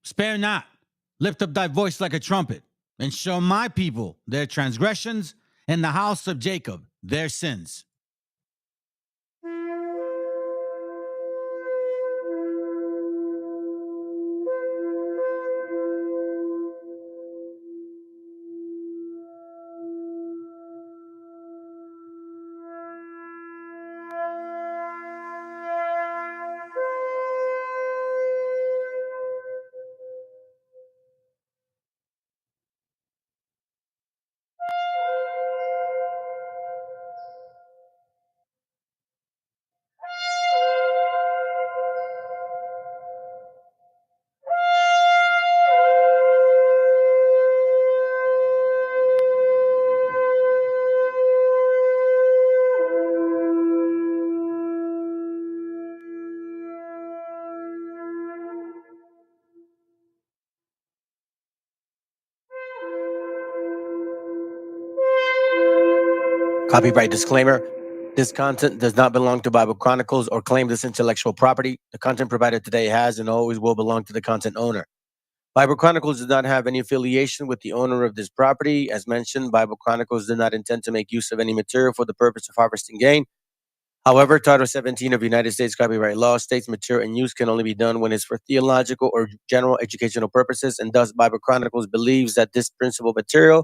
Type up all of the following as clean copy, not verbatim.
Spare not, lift up thy voice like a trumpet, and show my people their transgressions, and the house of Jacob their sins. Copyright disclaimer. This content does not belong to Bible Chronicles or claim this intellectual property. The content provided today has and always will belong to the content owner. Bible Chronicles does not have any affiliation with the owner of this property. As mentioned, Bible Chronicles did not intend to make use of any material for the purpose of harvesting gain. However, Title 17 of United States copyright law states material and use can only be done when it's for theological or general educational purposes, and thus Bible Chronicles believes that this principal material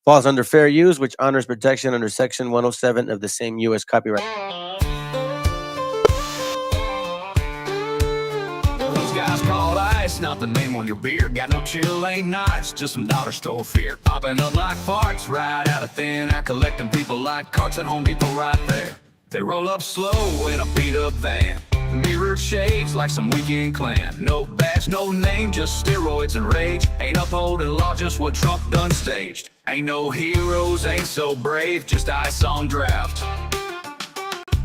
falls under fair use, which honors protection under Section 107 of the same U.S. copyright. Those guys called ice, not the name on your beer. Got no chill, ain't nice, just some dollar store fear. Popping up like farts, right out of thin air. Collecting people like carts at Home Depot right there. They roll up slow in a beat-up van. Mirrored shades like some weekend clan. No badge, no name, just steroids and rage. Ain't upholding law, just what Trump done staged. Ain't no heroes, ain't so brave, just ice on draft.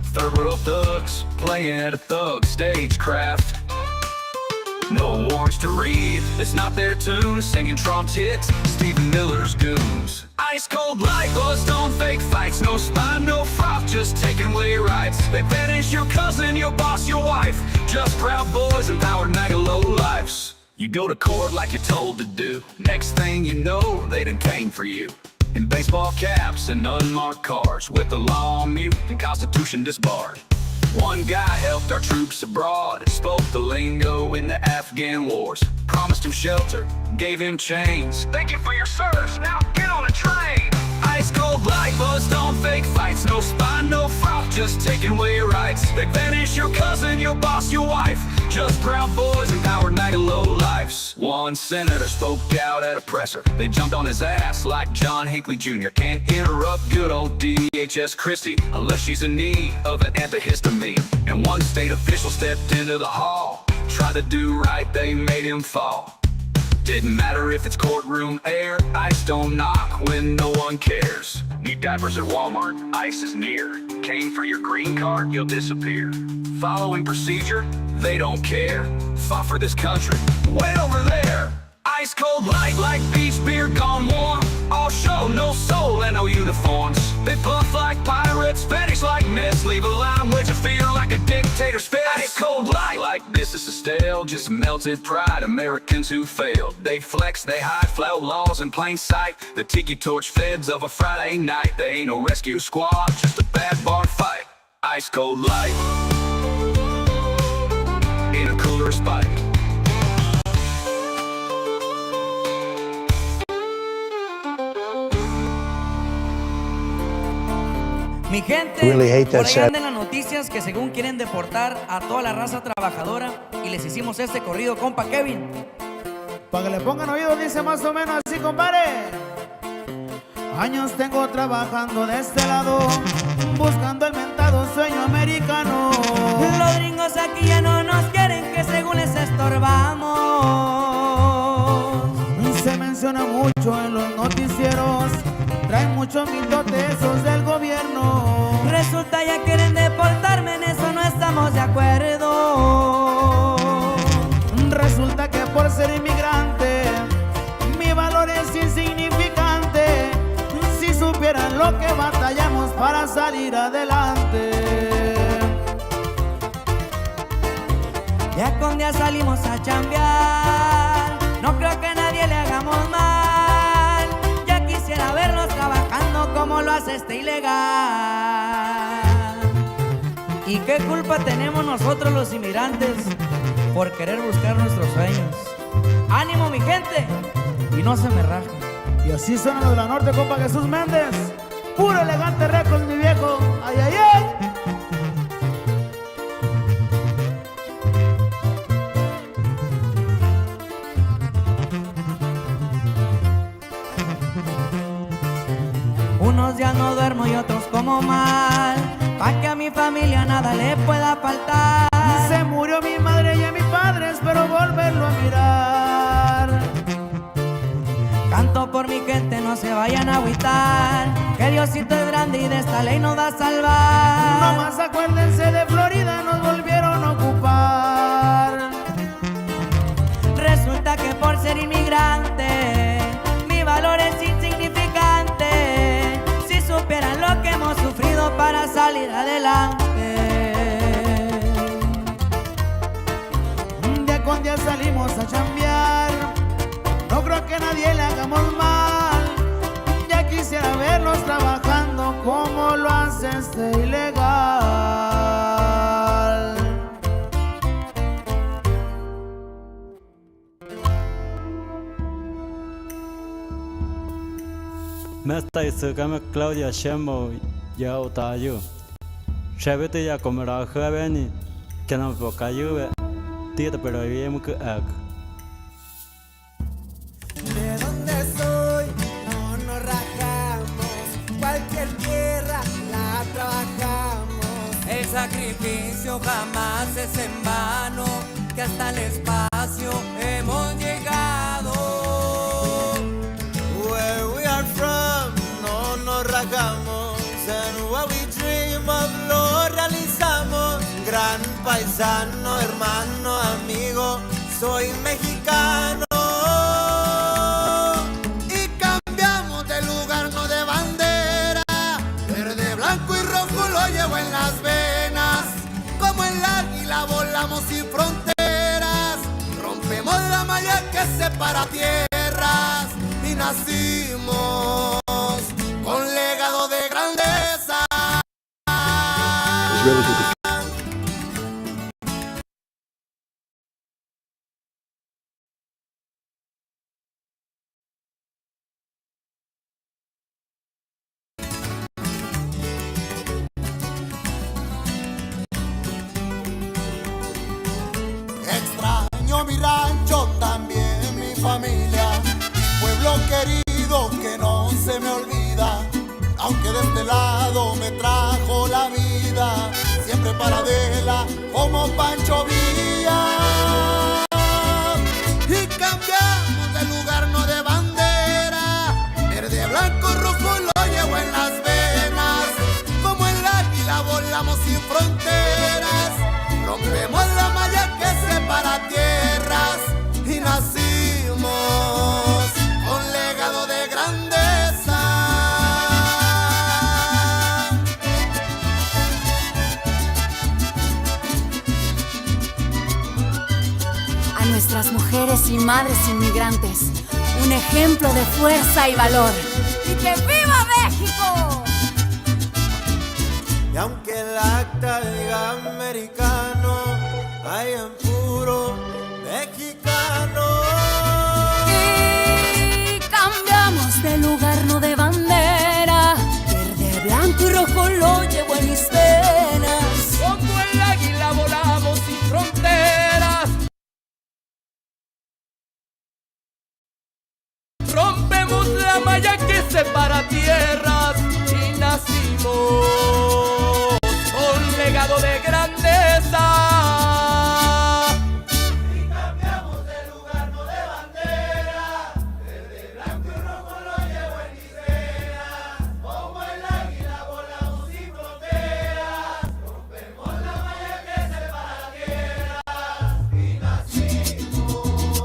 Third world thugs, playing at a thug stagecraft. No warrants to read, it's not their tune. Singing Trump's hits, Stephen Miller's goons. Ice cold like us, don't fake fights. No spine, no froth, just taking away rights. They banish your cousin, your boss, your wife. Just proud boys and powered mega low lives. You go to court like you're told to do. Next thing you know, they done came for you. In baseball caps and unmarked cars, with the law on mute and Constitution disbarred. One guy helped our troops abroad, spoke the lingo in the Afghan wars. Promised him shelter, gave him chains. Thank you for your service, now get on a train. Ice cold like buzz, don't fake fights. No spine, no froth, just taking away your rights. They banish your cousin, your boss, your wife. Just proud boys and powered mega low lives. One senator spoke out at a presser. They jumped on his ass like John Hinckley Jr. Can't interrupt good old DHS Christie unless she's in need of an antihistamine. And one state official stepped into the hall. Tried to do right, they made him fall. Didn't matter if it's courtroom air, ice don't knock when no one cares. Need diapers at Walmart, ice is near. Came for your green card, you'll disappear. Following procedure, they don't care. Fought for this country, way over there. Ice cold light like beach beer gone warm. All show, no soul and no uniforms. They puff like pirates, vanish like mist. Leave a line with your fear like a dictator's fist. Ice cold light like this is a stale, just melted pride. Americans who failed, they flex, they hide, flout laws in plain sight. The tiki torch feds of a Friday night. They ain't no rescue squad, just a bad bar fight. Ice cold light in a cooler spike. Mi gente, Really hate that por ahí shit. andan las noticias que según quieren deportar a toda la raza trabajadora y les hicimos este corrido, compa Kevin. Para que le pongan oído dice más o menos así, compadre. Años tengo trabajando de este lado, buscando el mentado sueño americano. Los gringos aquí ya no nos quieren, que según les estorbamos. Se menciona mucho en los noticieros, traen muchos mitotes esos del gobierno. Resulta ya quieren deportarme, en eso no estamos de acuerdo. Resulta que por ser inmigrante mi valor es insignificante. Si supieran lo que batallamos para salir adelante. Ya con día salimos a chambear, ilegal. ¿Y qué culpa tenemos nosotros los inmigrantes por querer buscar nuestros sueños? ¡Ánimo, mi gente! Y no se me rajen. Y así suenan los de la norte, compa Jesús Méndez. Puro elegante récord, mi viejo. ¡Ay, ay, ay! Unos días no duermo y otros como mal, pa' que a mi familia nada le pueda faltar. Se murió mi madre y a mis padres, espero volverlo a mirar. Canto por mi gente, no se vayan a agüitar, que Diosito es grande y de esta ley nos va a salvar. Nomás acuérdense de Florida, nos volvieron a ocupar. Resulta que por ser inmigrante, mi valor es insignificante. Si supieran lo que hemos sufrido para salir adelante. Día con día salimos a chambear, no creo que nadie le hagamos mal. Ya quisiera verlos trabajando como lo hace este ilegal. Mesta isukame Claudia Shemo ya utayu. Shabete ya komara javeni kenam pokayu tita pero yemu ku ak. De donde soy no nos rajamos, cualquier tierra la trabajamos. El sacrificio jamás es en vano, que hasta el espacio hemos llegado. Where we are from no nos rajamos, and what we dream of lo realizamos. Gran paisano, hermano, amigo, soy mexicano. Y cambiamos de lugar, no de bandera. Verde, blanco y rojo lo llevo en las venas. Como el águila volamos sin fronteras. Rompemos la malla que separa tierras. Y nacimos con legado de grandeza. Extraño mi rancho, también mi familia, pueblo querido que no se me olvida. Aunque de este lado me trajo la vida, siempre para Adela como Pancho Villa. Y cambiamos de lugar, no de bandera. Verde, blanco, rojo lo llevo en las venas. Como el águila volamos sin fronteras. Rompemos la malla que separa tierras. Y nacimos con legado de grandeza. A nuestras mujeres y madres inmigrantes, un ejemplo de fuerza y valor. ¡Y que viva México! Y aunque el acta diga americano, hay en puro mexicano. Y cambiamos de lugar, no de bandera. Verde, blanco y rojo lo llevo en mis venas. Como el águila volamos sin fronteras. Rompemos la malla que separa tierras y nacimos con legado de grandeza. Y cambiamos de lugar, no de bandera. Verde, blanco y rojo lo llevo en mis venas. Como el águila volamos sin fronteras. Rompemos la malla que separa tierras. Y nacimos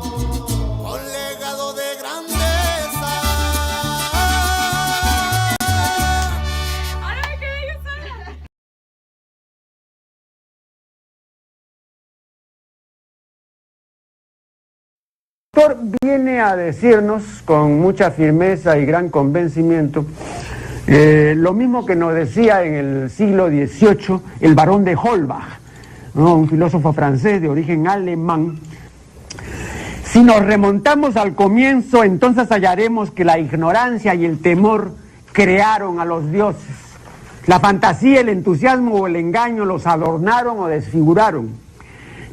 con legado de grandeza. El autor viene a decirnos con mucha firmeza y gran convencimiento Lo mismo que nos decía en el siglo XVIII el barón de Holbach, ¿no? Un filósofo francés de origen alemán. Si nos remontamos al comienzo, entonces hallaremos que la ignorancia y el temor crearon a los dioses. La fantasía, el entusiasmo o el engaño los adornaron o desfiguraron.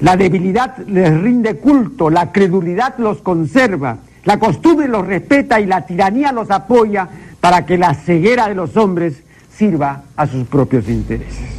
La debilidad les rinde culto, la credulidad los conserva, la costumbre los respeta y la tiranía los apoya para que la ceguera de los hombres sirva a sus propios intereses.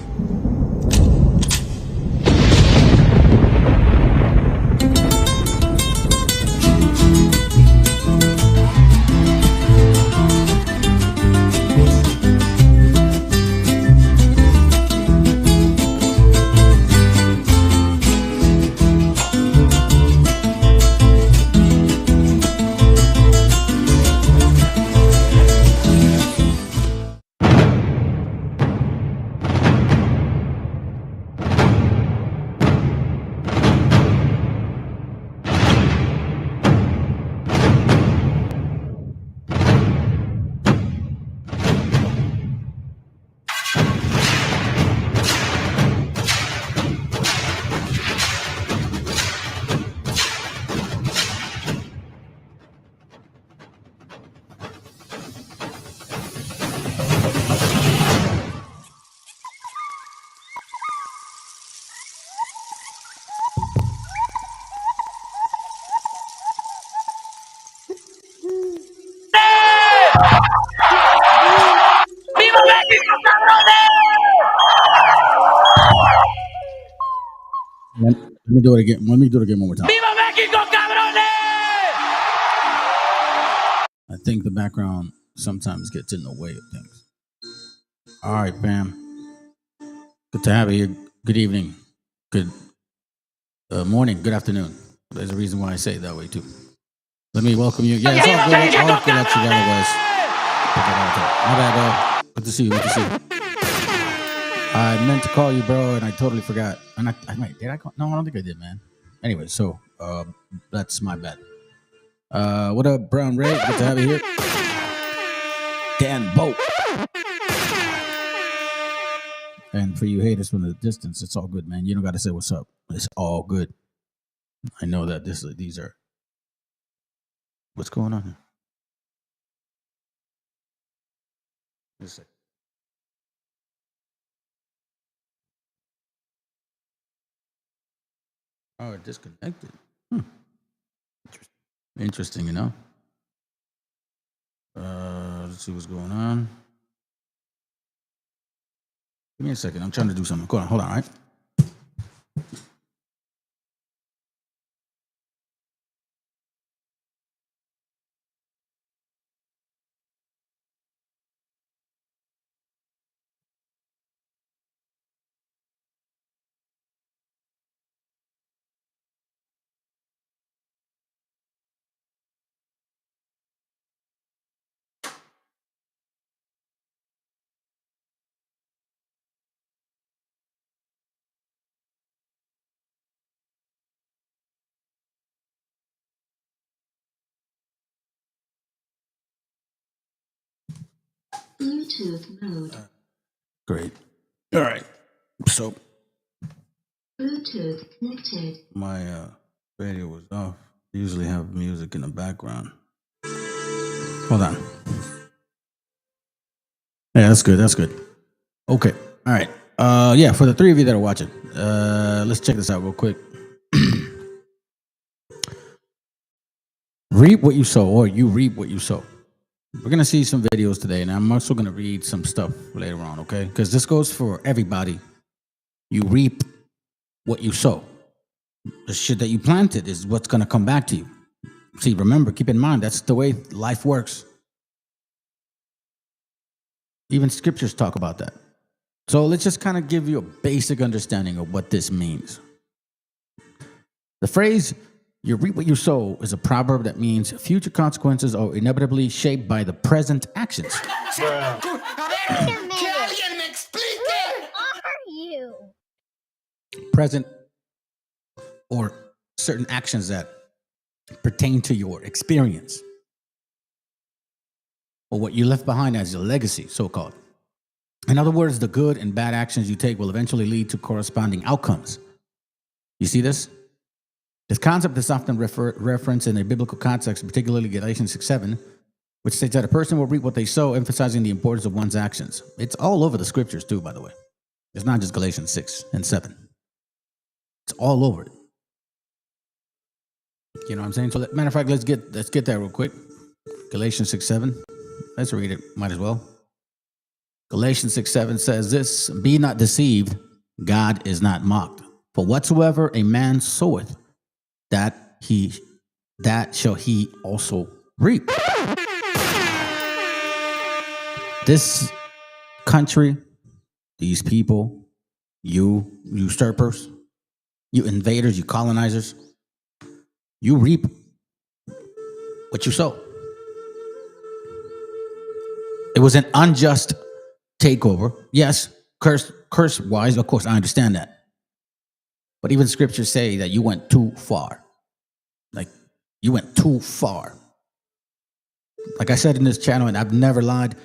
Let me do it again. Let me do it again one more time. ¡Viva México, cabrones! I think the background sometimes gets in the way of things. All right, fam. Good to have you here. Good evening. Good morning. Good afternoon. There's a reason why I say it that way, too. Let me welcome you. Yeah, it's all good. All good that you guys. My bad, bro. Good to see you. Good to see you. I meant to call you, bro, and I totally forgot. And did I call? No, I don't think I did, man. Anyway, so that's my bad. What up, Brown Ray? Good to have you here. Dan Boat. And for you haters from the distance, it's all good, man. You don't got to say what's up. It's all good. I know that these are. What's going on here? Just a sec. Oh, it disconnected. Interesting, you know. Let's see what's going on. Give me a second. I'm trying to do something. Hold on, all right? Bluetooth mode. Great. All right. So Bluetooth connected. my radio was off. I usually have music in the background. Hold on. Yeah, that's good. That's good. Okay. All right. Yeah, for the three of you that are watching, let's check this out real quick. Reap what you sow, or you reap what you sow. We're going to see some videos today, and I'm also going to read some stuff later on, okay? Because this goes for everybody. You reap what you sow. The shit that you planted is what's going to come back to you. See, remember, keep in mind, that's the way life works. Even scriptures talk about that. So let's just kind of give you a basic understanding of what this means. The phrase, you reap what you sow, is a proverb that means future consequences are inevitably shaped by the present actions. Who are you? Present or certain actions that pertain to your experience. or what you left behind as your legacy, so-called. In other words, the good and bad actions you take will eventually lead to corresponding outcomes. You see this? This concept is often referenced in a biblical context, particularly Galatians 6:7, which states that a person will reap what they sow, emphasizing the importance of one's actions. It's all over the scriptures too, by the way. It's not just Galatians 6 and 7. It's all over it. You know what I'm saying? So, matter of fact, let's get that real quick. Galatians 6:7. Let's read it. Might as well. Galatians 6:7 says this: "Be not deceived, God is not mocked. For whatsoever a man soweth, that shall he also reap." This country, these people, you usurpers, you invaders, you colonizers, you reap what you sow. It was an unjust takeover. Yes, curse wise, of course, I understand that. But even scriptures say that you went too far. Like, you went too far. Like I said in this channel, and I've never lied,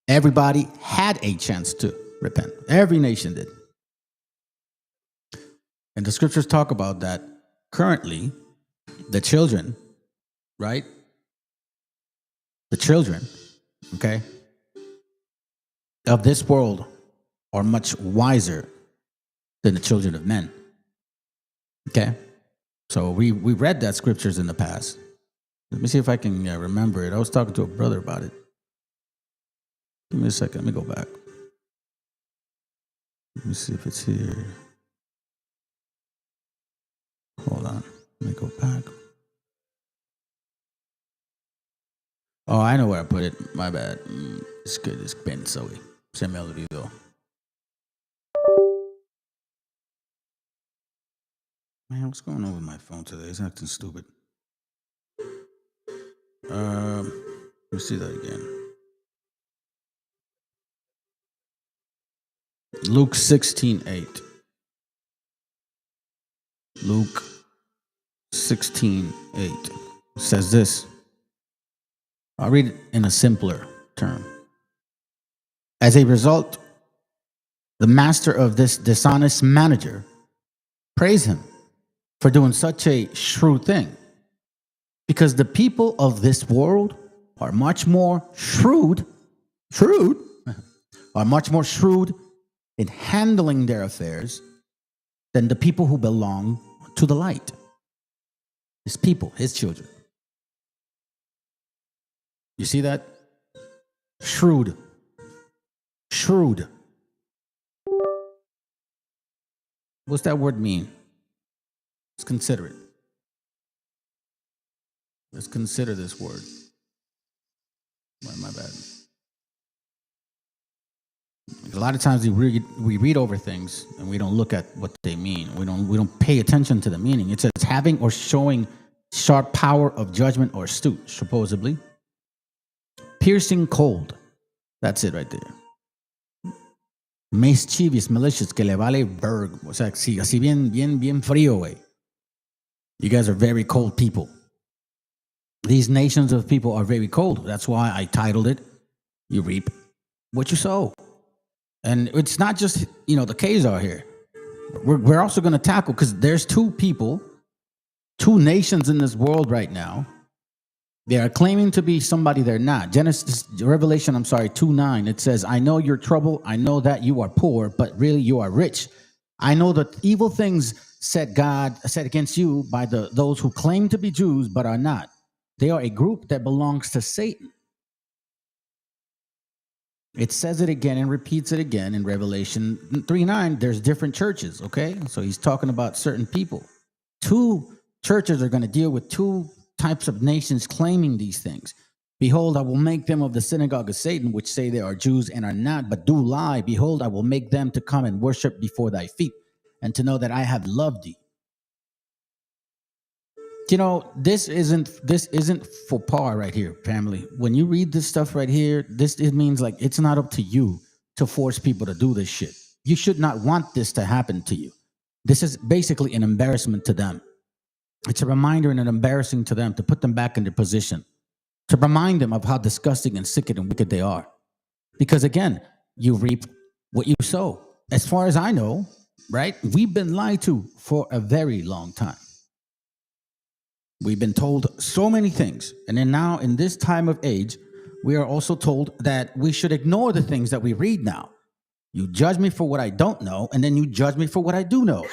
everybody had a chance to repent. Every nation did. And the scriptures talk about that currently, the children, right? The children, okay, of this world are much wiser than the children of men. Okay? So we read that scriptures in the past. Let me see if I can remember it. I was talking to a brother about it. Give me a second. Let me go back. Let me see if it's here. Hold on. Let me go back. Oh, I know where I put it. My bad. It's good. It's been so se me olvidó. Man, what's going on with my phone today? It's acting stupid. Let me see that again. Luke 16:8. Luke 16:8 says this. I'll read it in a simpler term. As a result, the master of this dishonest manager praised him for doing such a shrewd thing, because the people of this world are much more shrewd in handling their affairs than the people who belong to the light. His people, his children. You see that? Shrewd. What's that word mean? Let's consider it. Let's consider this word. My bad. A lot of times we read over things and we don't look at what they mean. We don't pay attention to the meaning. It says having or showing sharp power of judgment or astute, supposedly. Piercing cold. That's it right there. Mischievous, malicious, que le vale berg. O sea, así bien frío, güey. You guys are very cold people. These nations of people are very cold. That's why I titled it, You Reap What You Sow. And it's not just, the Khazar here. We're also going to tackle, because there's two nations in this world right now. They are claiming to be somebody they're not. Revelation 2:9, it says, I know your trouble. I know that you are poor, but really you are rich. I know the evil things said against you by those who claim to be Jews, but are not. They are a group that belongs to Satan. It says it again and repeats it again in Revelation 3:9. There's different churches, okay? So he's talking about certain people. Two churches are going to deal with two types of nations claiming these things. Behold, I will make them of the synagogue of Satan, which say they are Jews and are not, but do lie. Behold, I will make them to come and worship before thy feet, and to know that I have loved thee. This isn't for par right here, family. When you read this stuff right here, it means like it's not up to you to force people to do this shit. You should not want this to happen to you. This is basically an embarrassment to them. It's a reminder and an embarrassing to them to put them back in their position. to remind them of how disgusting and sick and wicked they are. Because again, you reap what you sow. As far as I know, right? We've been lied to for a very long time. We've been told so many things. And then now, in this time of age, we are also told that we should ignore the things that we read now. You judge me for what I don't know, and then you judge me for what I do know.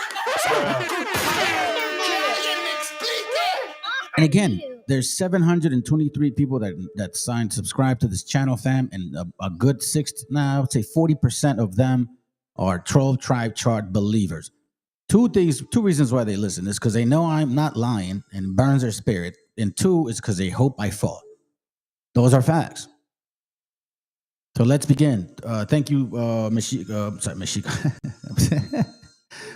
And again, there's 723 people that signed, subscribe to this channel, fam, and a good I would say 40% of them are 12 tribe chart believers. Two reasons why they listen is because they know I'm not lying and burns their spirit, and two is because they hope I fall. Those are facts. So let's begin. Thank you, Meshiacha.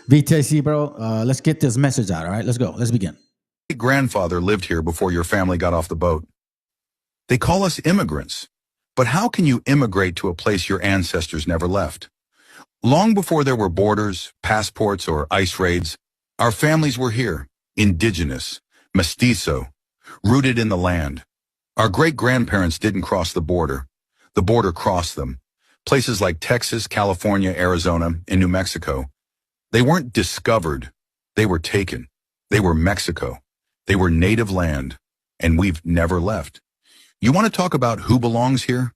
VTC, bro. Let's get this message out. All right, let's go. Let's begin. My grandfather lived here before your family got off the boat. They call us immigrants. But how can you immigrate to a place your ancestors never left? Long before there were borders, passports, or ice raids, our families were here, indigenous, mestizo, rooted in the land. Our great-grandparents didn't cross the border crossed them. Places like Texas, California, Arizona, and New Mexico. They weren't discovered, they were taken. They were Mexico. They were native land, and we've never left. You want to talk about who belongs here?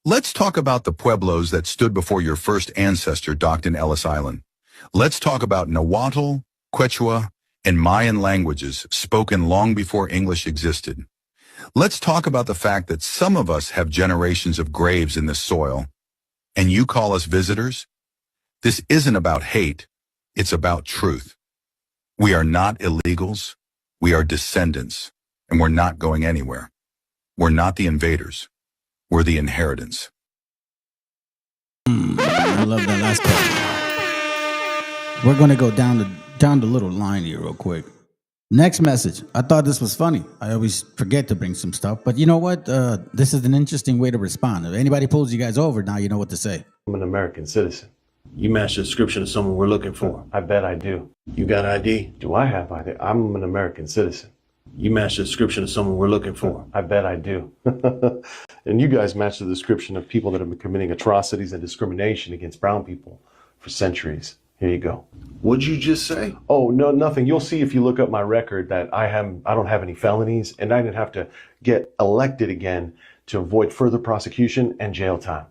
Let's talk about the pueblos that stood before your first ancestor docked in Ellis Island. Let's talk about Nahuatl, Quechua, and Mayan languages spoken long before English existed. Let's talk about the fact that some of us have generations of graves in this soil, and you call us visitors? This isn't about hate, it's about truth. We are not illegals, we are descendants, and we're not going anywhere. We're not the invaders. We're the inheritance. I love that last part. We're going to go down the little line here real quick. Next message. I thought this was funny. I always forget to bring some stuff, but you know what? This is an interesting way to respond. If anybody pulls you guys over, now you know what to say. I'm an American citizen. You match the description of someone we're looking for. I bet I do. You got ID? Do I have ID? I'm an American citizen. You match the description of someone we're looking for. I bet I do. And you guys match the description of people that have been committing atrocities and discrimination against brown people for centuries. Here you go. What'd you just say? Oh, no, nothing. You'll see if you look up my record that I don't have any felonies, and I didn't have to get elected again to avoid further prosecution and jail time.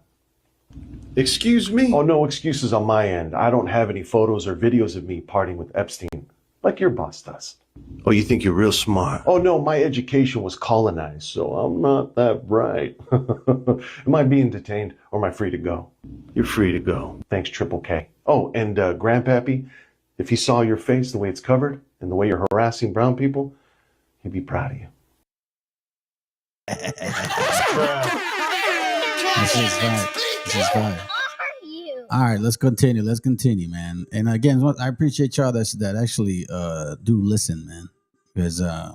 Excuse me? Oh, no excuses on my end. I don't have any photos or videos of me partying with Epstein, like your boss does. Oh, you think you're real smart? Oh, no, my education was colonized, so I'm not that bright. Am I being detained, or am I free to go? You're free to go. Thanks, Triple K. Oh, and Grandpappy, if he saw your face, the way it's covered, and the way you're harassing brown people, he'd be proud of you. This is fine. This is fine. All right, let's continue. Let's continue, man. And again, I appreciate y'all that actually do listen, man, because I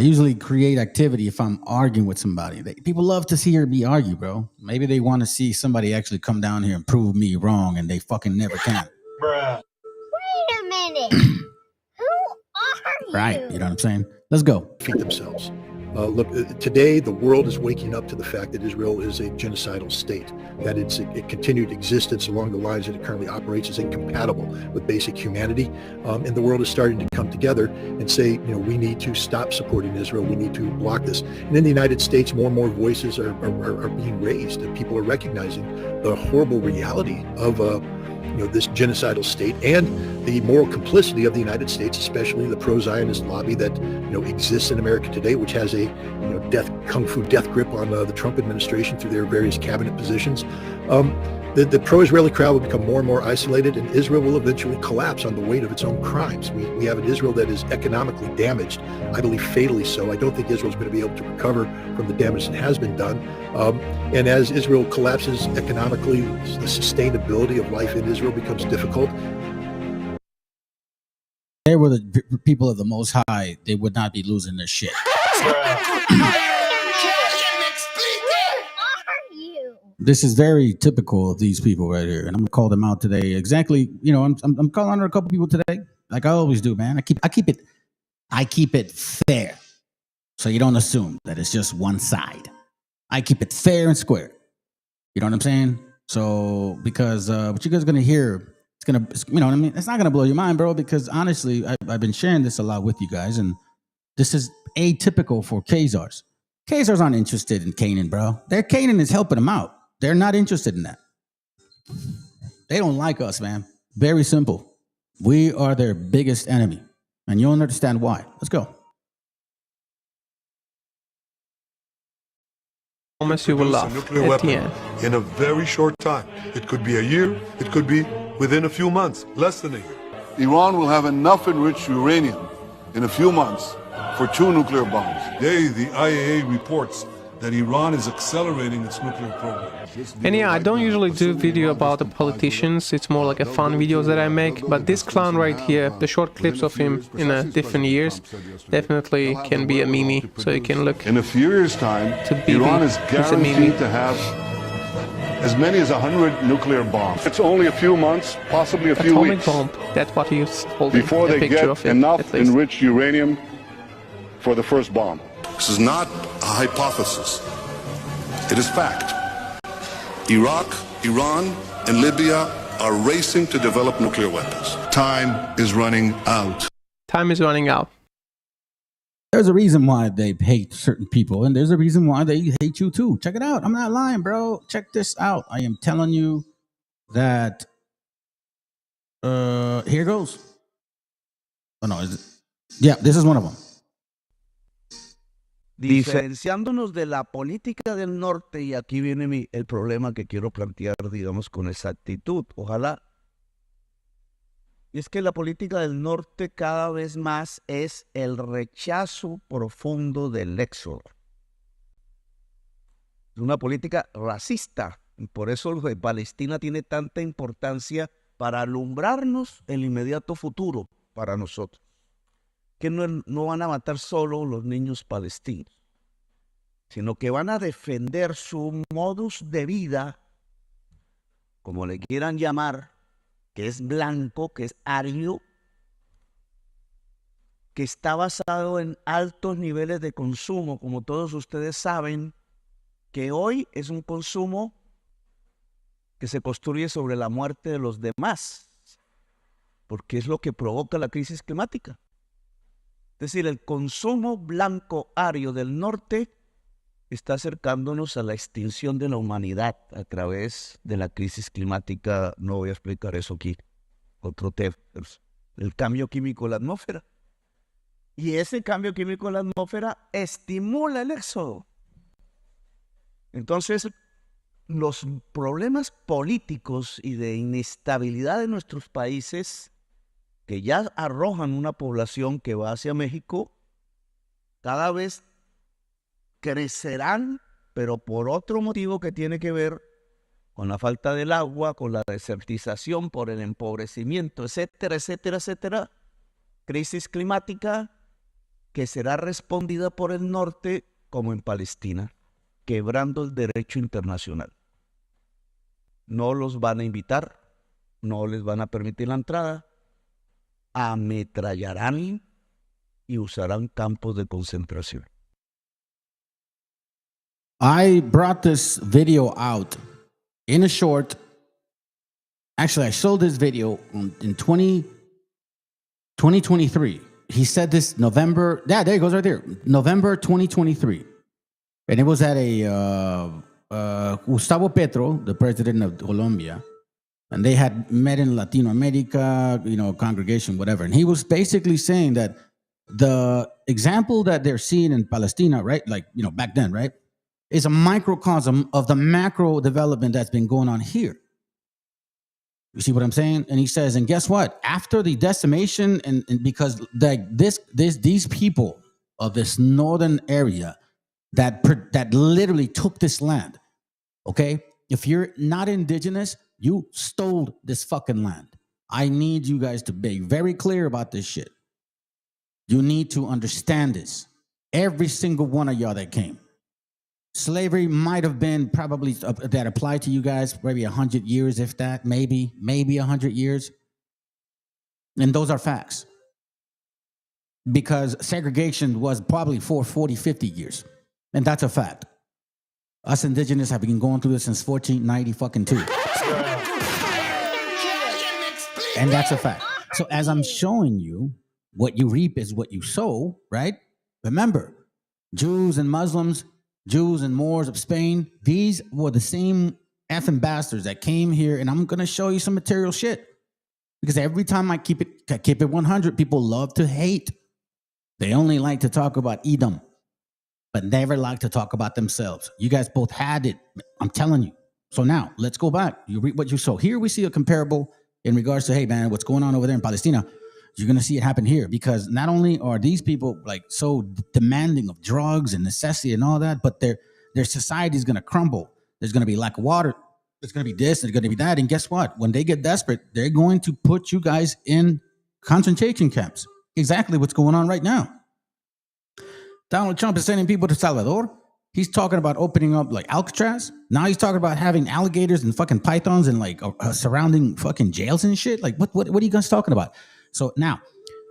usually create activity if I'm arguing with somebody. People love to hear me argue, bro. Maybe they want to see somebody actually come down here and prove me wrong, and they fucking never can. Bruh. Wait a minute. Who are you? Right, you know what I'm saying? Let's go. Feed themselves. Look, today the world is waking up to the fact that Israel is a genocidal state, that its continued existence along the lines that it currently operates is incompatible with basic humanity, and the world is starting to come together and say, we need to stop supporting Israel, we need to block this. And in the United States, more and more voices are being raised, and people are recognizing the horrible reality of this genocidal state and the moral complicity of the United States, especially the pro-Zionist lobby that exists in America today, which has a kung fu death grip on the Trump administration through their various cabinet positions. The pro-Israeli crowd will become more and more isolated, and Israel will eventually collapse on the weight of its own crimes. We have an Israel that is economically damaged, I believe fatally so. I don't think Israel's going to be able to recover from the damage that has been done. And as Israel collapses economically, the sustainability of life in Israel becomes difficult. They were the people of the Most High. They would not be losing their shit. This is very typical of these people right here, and I'm gonna call them out today. Exactly, I'm calling out a couple people today, like I always do, man. I keep it fair. So you don't assume that it's just one side. I keep it fair and square. You know what I'm saying? So because what you guys are gonna hear, it's gonna, you know what I mean? It's not gonna blow your mind, bro. Because honestly, I've been sharing this a lot with you guys, and this is atypical for Khazars. Khazars aren't interested in Canaan, bro. Canaan is helping them out. They're not interested in that. They don't like us, man. Very simple. We are their biggest enemy, and you'll understand why. Let's go. Promise you will laugh nuclear at weapon the end. in a very short time. It could be a year, it could be within a few months, less than a year. Iran will have enough enriched uranium in a few months for 2 nuclear bombs. Today, the IAEA reports that Iran is accelerating its nuclear program. And yeah, I don't usually do video about the politicians, it's more like a fun videos that I make, but this clown right here, the short clips of him in different years, definitely can be a meme, so you can look. In a few years' time, Iran is guaranteed to have as many as 100 nuclear bombs. It's only a few months, possibly a few weeks. Atomic bomb, that's what he was holding before a they picture get of it, enough enriched uranium for the first bomb. This is not a hypothesis. It is fact. Iraq, Iran, and Libya are racing to develop nuclear weapons. Time is running out. Time is running out. There's a reason why they hate certain people, and there's a reason why they hate you too. Check it out. I'm not lying, bro. Check this out. I am telling you that here goes. Oh no, is it? Yeah, this is one of them. Diferenciándonos de la política del norte, y aquí viene el problema que quiero plantear, digamos, con exactitud, ojalá. Y es que la política del norte cada vez más es el rechazo profundo del éxodo. Es una política racista, y por eso lo de Palestina tiene tanta importancia para alumbrarnos el inmediato futuro para nosotros. Que no van a matar solo los niños palestinos, sino que van a defender su modus de vida, como le quieran llamar, que es blanco, que es ario, que está basado en altos niveles de consumo, como todos ustedes saben, que hoy es un consumo que se construye sobre la muerte de los demás, porque es lo que provoca la crisis climática. Es decir, el consumo blanco ario del norte está acercándonos a la extinción de la humanidad a través de la crisis climática. No voy a explicar eso aquí. Otro tema, el cambio químico en la atmósfera. Y ese cambio químico en la atmósfera estimula el éxodo. Entonces, los problemas políticos y de inestabilidad de nuestros países, que ya arrojan una población que va hacia México, cada vez crecerán, pero por otro motivo que tiene que ver con la falta del agua, con la desertización, por el empobrecimiento, etcétera, etcétera, etcétera. Crisis climática que será respondida por el norte como en Palestina, quebrando el derecho internacional. No los van a invitar, no les van a permitir la entrada, ametrallarán y usarán campos de concentración. I brought this video out in a short. Actually, I showed this video in 2023. He said this November. Yeah, there it goes right there. November 2023. And it was at a Gustavo Petro, the president of Colombia. And they had met in Latino America, congregation, whatever. And he was basically saying that the example that they're seeing in Palestina, right? Like, back then, right? Is a microcosm of the macro development that's been going on here. You see what I'm saying? And he says, and guess what? After the decimation, and because these people of this northern area that literally took this land, okay? If you're not indigenous, you stole this fucking land. I need you guys to be very clear about this shit. You need to understand this. Every single one of y'all that came. Slavery might have been probably that applied to you guys maybe 100 years, if that, maybe 100 years. And those are facts. because segregation was probably for 40, 50 years. And that's a fact. Us indigenous have been going through this since 1490 fucking 2. And that's a fact. So as I'm showing you, what you reap is what you sow, right? Remember, Jews and Muslims, Jews and Moors of Spain, these were the same effing bastards that came here, and I'm going to show you some material shit. Because every time I keep it 100, people love to hate. They only like to talk about Edom, but never like to talk about themselves. You guys both had it. I'm telling you. So now, let's go back. You reap what you sow. Here we see a comparable in regards to, hey, man, what's going on over there in Palestine? You're going to see it happen here, because not only are these people like so demanding of drugs and necessity and all that, but their society is going to crumble. There's going to be lack of water. There's going to be this, there's going to be that. And guess what? When they get desperate, they're going to put you guys in concentration camps. Exactly what's going on right now. Donald Trump is sending people to Salvador. He's talking about opening up like Alcatraz. Now he's talking about having alligators and fucking pythons and like surrounding fucking jails and shit. Like what are you guys talking about? So now,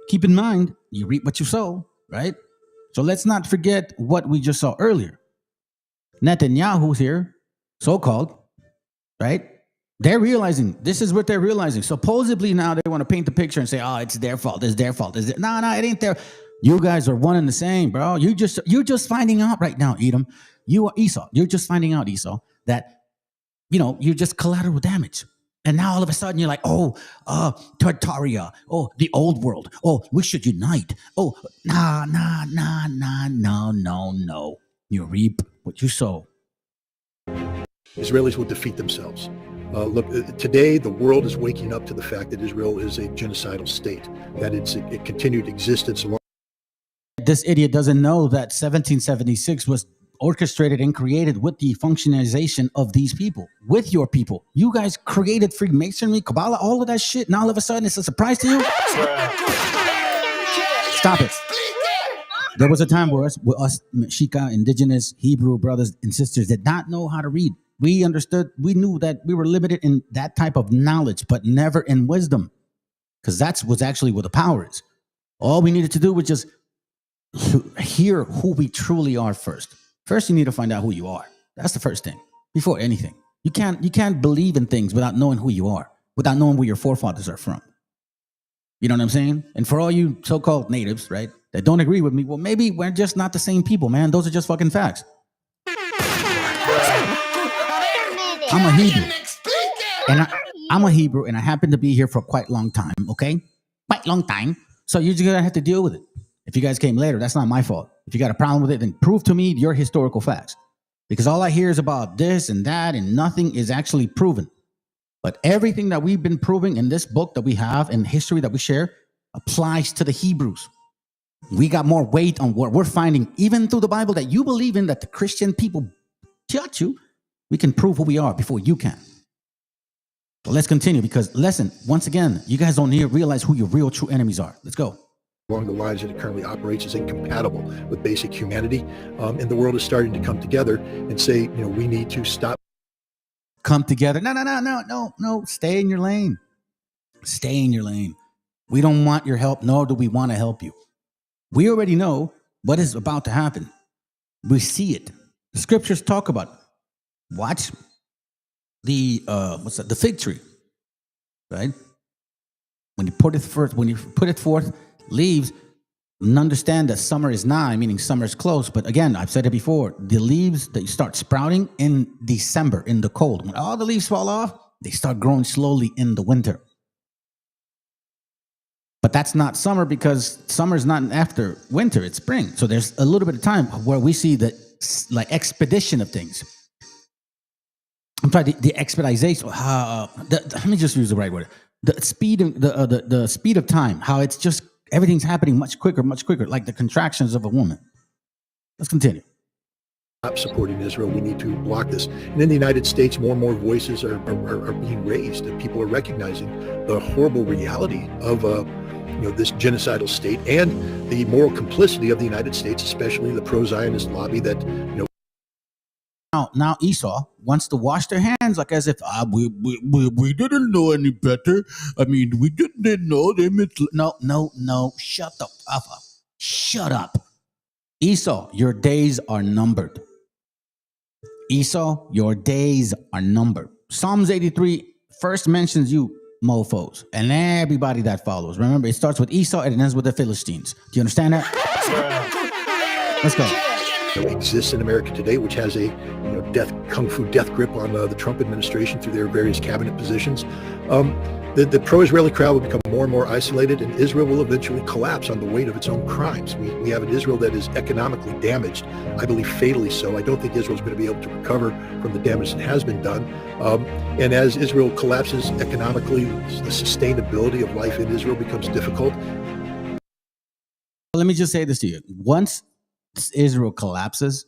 keep in mind, you reap what you sow, right? So let's not forget what we just saw earlier. Netanyahu's here, so-called, right? They're realizing, this is what they're realizing. Supposedly now they want to paint the picture and say, oh, it's their fault, it's their fault. No, it ain't their. You guys are one and the same, bro. You're just finding out right now, Edom. You are Esau. You're just finding out, Esau, that, you're just collateral damage. And now all of a sudden you're like, Tartaria. Oh, the old world. Oh, we should unite. Oh, no. You reap what you sow. Israelis will defeat themselves. Look, today the world is waking up to the fact that Israel is a genocidal state, that it continued existence. This idiot doesn't know that 1776 was orchestrated and created with the functionalization of these people, with your people. You guys created Freemasonry, Kabbalah, all of that shit. Now all of a sudden it's a surprise to you? Stop it. There was a time where us Meshiacha, Indigenous, Hebrew brothers and sisters did not know how to read. We understood, we knew that we were limited in that type of knowledge, but never in wisdom, because that's what's actually where the power is. All we needed to do was just hear who we truly are first. First, you need to find out who you are. That's the first thing, before anything. You can't believe in things without knowing who you are, without knowing where your forefathers are from. You know what I'm saying? And for all you so-called natives, right, that don't agree with me, well, maybe we're just not the same people, man. Those are just fucking facts. I'm a Hebrew. And I'm a Hebrew, and I happen to be here for quite a long time, okay? Quite long time. So you're just going to have to deal with it. If you guys came later, that's not my fault. If you got a problem with it, then prove to me your historical facts. Because all I hear is about this and that, and nothing is actually proven. But everything that we've been proving in this book that we have and history that we share applies to the Hebrews. We got more weight on what we're finding, even through the Bible that you believe in, that the Christian people taught you. We can prove who we are before you can. So let's continue, because listen, once again, you guys don't need to realize who your real true enemies are. Let's go. Along the lines that it currently operates is incompatible with basic humanity. And the world is starting to come together and say, we need to stop. Come together. No. Stay in your lane. Stay in your lane. We don't want your help, nor do we want to help you. We already know what is about to happen. We see it. The scriptures talk about it. Watch the the fig tree, right? When you put it forth, leaves, and understand that summer is nigh, meaning summer is close. But again, I've said it before, the leaves, they start sprouting in December, in the cold. When all the leaves fall off, they start growing slowly in the winter. But that's not summer, because summer is not after winter, it's spring. So there's a little bit of time where we see the expedition of things. I'm sorry, the expedition. Let me just use the right word. The speed of time. How it's just everything's happening much quicker, like the contractions of a woman. Let's continue. Stop supporting Israel. We need to block this. And in the United States, more and more voices are being raised, and people are recognizing the horrible reality of this genocidal state and the moral complicity of the United States, especially the pro-Zionist lobby that Now Esau wants to wash their hands, like as if we didn't know any better. I mean, we didn't know them. No. Shut the fuck up. Shut up. Esau, your days are numbered. Esau, your days are numbered. Psalms 83 first mentions you mofos and everybody that follows. Remember, it starts with Esau and it ends with the Philistines. Do you understand that? Let's go. Exists in America today, which has a kung fu death grip on the Trump administration through their various cabinet positions. The pro-Israeli crowd will become more and more isolated, and Israel will eventually collapse on the weight of its own crimes. We have an Israel that is economically damaged, I believe fatally so. I don't think Israel's going to be able to recover from the damage that has been done. And as Israel collapses economically, the sustainability of life in Israel becomes difficult. Let me just say this to you. Once Israel collapses,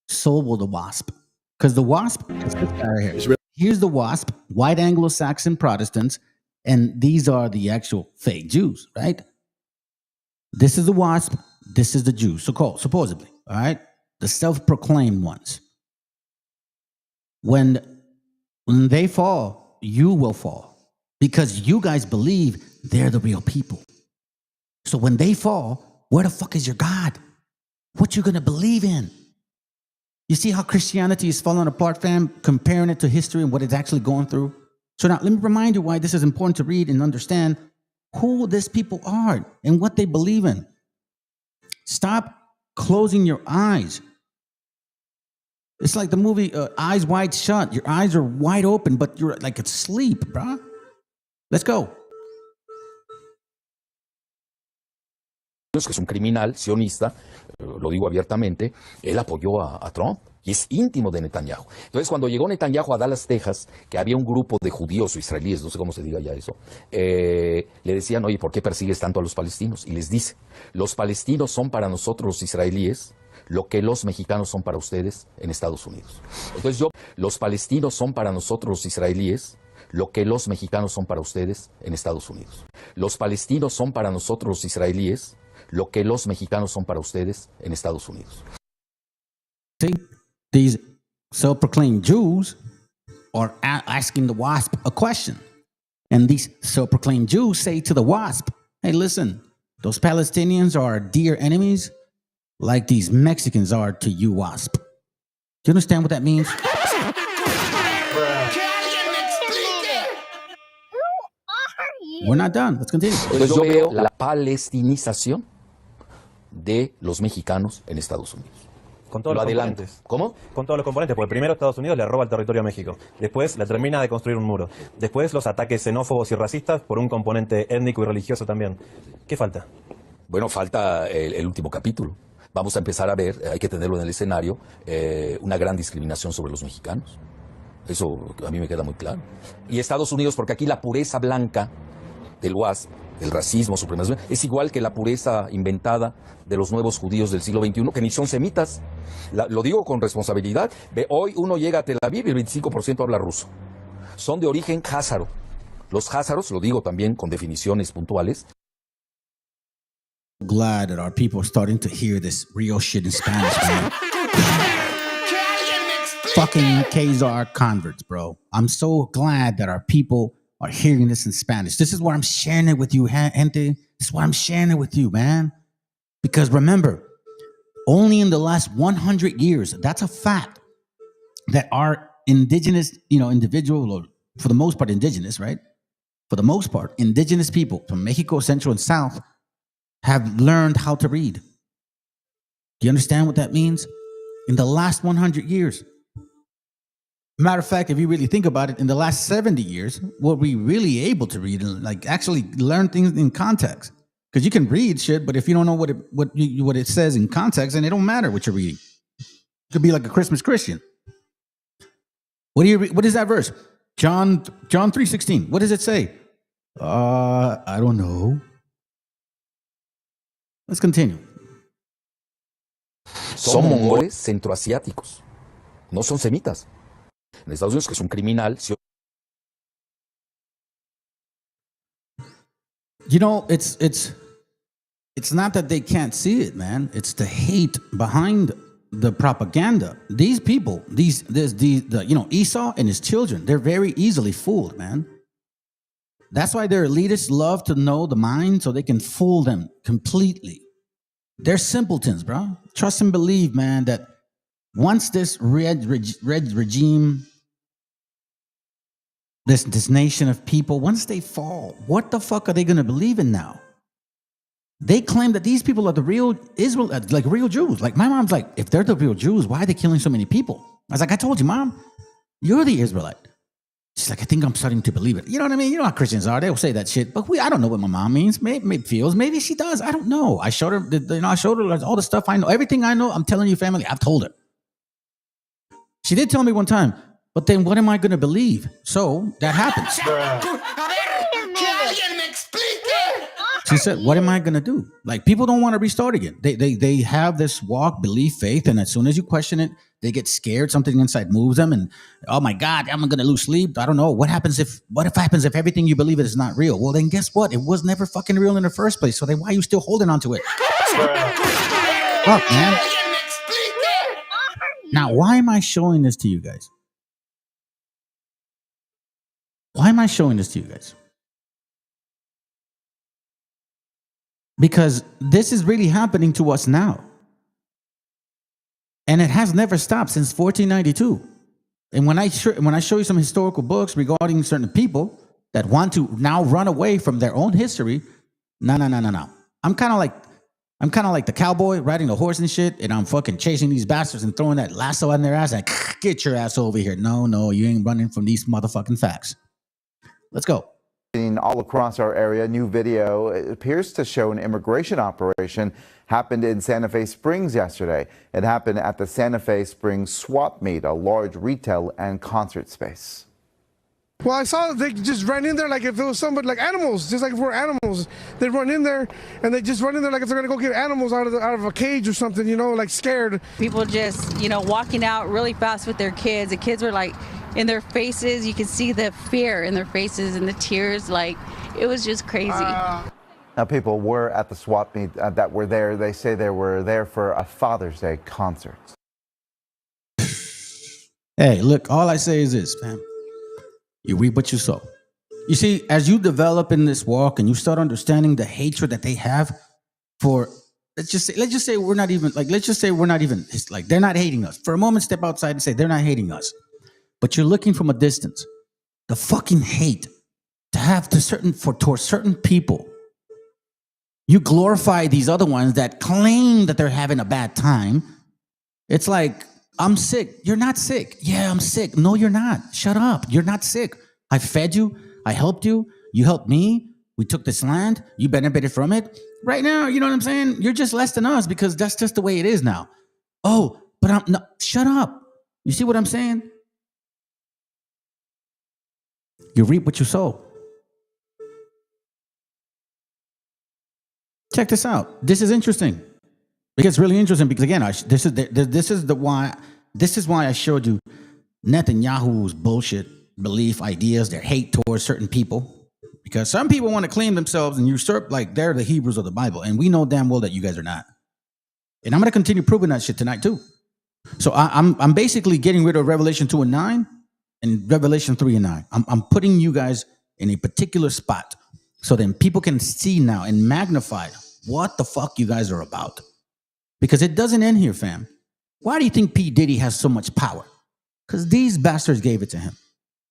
so will the WASP. Because the WASP is this guy right here. Here's the WASP, white Anglo-Saxon Protestants, and these are the actual fake Jews, right? This is the WASP, this is the Jews, so-called, supposedly, all right? The self-proclaimed ones. When they fall, you will fall. Because you guys believe they're the real people. So when they fall, where the fuck is your God? What you gonna believe in? You see how Christianity is falling apart, fam? Comparing it to history and what it's actually going through. So now let me remind you why this is important to read and understand who these people are and what they believe in. Stop closing your eyes. It's like the movie Eyes Wide Shut. Your eyes are wide open, but you're like asleep, bro. Let's go. Que es un criminal sionista, lo digo abiertamente, él apoyó a Trump y es íntimo de Netanyahu. Entonces, cuando llegó Netanyahu a Dallas, Texas, que había un grupo de judíos o israelíes, no sé cómo se diga ya eso, le decían, oye, ¿por qué persigues tanto a los palestinos? Y les dice, los palestinos son para nosotros los israelíes lo que los mexicanos son para ustedes en Estados Unidos. Entonces los palestinos son para nosotros los israelíes lo que los mexicanos son para ustedes en Estados Unidos. Los palestinos son para nosotros los israelíes lo que los mexicanos son para ustedes en Estados Unidos. See, these self-proclaimed Jews are asking the WASP a question. And these self-proclaimed Jews say to the WASP, hey, listen, those Palestinians are our dear enemies like these Mexicans are to you, WASP. Do you understand what that means? We're not done. Let's continue. Entonces yo veo la palestinización de los mexicanos en Estados Unidos. Con todos los componentes. ¿Cómo? Con todos los componentes, porque primero Estados Unidos le roba el territorio a México, después le termina de construir un muro, después los ataques xenófobos y racistas por un componente étnico y religioso también. ¿Qué falta? Bueno, falta el último capítulo. Vamos a empezar a ver, hay que tenerlo en el escenario, una gran discriminación sobre los mexicanos. Eso a mí me queda muy claro. Y Estados Unidos, porque aquí la pureza blanca del WASP, el racismo, supremacismo, es igual que la pureza inventada de los nuevos judíos del siglo XXI, que ni son semitas. Lo digo con responsabilidad. Hoy uno llega a Tel Aviv y el 25% habla ruso. Son de origen házaro. Los házaros, lo digo también con definiciones puntuales. Glad that our people are starting to hear this real shit in Spanish, man. Fucking Khazar converts, bro. I'm so glad that our people are hearing this in Spanish. This is why I'm sharing it with you, gente. This is why I'm sharing it with you, man. Because remember, only in the last 100 years, that's a fact, that our indigenous, individual, or for the most part, indigenous, right? For the most part, indigenous people from Mexico, Central, and South have learned how to read. Do you understand what that means? In the last 100 years. Matter of fact, if you really think about it, in the last 70 years, were we really able to read and actually learn things in context? Because you can read shit, but if you don't know what it says in context, then it don't matter what you're reading. You could be like a Christmas Christian. What is that verse? John 3:16. What does it say? I don't know. Let's continue. Son mongoles centroasiáticos. No son semitas. En Estados Unidos, que es un criminal. It's not that they can't see it, man. It's the hate behind the propaganda. These people, Esau and his children, they're very easily fooled, man. That's why their elitists love to know the mind so they can fool them completely. They're simpletons, bro. Trust and believe, man, that once this red regime, this nation of people, once they fall, what the fuck are they going to believe in now? They claim that these people are the real Israel, like real Jews. Like my mom's like, if they're the real Jews, why are they killing so many people? I was like, I told you, Mom, you're the Israelite. She's like, I think I'm starting to believe it. You know what I mean? You know how Christians are. They'll say that shit. But I don't know what my mom means. Maybe feels. Maybe she does. I don't know. I showed her, I showed her all the stuff I know. Everything I know, I'm telling you, family, I've told her. She did tell me one time, but then what am I going to believe? So that happens. She said, what am I going to do? Like, people don't want to restart again. They have this walk, belief, faith, and as soon as you question it, they get scared. Something inside moves them, and oh my God, am I going to lose sleep? I don't know. What happens if everything you believe is not real? Well, then guess what? It was never fucking real in the first place. So then why are you still holding on to it? Fuck, man. Now, why am I showing this to you guys? Why am I showing this to you guys? Because this is really happening to us now. And it has never stopped since 1492. And when I show you some historical books regarding certain people that want to now run away from their own history, no. I'm kind of like the cowboy riding the horse and shit, and I'm fucking chasing these bastards and throwing that lasso on their ass like, get your ass over here. No, you ain't running from these motherfucking facts. Let's go. All across our area, new video appears to show an immigration operation happened in Santa Fe Springs yesterday. It happened at the Santa Fe Springs Swap Meet, a large retail and concert space. Well, I saw that they just ran in there like if it was somebody, like animals, just like if we're animals. They run in there and they just run in there like if they're gonna go get animals out of a cage or something, you know, like scared. People just, walking out really fast with their kids. The kids were like in their faces. You can see the fear in their faces and the tears. Like, it was just crazy. Now, people were at the swap meet that were there. They say they were there for a Father's Day concert. Hey, look, all I say is this, fam. You reap what you sow. You see, as you develop in this walk and you start understanding the hatred that they have for, let's just say we're not even, it's like they're not hating us. For a moment, step outside and say they're not hating us. But you're looking from a distance. The fucking hate to have towards certain people. You glorify these other ones that claim that they're having a bad time. It's like, I'm sick. You're not sick. Yeah, I'm sick. No, you're not. Shut up. You're not sick. I fed you. I helped you. You helped me. We took this land. You benefited from it. Right now, you know what I'm saying? You're just less than us because that's just the way it is now. Oh, but shut up. You see what I'm saying? You reap what you sow. Check this out. This is interesting. It gets really interesting because again, this is why I showed you Netanyahu's bullshit belief, ideas, their hate towards certain people. Because some people want to claim themselves and usurp like they're the Hebrews of the Bible, and we know damn well that you guys are not. And I'm going to continue proving that shit tonight too. So I'm basically getting rid of Revelation 2 and 9 and Revelation 3 and 9. I'm putting you guys in a particular spot so then people can see now and magnify what the fuck you guys are about. Because it doesn't end here, fam. Why do you think P. Diddy has so much power? Because these bastards gave it to him.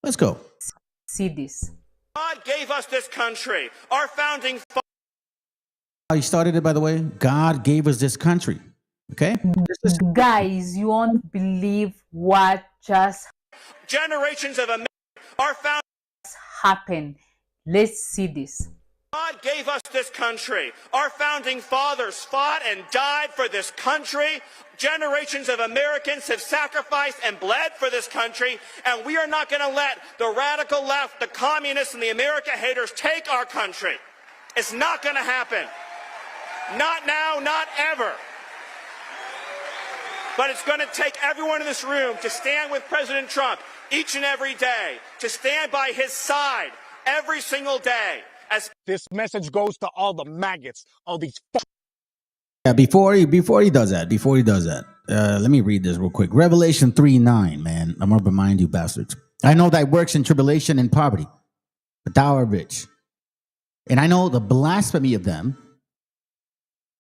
Let's go. See this. God gave us this country. Our founding fathers. He started it, by the way. God gave us this country. Okay? Guys, you won't believe what just generations of America. Our founding happened. Let's see this. God gave us this country. Our founding fathers fought and died for this country. Generations of Americans have sacrificed and bled for this country, and we are not going to let the radical left, the communists, and the America haters take our country. It's not going to happen. Not now, not ever. But it's going to take everyone in this room to stand with President Trump each and every day, to stand by his side every single day. As this message goes to all the maggots, all these. Yeah, before he does that, let me read this real quick. Revelation 3:9, man. I'm gonna remind you, bastards. I know thy works in tribulation and poverty, but thou art rich. And I know the blasphemy of them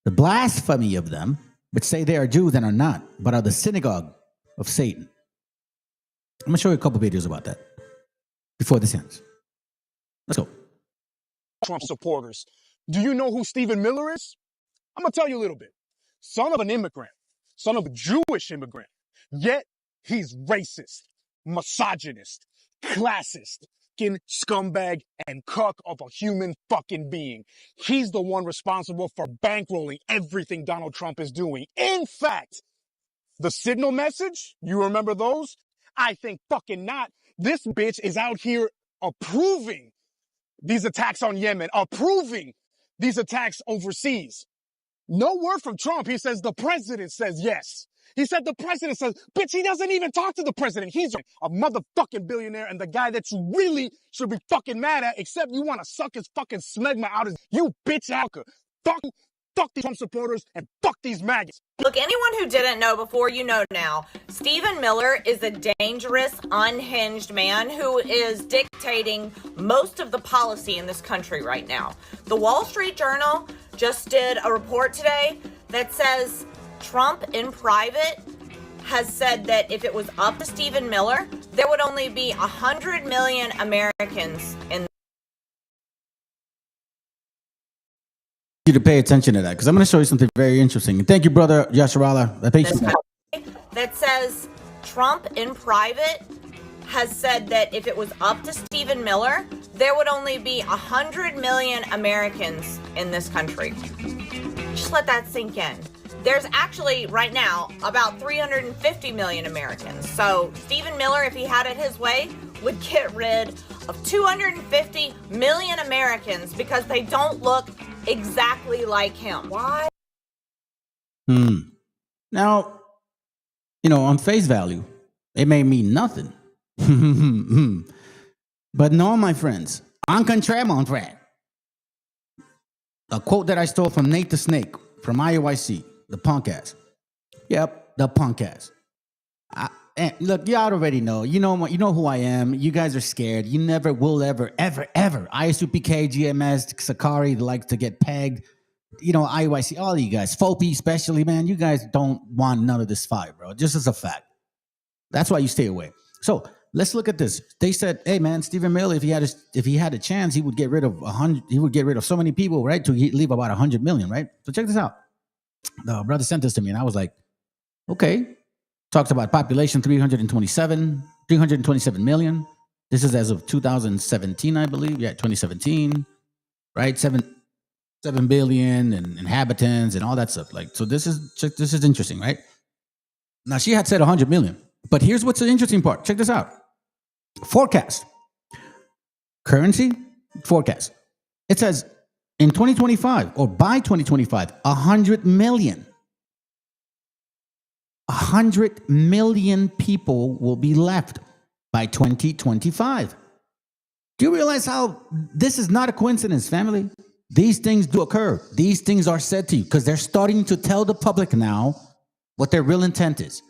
the blasphemy of them, which say they are Jews and are not, but are the synagogue of Satan. I'm going to show you a couple videos about that before this ends. Let's go. Trump supporters. Do you know who Stephen Miller is? I'm going to tell you a little bit. Son of an immigrant, son of a Jewish immigrant, yet he's racist, misogynist, classist, fucking scumbag and cuck of a human fucking being. He's the one responsible for bankrolling everything Donald Trump is doing. In fact, the signal message, you remember those? I think fucking not. This bitch is out here approving these attacks on Yemen, approving these attacks overseas. No word from Trump. He says the president says yes. He said the president says, bitch, he doesn't even talk to the president. He's a motherfucking billionaire and the guy that you really should be fucking mad at, except you want to suck his fucking smegma out his, you bitch alka. Fuck these Trump supporters and fuck these maggots. Look, anyone who didn't know before, you know now. Stephen Miller is a dangerous, unhinged man who is dictating most of the policy in this country right now. The Wall Street Journal just did a report today that says Trump in private has said that if it was up to Stephen Miller, there would only be 100 million Americans in you to pay attention to that because I'm going to show you something very interesting. And thank you, brother Yasharala. that says Trump in private has said that if it was up to Stephen Miller, there would only be 100 million Americans in this country. Just let that sink in. There's actually, right now, about 350 million Americans. So Stephen Miller, if he had it his way, would get rid of 250 million Americans because they don't look exactly like him. Why? Now, on face value, it may mean nothing. But no, my friends, en contraire, mon frère. A quote that I stole from Nate the Snake from IOIC, the punk ass. Yep, the punk ass. And look, y'all already know. You know who I am. You guys are scared. You never will ever, ISUPK, GMS, Sakari likes to get pegged. IOIC, all of you guys. FOPI especially, man. You guys don't want none of this fight, bro. Just as a fact. That's why you stay away. So let's look at this. They said, hey, man, Stephen Miller, if he had a chance, he would get rid of 100. He would get rid of so many people, right? To leave about 100 million, right? So check this out. The brother sent this to me, and I was like, okay. Talks about population 327 million. This is as of 2017, I believe. Yeah, 2017, right? 7 billion and inhabitants and all that stuff. Like, so this is interesting, right? Now she had said 100 million, but here's what's the interesting part. Check this out. Forecast. Currency forecast. It says in 2025 or by 2025, 100 million. 100 million people will be left by 2025. Do you realize how this is not a coincidence, family? These things do occur. These things are said to you because they're starting to tell the public now what their real intent is.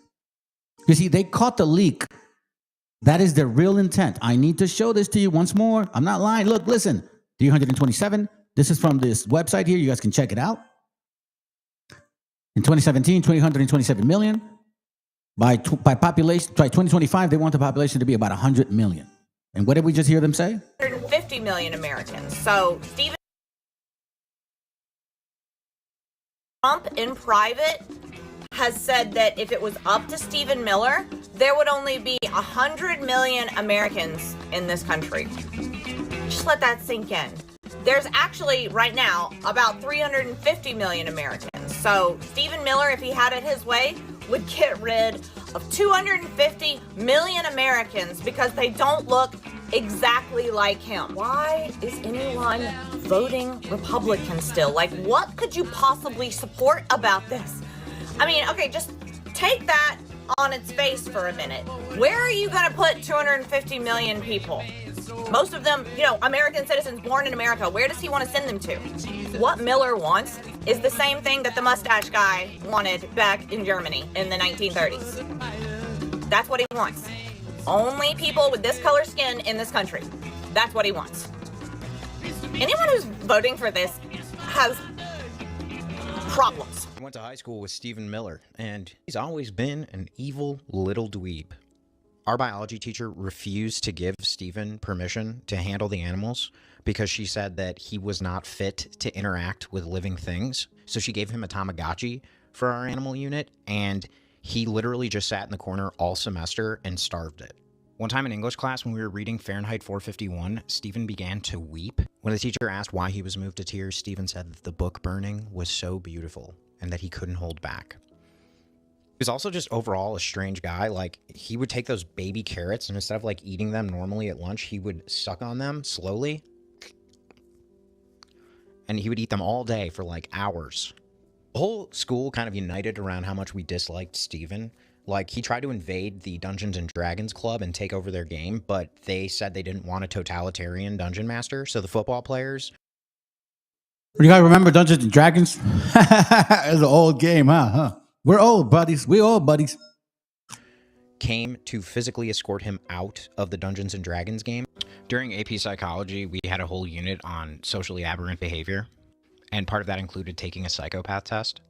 You see, they caught the leak. That is their real intent. I need to show this to you once more. I'm not lying. Look, listen, 327. This is from this website here. You guys can check it out. In 2017, 227 million. By population, by 2025, they want the population to be about 100 million. And what did we just hear them say? 150 million Americans. So Stephen Trump in private has said that if it was up to Stephen Miller, there would only be 100 million Americans in this country. Just let that sink in. There's actually, right now, about 350 million Americans. So Stephen Miller, if he had it his way, would get rid of 250 million Americans because they don't look exactly like him. Why is anyone voting Republican still? Like, what could you possibly support about this? I mean, okay, just take that on its face for a minute. Where are you going to put 250 million people? Most of them, American citizens born in America. Where does he want to send them to? What Miller wants is the same thing that the mustache guy wanted back in Germany in the 1930s. That's what he wants. Only people with this color skin in this country. That's what he wants. Anyone who's voting for this has problems. I went to high school with Stephen Miller, and he's always been an evil little dweeb. Our biology teacher refused to give Stephen permission to handle the animals because she said that he was not fit to interact with living things. So she gave him a Tamagotchi for our animal unit, and he literally just sat in the corner all semester and starved it. One time in English class, when we were reading Fahrenheit 451, Stephen began to weep. When the teacher asked why he was moved to tears, Stephen said that the book burning was so beautiful and that he couldn't hold back. He was also just overall a strange guy. Like, he would take those baby carrots, and instead of like eating them normally at lunch, he would suck on them slowly. And he would eat them all day for like hours. The whole school kind of united around how much we disliked Stephen. Like, he tried to invade the Dungeons and Dragons club and take over their game, but they said they didn't want a totalitarian dungeon master. So the football players... You guys remember Dungeons and Dragons? It's an old game, huh? We're old, buddies. We old, buddies. Came to physically escort him out of the Dungeons and Dragons game. During AP Psychology, we had a whole unit on socially aberrant behavior, and part of that included taking a psychopath test.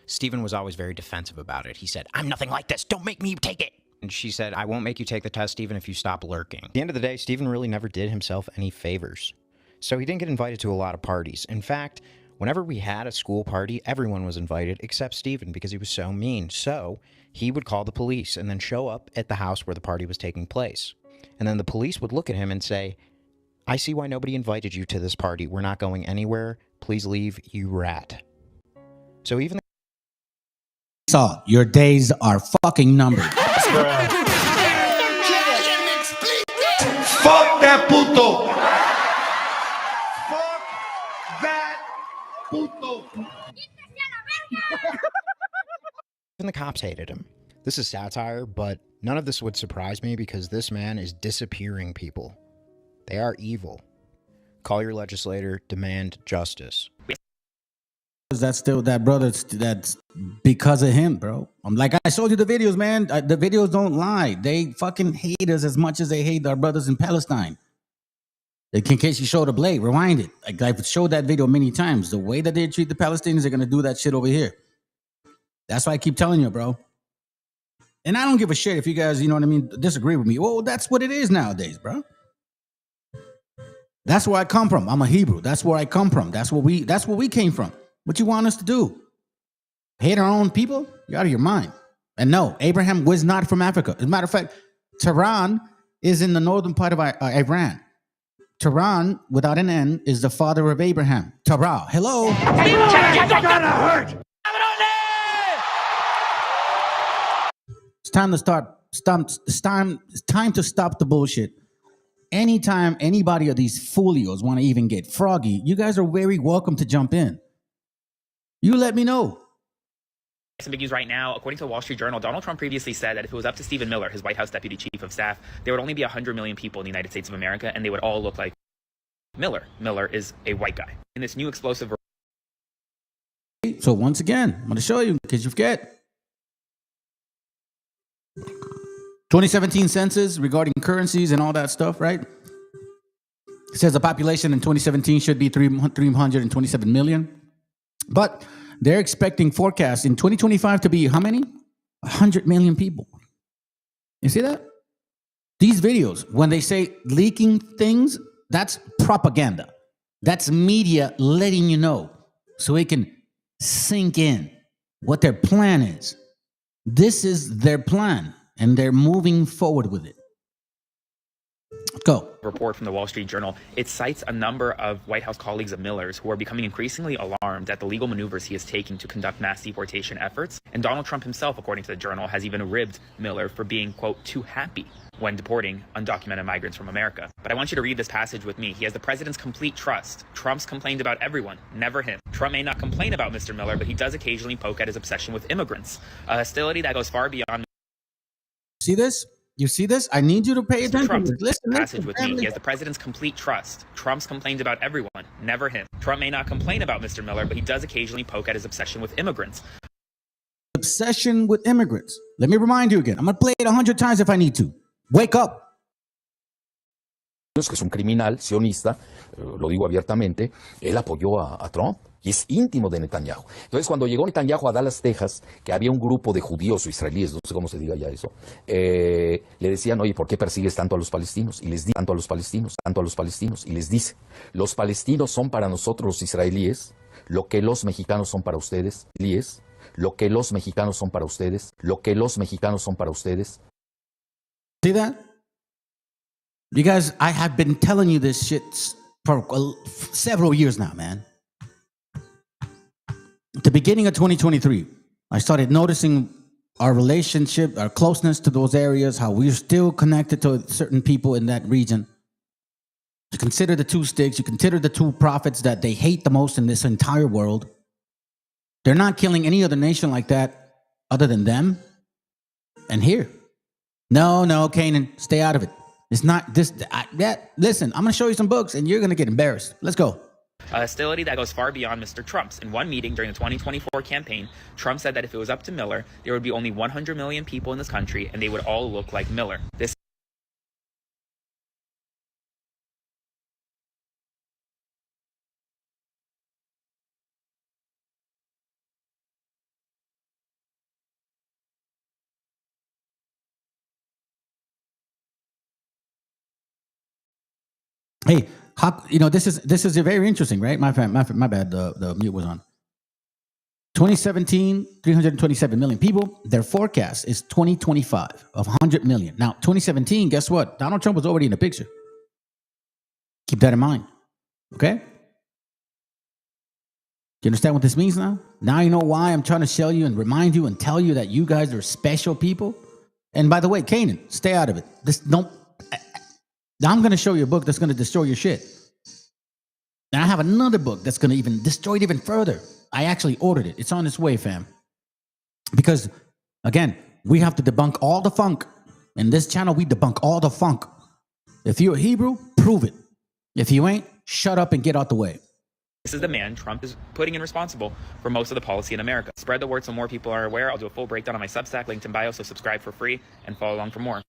Stephen was always very defensive about it. He said, "I'm nothing like this. Don't make me take it." And she said, "I won't make you take the test, Stephen, if you stop lurking." At the end of the day, Stephen really never did himself any favors. So he didn't get invited to a lot of parties. In fact, whenever we had a school party, everyone was invited except Stephen because he was so mean. So he would call the police and then show up at the house where the party was taking place. And then the police would look at him and say, "I see why nobody invited you to this party. We're not going anywhere. Please leave, you rat." So even So your days are fucking numbered. Fuck that puto. the cops hated him. This is satire, but none of this would surprise me because this man is disappearing people. They are evil. Call your legislator, demand justice. That's still that brother. That's because of him, bro. I'm like, I showed you the videos, man. The videos don't lie. They fucking hate us as much as they hate our brothers in Palestine. In case you showed a blade, rewind it. Like, I've showed that video many times. The way that they treat the Palestinians, they're gonna do that shit over here. That's why I keep telling you, bro. And I don't give a shit if you guys, you know what I mean, disagree with me. Well, that's what it is nowadays, bro. That's where I come from. I'm a Hebrew. That's where I come from. That's where we came from. What you want us to do? Hate our own people? You're out of your mind. And no, Abraham was not from Africa. As a matter of fact, Tehran is in the northern part of Iran. Tehran, without an N, is the father of Abraham. Terah. Hello. Gonna hurt. It's time to it's time to stop the bullshit. Anytime anybody of these folios want to even get froggy, you guys are very welcome to jump in. You let me know. Some big news right now. According to the Wall Street Journal, Donald Trump previously said that if it was up to Stephen Miller, his White House Deputy Chief of Staff, there would only be 100 million people in the United States of America, and they would all look like Miller. Miller is a white guy. In this new explosive... So once again, I'm going to show you, in case you forget. 2017 census regarding currencies and all that stuff, right? It says the population in 2017 should be 327 million. But they're expecting forecasts in 2025 to be how many? 100 million people. You see that? These videos, when they say leaking things, that's propaganda. That's media letting you know so it can sink in what their plan is. This is their plan, and they're moving forward with it. Go. Report from the Wall Street Journal. It cites a number of White House colleagues of Miller's who are becoming increasingly alarmed at the legal maneuvers he is taking to conduct mass deportation efforts. And Donald Trump himself, according to the Journal, has even ribbed Miller for being, quote, too happy when deporting undocumented migrants from America. But I want you to read this passage with me. He has the president's complete trust. Trump's complained about everyone, never him. Trump may not complain about Mr. Miller, but he does occasionally poke at his obsession with immigrants, a hostility that goes far beyond... See this? You see this? I need you to pay attention. Trump, listen, passage with me. He has the president's complete trust. Trump's complained about everyone, never him. Trump may not complain about Mr. Miller, but he does occasionally poke at his obsession with immigrants. Obsession with immigrants. Let me remind you again. I'm going to play it 100 times if I need to. Wake up. que es un criminal sionista, lo digo abiertamente, él apoyó a Trump y es íntimo de Netanyahu. Entonces, cuando llegó Netanyahu a Dallas, Texas, que había un grupo de judíos o israelíes, no sé cómo se diga ya eso, le decían, oye, ¿por qué persigues tanto a los palestinos? Y les dice, tanto a los palestinos, y les dice, los palestinos son para nosotros los israelíes, lo que los mexicanos son para ustedes, lo que los mexicanos son para ustedes, lo que los mexicanos son para ustedes. See that? You guys, I have been telling you this shit for several years now, man. At the beginning of 2023, I started noticing our relationship, our closeness to those areas, how we're still connected to certain people in that region. You consider the two sticks, you consider the two prophets that they hate the most in this entire world. They're not killing any other nation like that other than them. And here. No, Canaan, stay out of it. It's not this. Listen, I'm going to show you some books and you're going to get embarrassed. Let's go. A hostility that goes far beyond Mr. Trump's. In one meeting during the 2024 campaign, Trump said that if it was up to Miller, there would be only 100 million people in this country and they would all look like Miller. This Hey, this is very interesting, right? My bad. The mute was on. 2017, 327 million people. Their forecast is 2025 of 100 million. Now, 2017, guess what? Donald Trump was already in the picture. Keep that in mind. Okay? Do you understand what this means now? Now you know why I'm trying to show you and remind you and tell you that you guys are special people. And by the way, Canaan, stay out of it. I'm going to show you a book that's going to destroy your shit. And I have another book that's going to even destroy it even further. I actually ordered it. It's on its way, fam. Because, again, we have to debunk all the funk. In this channel, we debunk all the funk. If you're a Hebrew, prove it. If you ain't, shut up and get out the way. is the man Trump is putting in responsible for most of the policy in America. Spread the word so more people are aware. I'll do a full breakdown on my Substack, linked in bio, so subscribe for free and follow along for more.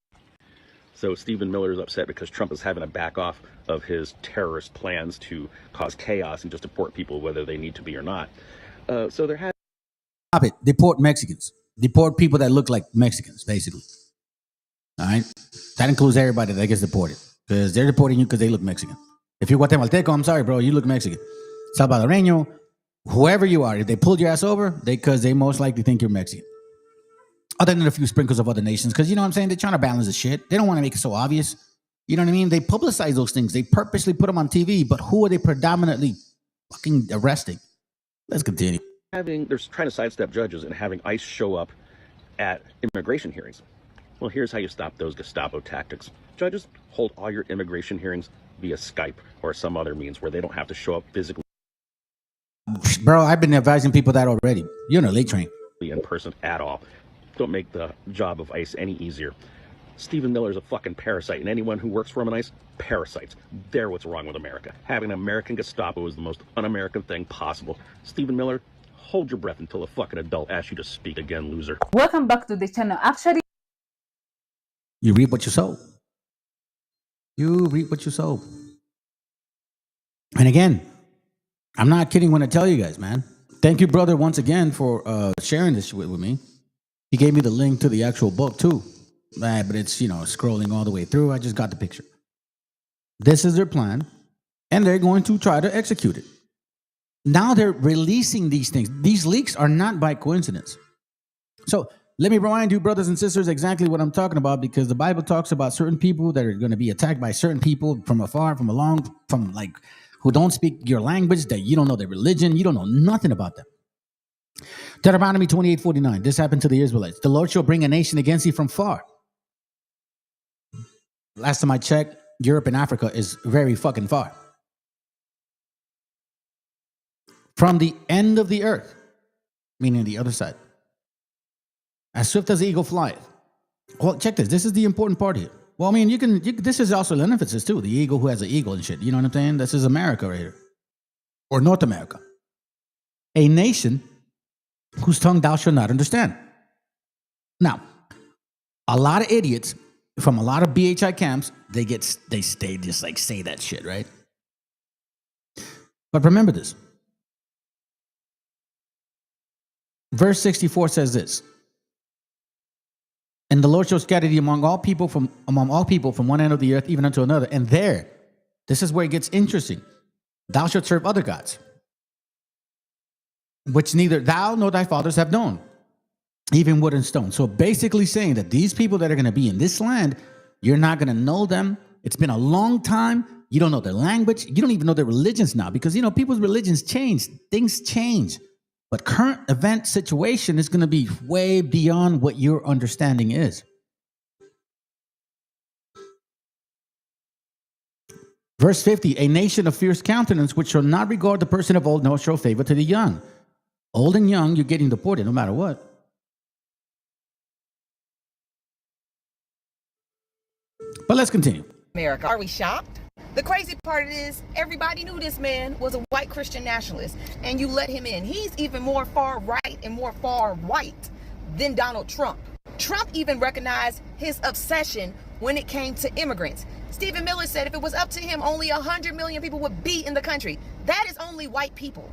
So Stephen Miller is upset because Trump is having to back off of his terrorist plans to cause chaos and just deport people whether they need to be or not. So there has... Stop it. Deport Mexicans. Deport people that look like Mexicans, basically. All right? That includes everybody that gets deported. Because they're deporting you because they look Mexican. If you're Guatemalteco, I'm sorry, bro, you look Mexican. Salvadoreño, whoever you are, if they pulled your ass over, because they most likely think you're Mexican. Other than a few sprinkles of other nations, because you know what I'm saying? They're trying to balance the shit. They don't want to make it so obvious. You know what I mean? They publicize those things. They purposely put them on TV, but who are they predominantly fucking arresting? Let's continue. They're trying to sidestep judges and having ICE show up at immigration hearings. Well, here's how you stop those Gestapo tactics. Judges, hold all your immigration hearings via Skype or some other means where they don't have to show up physically. Bro, I've been advising people that already. You're in a late train. In person at all. Don't make the job of ICE any easier. Stephen Miller's a fucking parasite, and anyone who works for him in ICE, parasites. They're what's wrong with America. Having an American Gestapo is the most un-American thing possible. Stephen Miller, hold your breath until a fucking adult asks you to speak again, loser. Welcome back to the channel. Actually, you reap what you sow. You reap what you sow. And again, I'm not kidding when I tell you guys, man. Thank you, brother, once again for sharing this with me. He gave me the link to the actual book, too. But it's, scrolling all the way through. I just got the picture. This is their plan, and they're going to try to execute it. Now they're releasing these things. These leaks are not by coincidence. So let me remind you, brothers and sisters, exactly what I'm talking about, because the Bible talks about certain people that are going to be attacked by certain people from afar, from along, from like who don't speak your language, that you don't know their religion, you don't know nothing about them. Deuteronomy 28:49. This happened to the Israelites. The Lord shall bring a nation against you from far. Last time I checked, Europe and Africa is very fucking far. From the end of the earth, meaning the other side. As swift as the eagle flieth. Well, check this. This is the important part here. Well, I mean, this is also an emphasis too. The eagle who has an eagle and shit. You know what I'm saying? This is America right here. Or North America. A nation whose tongue thou shalt not understand. Now, a lot of idiots from a lot of BHI camps, they stay just like say that shit, right? But remember this. Verse 64 says this. And the Lord shall scatter thee among all people from one end of the earth even unto another. And there, this is where it gets interesting. Thou shalt serve other gods, which neither thou nor thy fathers have known, even wood and stone. So basically saying that these people that are going to be in this land, you're not going to know them. It's been a long time. You don't know their language. You don't even know their religions now because, people's religions change. Things change. But current event situation is going to be way beyond what your understanding is. Verse 50, a nation of fierce countenance, which shall not regard the person of old, nor show favor to the young. Old and young, you're getting deported no matter what. But let's continue. America. Are we shocked? The crazy part is everybody knew this man was a white Christian nationalist, and you let him in. He's even more far right and more far white than Donald Trump. Trump even recognized his obsession when it came to immigrants. Stephen Miller said if it was up to him, only 100 million people would be in the country. That is only white people.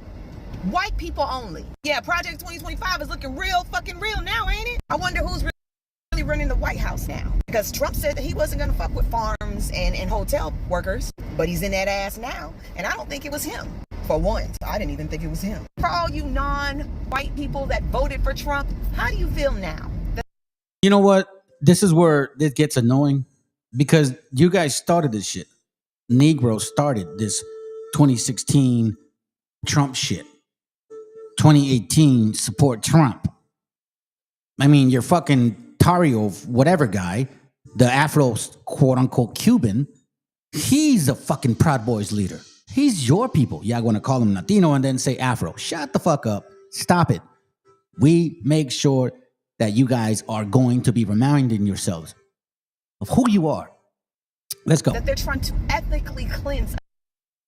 White people only. Yeah, Project 2025 is looking real fucking real now, ain't it? I wonder who's really running the White House now. Because Trump said that he wasn't going to fuck with farms and hotel workers, but he's in that ass now. And I don't think it was him. For once, I didn't even think it was him. For all you non-white people that voted for Trump, how do you feel now? You know what? This is where it gets annoying because you guys started this shit. Negroes started this 2016 Trump shit. 2018 support Trump. I mean, your fucking Tario, whatever guy, the Afro quote unquote Cuban, he's a fucking Proud Boys leader. He's your people. Y'all going to call him Latino and then say Afro. Shut the fuck up. Stop it. We make sure that you guys are going to be reminding yourselves of who you are. Let's go. That they're trying to ethnically cleanse.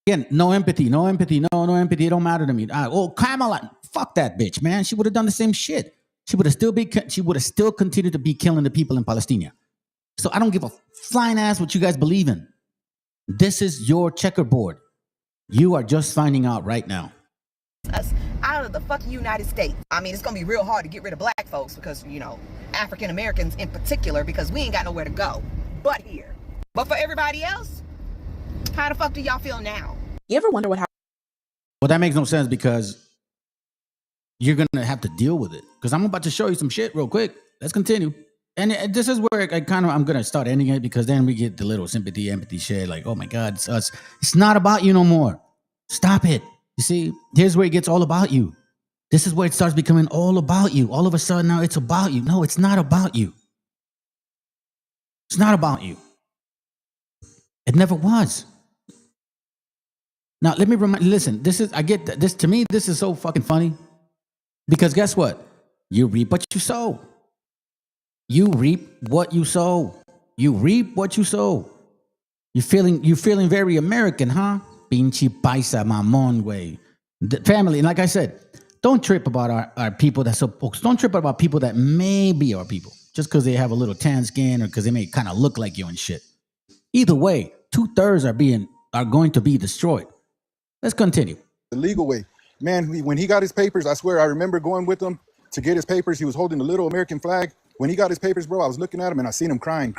Again, no empathy. No empathy. It don't matter to me. Kamala, fuck that bitch, man. She would have done the same shit. She would have still continued to be killing the people in Palestine. So I don't give a flying ass what you guys believe in. This is your checkerboard. You are just finding out right now. Us out of the fucking United States. I mean, it's gonna be real hard to get rid of black folks because, African Americans in particular, because we ain't got nowhere to go but here. But for everybody else, how the fuck do y'all feel now? You ever wonder what happened? Well, that makes no sense because you're going to have to deal with it. Because I'm about to show you some shit real quick. Let's continue. And this is where I'm going to start ending it because then we get the little sympathy, empathy shit. Like, oh my God, it's us. It's not about you no more. Stop it. You see, here's where it gets all about you. This is where it starts becoming all about you. All of a sudden now it's about you. No, it's not about you. It's not about you. It never was. Now, let me listen, to me, this is so fucking funny. Because guess what? You reap what you sow. You reap what you sow. You reap what you sow. You're feeling very American, huh? Pinche paisa mamon way. Family, and like I said, don't trip about our people don't trip about people that may be our people. Just because they have a little tan skin or because they may kind of look like you and shit. Either way, 2/3 are going to be destroyed. Let's continue. The legal way. Man, when he got his papers, I swear I remember going with him to get his papers. He was holding the little American flag. When he got his papers, bro, I was looking at him and I seen him crying.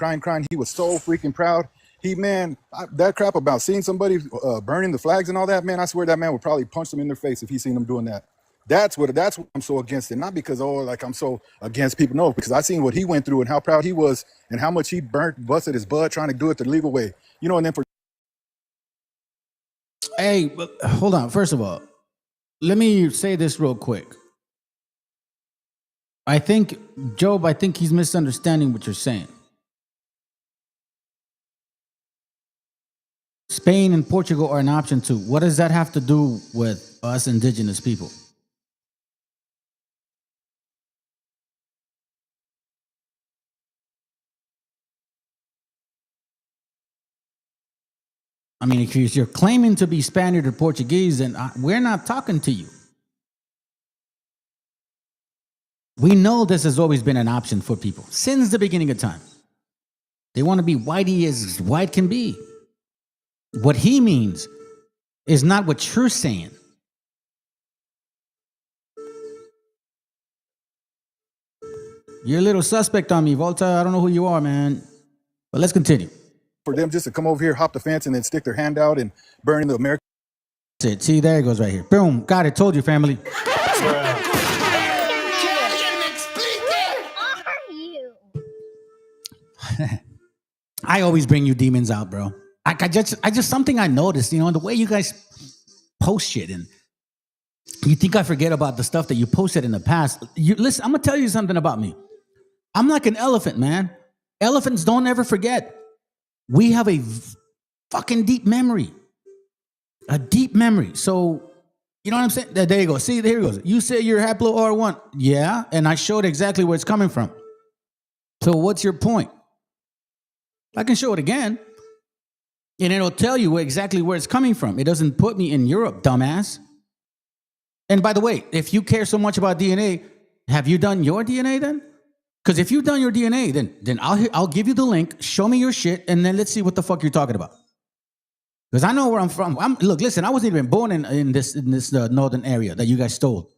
He was so freaking proud. That crap about seeing somebody burning the flags and all that, man, I swear that man would probably punch them in their face if he seen them doing that. That's what I'm so against it. Not because, I'm so against people. No, because I seen what he went through and how proud he was and how much he busted his butt trying to do it the legal way. And then Hey, hold on. First of all, let me say this real quick. I think he's misunderstanding what you're saying. Spain and Portugal are an option too. What does that have to do with us indigenous people? I mean, if you're claiming to be Spaniard or Portuguese, then we're not talking to you. We know this has always been an option for people since the beginning of time. They want to be whitey as white can be. What he means is not what you're saying. You're a little suspect on me, Volta. I don't know who you are, man. But let's continue. For them just to come over here, hop the fence, and then stick their hand out and burn in the American. See, there it goes right here. Boom. Got it. Told you, family. I always bring you demons out, bro. I just something I noticed, you know, the way you guys post shit, and you think I forget about the stuff that you posted in the past. Listen, I'm gonna tell you something about me. I'm like an elephant, man. Elephants don't ever forget. We have a fucking deep memory. A deep memory. So, you know what I'm saying? There you go. See, there it goes. You say you're haplo R1. Yeah, and I showed exactly where it's coming from. So what's your point? I can show it again, and it'll tell you exactly where it's coming from. It doesn't put me in Europe, dumbass. And by the way, if you care so much about DNA, have you done your DNA then? Because if you've done your DNA, then I'll give you the link, show me your shit, and then let's see what the fuck you're talking about. Because I know where I'm from. Look, listen, I wasn't even born in this northern area that you guys stole.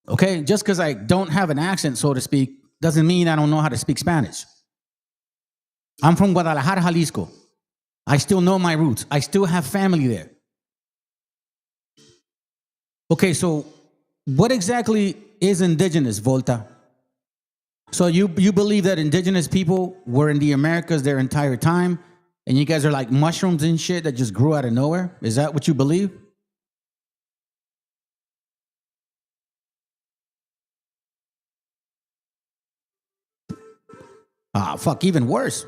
Okay? Just because I don't have an accent, so to speak, doesn't mean I don't know how to speak Spanish. I'm from Guadalajara, Jalisco. I still know my roots. I still have family there. Okay, so what exactly is indigenous, Volta? So you believe that indigenous people were in the Americas their entire time, and you guys are like mushrooms and shit that just grew out of nowhere? Is that what you believe? Ah, fuck, even worse.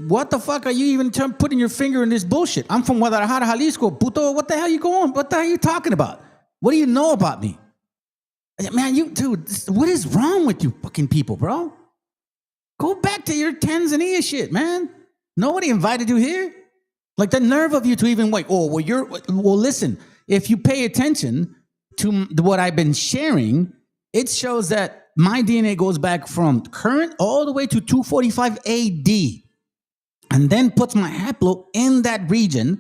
What the fuck are you even putting your finger in this bullshit? I'm from Guadalajara, Jalisco, puto. What the hell you going? What the hell are you talking about? What do you know about me? Man, what is wrong with you fucking people, bro? Go back to your Tanzania shit, man. Nobody invited you here. Like the nerve of you to even wait. Oh, well, listen, if you pay attention to what I've been sharing, it shows that my DNA goes back from current all the way to 245 AD, and then puts my haplo in that region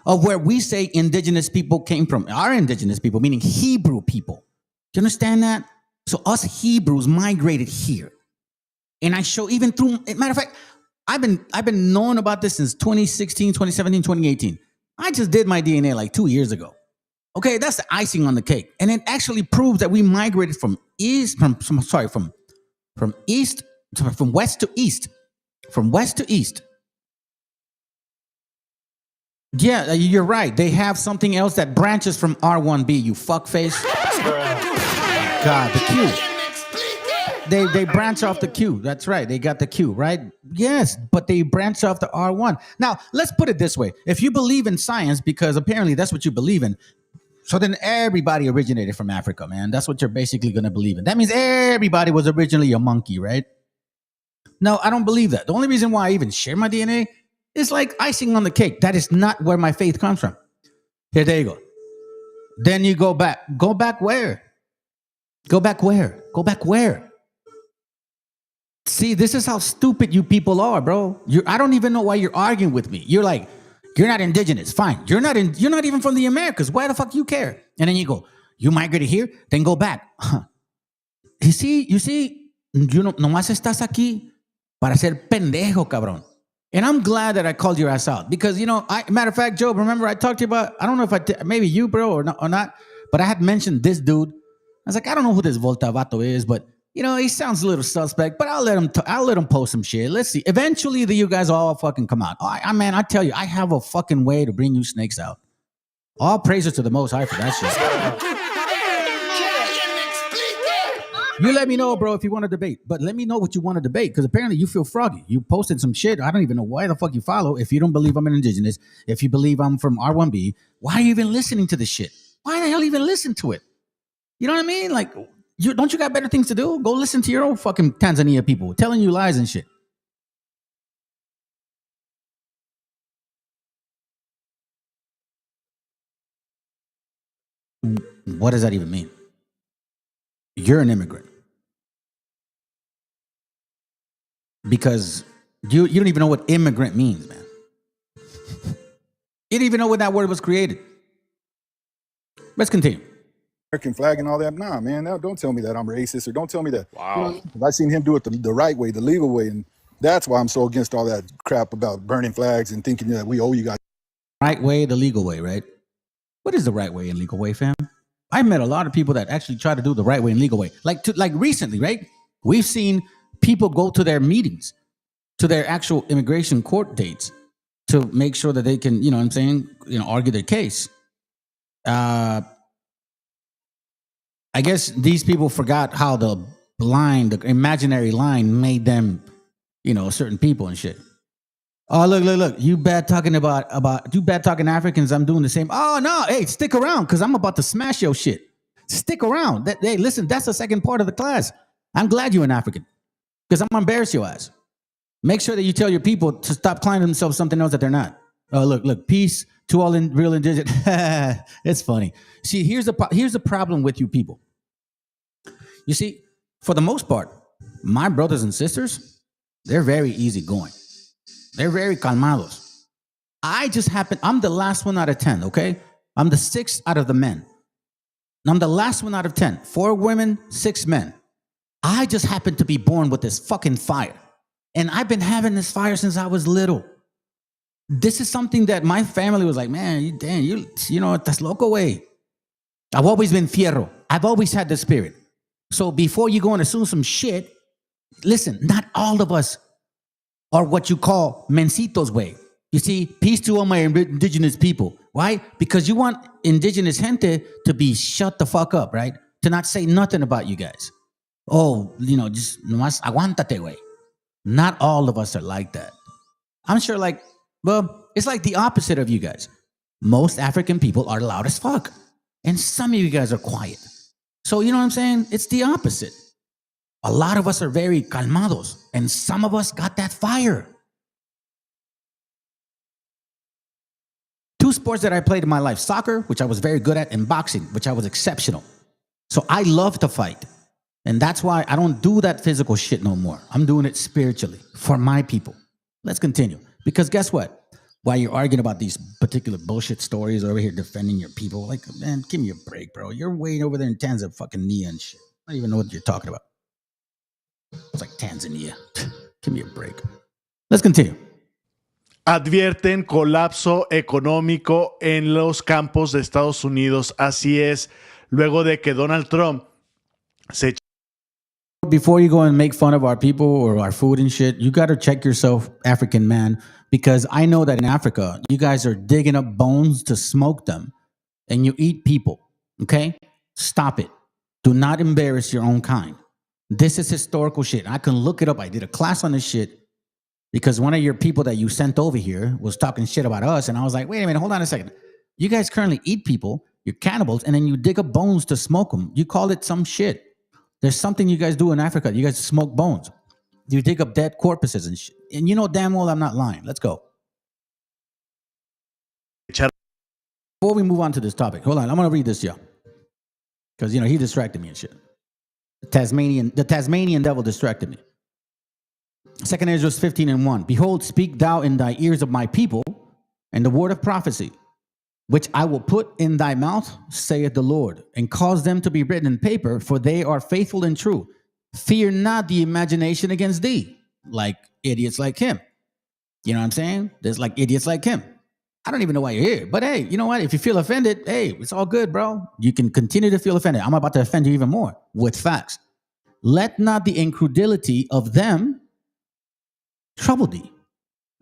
of where we say indigenous people came from. Our indigenous people, meaning Hebrew people. Do you understand that? So us Hebrews migrated here. And I show even through, matter of fact, I've been knowing about this since 2016, 2017, 2018. I just did my DNA like 2 years ago. Okay, that's the icing on the cake. And it actually proves that we migrated from west to east. From west to east. Yeah, you're right. They have something else that branches from R1B, you fuckface. God, the Q. They branch off the Q. That's right. They got the Q, right? Yes, but they branch off the R1. Now, let's put it this way. If you believe in science, because apparently that's what you believe in, so then everybody originated from Africa, man. That's what you're basically going to believe in. That means everybody was originally a monkey, right? No, I don't believe that. The only reason why I even share my DNA is like icing on the cake. That is not where my faith comes from. Here, there you go. Then you go back. Go back where? Go back where? Go back where? See, this is how stupid you people are, bro. I don't even know why you're arguing with me. You're like, you're not indigenous. Fine. You're not even from the Americas. Why the fuck you care? And then you go, you migrated here, then go back. You see, nomás estás aquí para ser pendejo, cabrón. And I'm glad that I called your ass out because, matter of fact, Joe, remember I talked to you about, I don't know if maybe you, bro, or not, but I had mentioned this dude. I was like, I don't know who this Volta Vato is, but he sounds a little suspect, but I'll let him post some shit. Let's see. Eventually, you guys all fucking come out. Man, I tell you, I have a fucking way to bring you snakes out. All praises to the Most High for that shit. You let me know, bro, if you want to debate. But let me know what you want to debate, because apparently you feel froggy. You posted some shit. I don't even know why the fuck you follow. If you don't believe I'm an indigenous, if you believe I'm from R1B, why are you even listening to this shit? Why the hell even listen to it? You know what I mean? Like, don't you got better things to do? Go listen to your own fucking Tanzania people telling you lies and shit. What does that even mean? You're an immigrant. Because You don't even know what immigrant means, man. You didn't even know when that word was created. Let's continue. American flag and all that. Nah, man, don't tell me that I'm racist, or don't tell me that. Wow. I seen him do it the right way, the legal way, and that's why I'm so against all that crap about burning flags and thinking that we owe you guys. Right way, the legal way, right? What is the right way and legal way, fam? I met a lot of people that actually try to do the right way and legal way. Like recently, right? We've seen people go to their meetings, to their actual immigration court dates, to make sure that they can, you know what I'm saying, argue their case. I guess these people forgot how the imaginary line made them, certain people and shit. Oh, look. You bad talking you bad talking Africans. I'm doing the same. Oh, no. Hey, stick around because I'm about to smash your shit. Stick around. Hey, listen, that's the second part of the class. I'm glad you're an African because I'm going to embarrass your ass. Make sure that you tell your people to stop calling themselves something else that they're not. Oh, look, peace to all real indigenous. It's funny. See, here's the problem with you people. You see, for the most part, my brothers and sisters, they're very easygoing. They're very calmados. I'm the last one out of 10, okay? I'm the 6th out of the men. I'm the last one out of 10. 4 women, 6 men. I just happen to be born with this fucking fire. And I've been having this fire since I was little. This is something that my family was like, man, you estás loco, way. I've always been fierro. I've always had the spirit. So before you go and assume some shit, listen, not all of us are what you call mencitos way. You see, peace to all my indigenous people. Why? Because you want indigenous gente to be shut the fuck up, right? To not say nothing about you guys. Oh, just nomás aguántate, way. Not all of us are like that. I'm sure it's like the opposite of you guys. Most African people are loud as fuck. And some of you guys are quiet. So you know what I'm saying? It's the opposite. A lot of us are very calmados, and some of us got that fire. 2 sports that I played in my life: soccer, which I was very good at, and boxing, which I was exceptional. So I love to fight. And that's why I don't do that physical shit no more. I'm doing it spiritually for my people. Let's continue. Because guess what? While you're arguing about these particular bullshit stories over here defending your people, like, man, give me a break, bro. You're way over there in Tanzania, fucking Nia and shit. I don't even know what you're talking about. It's like Tanzania. Give me a break. Let's continue. Advierten colapso económico en los campos de Estados Unidos. Así es, luego de que Donald Trump se... Before you go and make fun of our people or our food and shit, you got to check yourself, African man, because I know that in Africa, you guys are digging up bones to smoke them and you eat people, okay? Stop it. Do not embarrass your own kind. This is historical shit. I can look it up. I did a class on this shit because one of your people that you sent over here was talking shit about us. And I was like, wait a minute, hold on a second. You guys currently eat people, you're cannibals, and then you dig up bones to smoke them. You call it some shit. There's something you guys do in Africa. You guys smoke bones. You dig up dead corpses and shit. And you know damn well I'm not lying. Let's go. Before we move on to this topic, hold on. I'm going to read this, yeah. Because, he distracted me and shit. The Tasmanian devil distracted me. 2 Ezra 15:1. Behold, speak thou in thy ears of my people, and the word of prophecy, which I will put in thy mouth, saith the Lord, and cause them to be written in paper, for they are faithful and true. Fear not the imagination against thee, like idiots like him. You know what I'm saying? There's like idiots like him. I don't even know why you're here. But hey, you know what? If you feel offended, hey, it's all good, bro. You can continue to feel offended. I'm about to offend you even more with facts. Let not the incredulity of them trouble thee.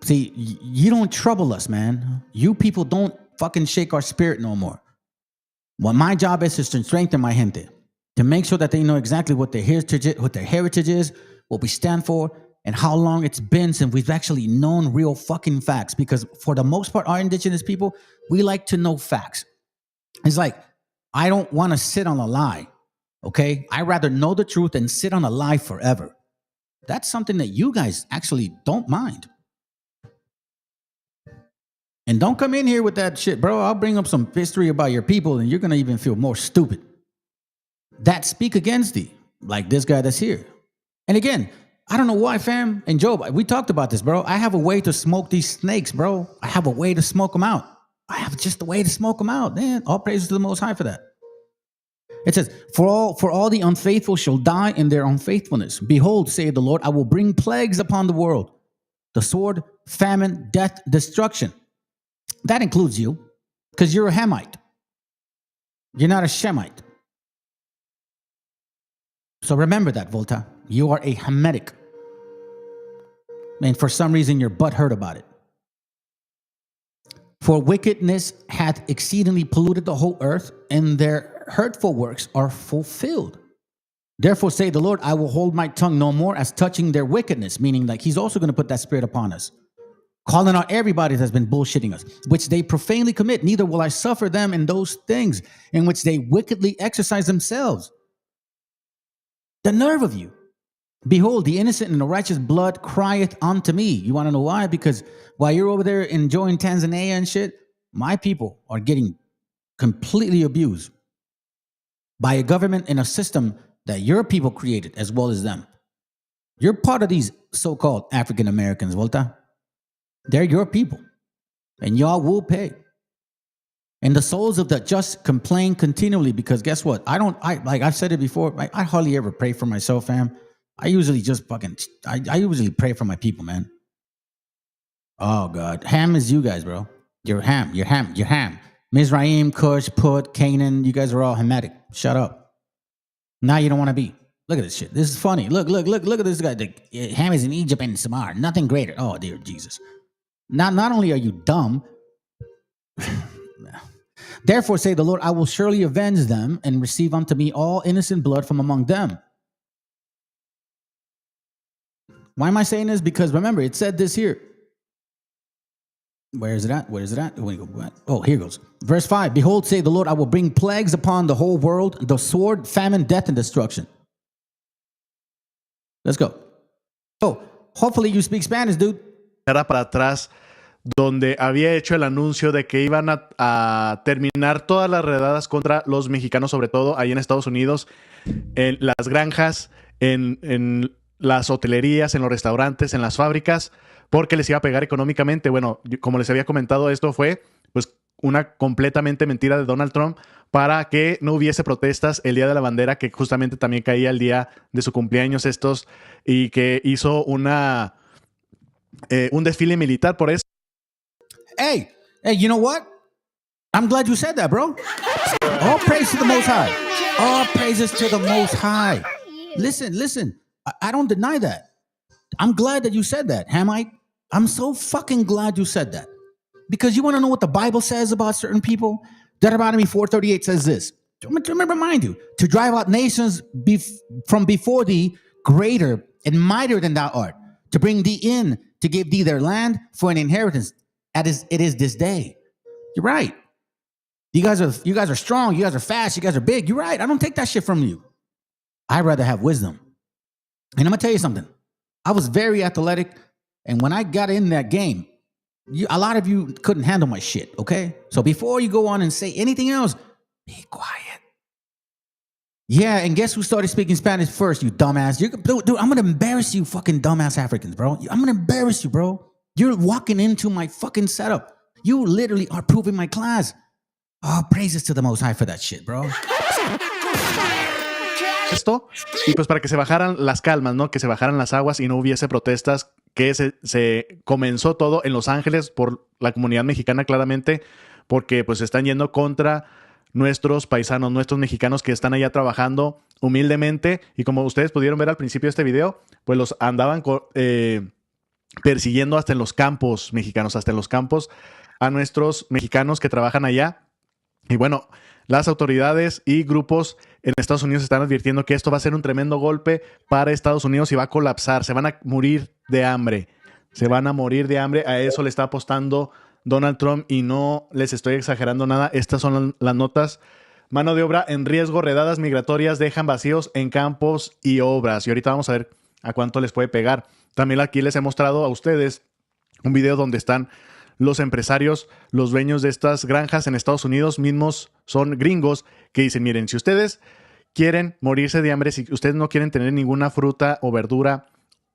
See, you don't trouble us, man. You people don't fucking shake our spirit no more. What my job is to strengthen my gente, to make sure that they know exactly what their heritage is, what we stand for, and how long it's been since we've actually known real fucking facts. Because for the most part, our indigenous people, we like to know facts. It's like, I don't want to sit on a lie, okay? I'd rather know the truth than sit on a lie forever. That's something that you guys actually don't mind. And don't come in here with that shit, bro. I'll bring up some history about your people and you're going to even feel more stupid. That speak against thee, like this guy that's here. And again, I don't know why, fam. And Joe, we talked about this, bro. I have a way to smoke these snakes, bro. I have a way to smoke them out. I have just a way to smoke them out, man. All praises to the Most High for that. It says, for all the unfaithful shall die in their unfaithfulness. Behold, saith the Lord, I will bring plagues upon the world. The sword, famine, death, destruction. That includes you, because you're a Hamite. You're not a Shemite. So remember that, Volta. You are a Hamitic. And for some reason, your butt hurt about it. For wickedness hath exceedingly polluted the whole earth, and their hurtful works are fulfilled. Therefore, say the Lord, I will hold my tongue no more as touching their wickedness, meaning like he's also going to put that spirit upon us, calling out everybody that's been bullshitting us, which they profanely commit. Neither will I suffer them in those things in which they wickedly exercise themselves. The nerve of you. Behold, the innocent and the righteous blood crieth unto me. You want to know why? Because while you're over there enjoying Tanzania and shit, my people are getting completely abused by a government and a system that your people created as well as them. You're part of these so-called African Americans, Volta. They're your people, and y'all will pay. And the souls of the just complain continually because guess what? Like I've said it before, I hardly ever pray for myself, fam. I usually just I usually pray for my people, man. Oh, God. Ham is you guys, bro. You're Ham. Mizraim, Cush, Put, Canaan, you guys are all Hamitic. Shut up. Now you don't want to be. Look at this shit. This is funny. Look at this guy. Ham is in Egypt and Samar. Nothing greater. Oh, dear Jesus. Not only are you dumb, therefore say the Lord, I will surely avenge them and receive unto me all innocent blood from among them. Why am I saying this? Because remember, it said this here. Where is it at? Oh, here goes. Verse 5. Behold, say the Lord, I will bring plagues upon the whole world, the sword, famine, death, and destruction. Let's go. Oh, hopefully you speak Spanish, dude. Era para atrás, donde había hecho el anuncio de que iban a terminar todas las redadas contra los mexicanos, sobre todo ahí en Estados Unidos, en las granjas, en las hotelerías, en los restaurantes, en las fábricas, porque les iba a pegar económicamente. Bueno, como les había comentado, esto fue pues una completamente mentira de Donald Trump para que no hubiese protestas el Día de la Bandera, que justamente también caía el día de su cumpleaños y que hizo un desfile militar por eso. Hey, you know what? I'm glad you said that, bro. All praise to the Most High. All praises to the Most High. Listen. I don't deny that. I'm glad that you said that, Hamite. I'm so fucking glad you said that. Because you want to know what the Bible says about certain people? Deuteronomy 4:38 says this. Let me remind you, to drive out nations from before thee, greater and mightier than thou art, to bring thee in, to give thee their land for an inheritance. It is this day. You're right. You guys are strong. You guys are fast. You guys are big. You're right. I don't take that shit from you. I'd rather have wisdom. And I'm going to tell you something. I was very athletic. And when I got in that game, a lot of you couldn't handle my shit, okay? So before you go on and say anything else, be quiet. Yeah, and guess who started speaking Spanish first, you dumbass? Dude, I'm going to embarrass you fucking dumbass Africans, bro. I'm going to embarrass you, bro. You're walking into my fucking setup. You literally are proving my class. Oh, praises to the Most High for that shit, bro. Esto, y pues para que se bajaran las calmas, ¿no? Que se bajaran las aguas y no hubiese protestas, que se comenzó todo en Los Ángeles por la comunidad mexicana, claramente, porque pues están yendo contra nuestros paisanos, nuestros mexicanos que están allá trabajando humildemente, y como ustedes pudieron ver al principio de este video, pues los andaban persiguiendo hasta en los campos mexicanos, hasta en los campos a nuestros mexicanos que trabajan allá. Y bueno, las autoridades y grupos en Estados Unidos están advirtiendo que esto va a ser un tremendo golpe para Estados Unidos y va a colapsar. Se van a morir de hambre. A eso le está apostando Donald Trump y no les estoy exagerando nada. Estas son las notas. Mano de obra en riesgo, redadas migratorias dejan vacíos en campos y obras. Y ahorita vamos a ver a cuánto les puede pegar. También aquí les he mostrado a ustedes un video donde están los empresarios, los dueños de estas granjas en Estados Unidos mismos, son gringos que dicen, miren, si ustedes quieren morirse de hambre, si ustedes no quieren tener ninguna fruta o verdura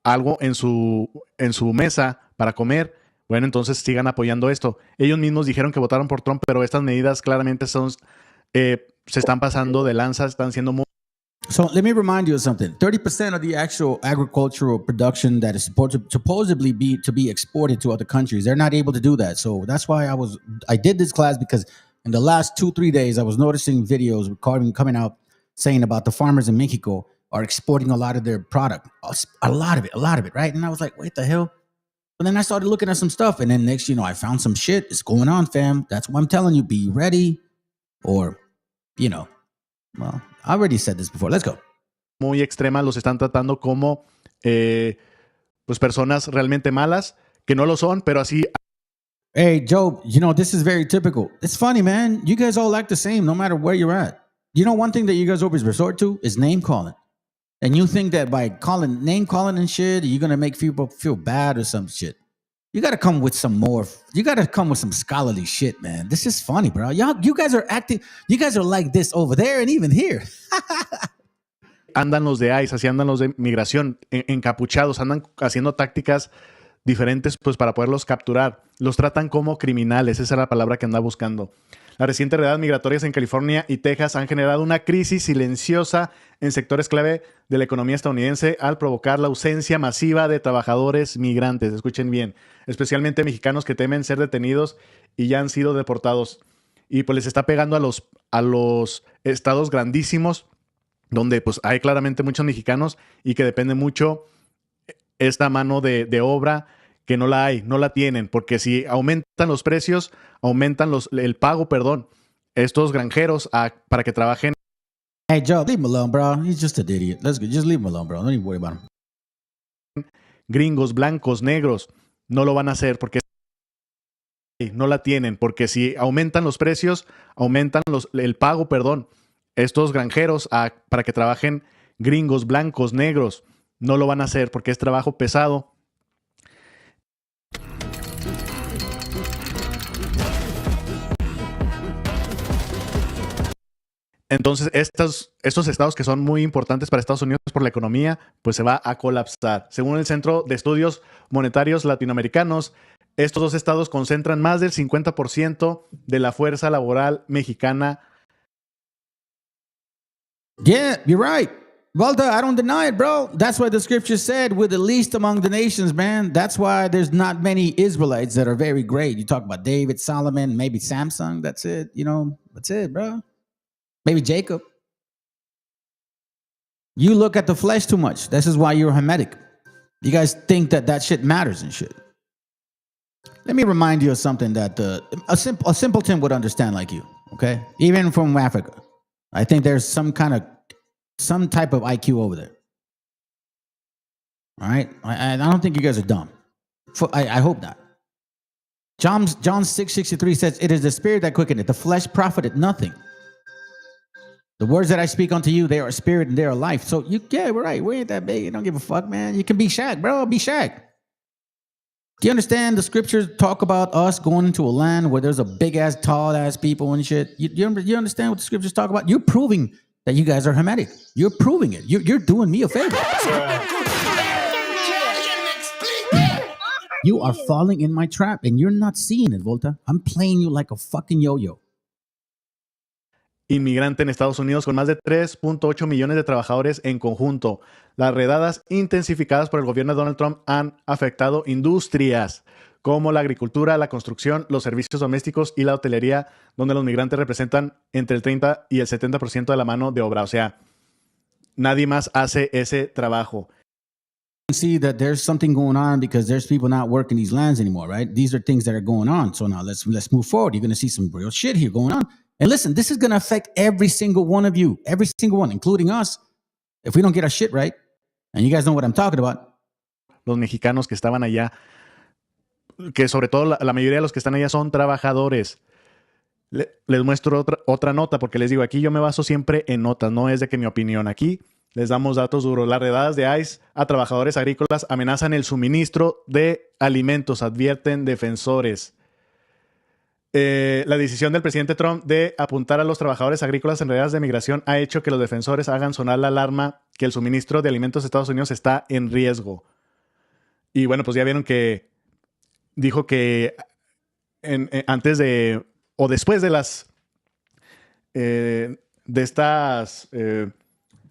algo en su mesa para comer, bueno, entonces sigan apoyando esto. Ellos mismos dijeron que votaron por Trump, pero estas medidas claramente se están pasando de lanza, están siendo muy... So let me remind you of something. 30% of the actual agricultural production that is supposedly be exported to other countries, they're not able to do that. So that's why I did this class, because in the last 2-3 days, I was noticing videos coming out saying about the farmers in Mexico are exporting a lot of their product, a lot of it, right? And I was like, what the hell? But then I started looking at some stuff, and then next, I found some shit. It's going on, fam. That's what I'm telling you. Be ready, or, well, I already said this before. Let's go. Muy extremas, los están tratando como pues personas realmente malas, que no lo son, pero así. Hey, Joe, this is very typical. It's funny, man. You guys all act the same no matter where you're at. One thing that you guys always resort to is name calling. And you think that by name calling and shit, you're going to make people feel bad or some shit. You got to come with some more. You got to come with some scholarly shit, man. This is funny, bro. You guys are acting. You guys are like this over there and even here. Andan los de ICE, así andan los de migración, encapuchados, andan haciendo tácticas diferentes pues para poderlos capturar. Los tratan como criminales, esa es la palabra que anda buscando. Las recientes redadas migratorias en California y Texas han generado una crisis silenciosa en sectores clave de la economía estadounidense al provocar la ausencia masiva de trabajadores migrantes. Escuchen bien, especialmente mexicanos que temen ser detenidos y ya han sido deportados. Y pues les está pegando a los estados grandísimos donde pues hay claramente muchos mexicanos y que depende mucho esta mano de obra que no la tienen, porque si aumentan los precios, aumentan el pago, estos granjeros para que trabajen. Hey, Joe, leave him alone, bro. He's just an idiot. Let's go. Just leave him alone, bro. Don't even worry about him. Gringos, blancos, negros, no lo van a hacer porque no la tienen, porque si aumentan los precios, aumentan el pago, estos granjeros para que trabajen gringos, blancos, negros, no lo van a hacer porque es trabajo pesado. Entonces, estos estados que son muy importantes para Estados Unidos por la economía, pues se va a colapsar. Según el Centro de Estudios Monetarios Latinoamericanos, estos dos estados concentran más del 50% de la fuerza laboral mexicana. Yeah, you're right. Walter, I don't deny it, bro. That's why the scripture said we're the least among the nations, man. That's why there's not many Israelites that are very great. You talk about David, Solomon, maybe Samson. That's it. That's it, bro. Maybe Jacob. You look at the flesh too much. This is why you're Hamitic. You guys think that shit matters and shit. Let me remind you of something that a simpleton would understand like you, okay? Even from Africa. I think there's some type of IQ over there. All right? I don't think you guys are dumb. I hope not. John 6:63 says, it is the spirit that quickeneth, the flesh profited nothing. The words that I speak unto you, they are spirit and they are life. So we're right. We ain't that big. You don't give a fuck, man. You can be Shaq, bro. Be Shaq. Do you understand the scriptures talk about us going into a land where there's a big ass, tall ass people and shit? You understand what the scriptures talk about? You're proving that you guys are Hamitic. You're proving it. You're doing me a favor. You are falling in my trap and you're not seeing it, Volta. I'm playing you like a fucking yo-yo. Inmigrante en Estados Unidos con más de 3.8 millones de trabajadores en conjunto. Las redadas intensificadas por el gobierno de Donald Trump han afectado industrias como la agricultura, la construcción, los servicios domésticos y la hotelería, donde los migrantes representan entre el 30 y el 70% de la mano de obra. O sea, nadie más hace ese trabajo. See that there's something going on because there's people not working these lands anymore, right? These are things that are going on. So now let's move forward. You're going to see some real shit here going on. And listen, this is going to affect every single one of you, every single one, including us, if we don't get our shit right. And you guys know what I'm talking about. Los mexicanos que estaban allá, que sobre todo la mayoría de los que están allá son trabajadores. Les muestro otra nota, porque les digo, aquí yo me baso siempre en notas, no es de que mi opinión. Aquí les damos datos duros. Las redadas de ICE a trabajadores agrícolas amenazan el suministro de alimentos, advierten defensores. La decisión del presidente Trump de apuntar a los trabajadores agrícolas en redadas de migración ha hecho que los defensores hagan sonar la alarma que el suministro de alimentos de Estados Unidos está en riesgo. Y bueno, pues ya vieron que dijo que antes de o después de las de estas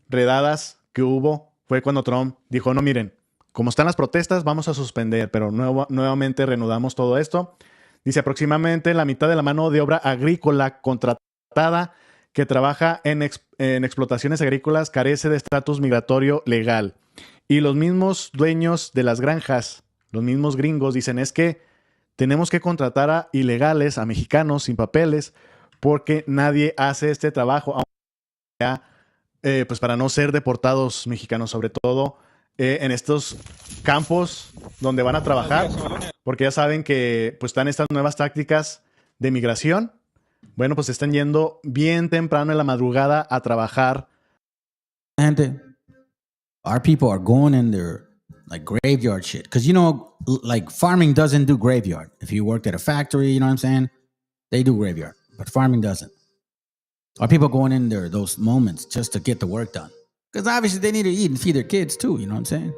redadas que hubo, fue cuando Trump dijo, no, miren, como están las protestas, vamos a suspender, pero nuevamente reanudamos todo esto. Dice, aproximadamente la mitad de la mano de obra agrícola contratada que trabaja en explotaciones agrícolas carece de estatus migratorio legal. Y los mismos dueños de las granjas, los mismos gringos, dicen, es que tenemos que contratar a ilegales, a mexicanos sin papeles, porque nadie hace este trabajo pues para no ser deportados mexicanos, sobre todo en estos campos donde van a trabajar, porque ya saben que pues están estas nuevas tácticas de migración. Bueno, pues están yendo bien temprano en la madrugada a trabajar. Gente, our people are going in their like graveyard shit. Because, you know, like farming doesn't do graveyard. If you worked at a factory, you know what I'm saying? They do graveyard, but farming doesn't. Our people going in there those moments just to get the work done. Because obviously they need to eat and feed their kids too, you know what I'm saying?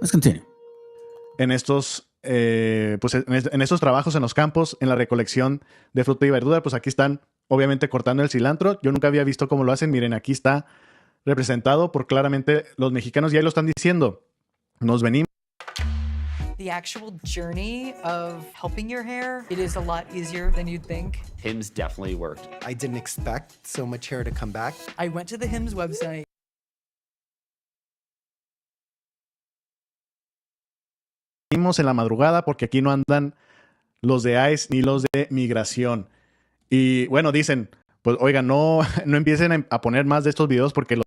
Let's continue. En estos, pues en estos trabajos en los campos, en la recolección de fruta y verdura, pues aquí están obviamente cortando el cilantro. Yo nunca había visto cómo lo hacen. Miren, aquí está representado por claramente los mexicanos, ya lo están diciendo. Nos venimos. The actual journey of helping your hair, it is a lot easier than you'd think. Hims definitely worked. I didn't expect so much hair to come back. I went to the Hims website. Venimos en la madrugada porque aquí no andan los de ICE ni los de migración. Y bueno, dicen, pues oigan, no empiecen a poner más de estos videos porque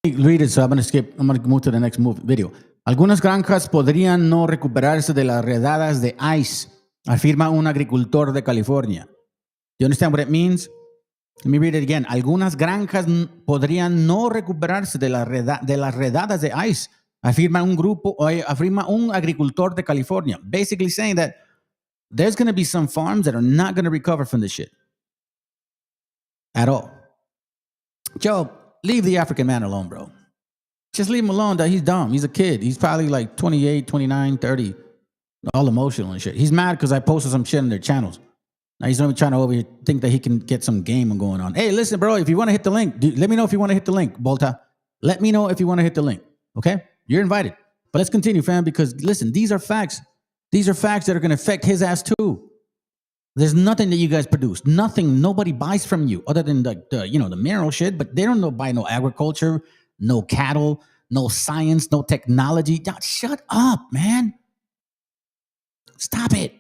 Read it, so I'm going to move to the next video. Algunas granjas podrían no recuperarse de las redadas de ICE, afirma un agricultor de California. Do you understand what it means? Let me read it again. Algunas granjas podrían no recuperarse de las redadas de ICE, afirma un agricultor de California. Basically saying that there's going to be some farms that are not going to recover from this shit. At all. Joe, leave the African man alone, bro. Just leave him alone. He's dumb. He's a kid. He's probably like 28, 29, 30. All emotional and shit. He's mad because I posted some shit on their channels. Now he's only trying to over here think that he can get some game going on. Hey, listen, bro, if you want to hit the link, let me know if you want to hit the link, Bolta. Let me know if you want to hit the link, okay? You're invited. But let's continue, fam, because listen, these are facts. These are facts that are going to affect his ass too. There's nothing that you guys produce. Nothing. Nobody buys from you other than the mineral shit, but they don't buy no agriculture, no cattle, no science, no technology. Shut up, man. Stop it.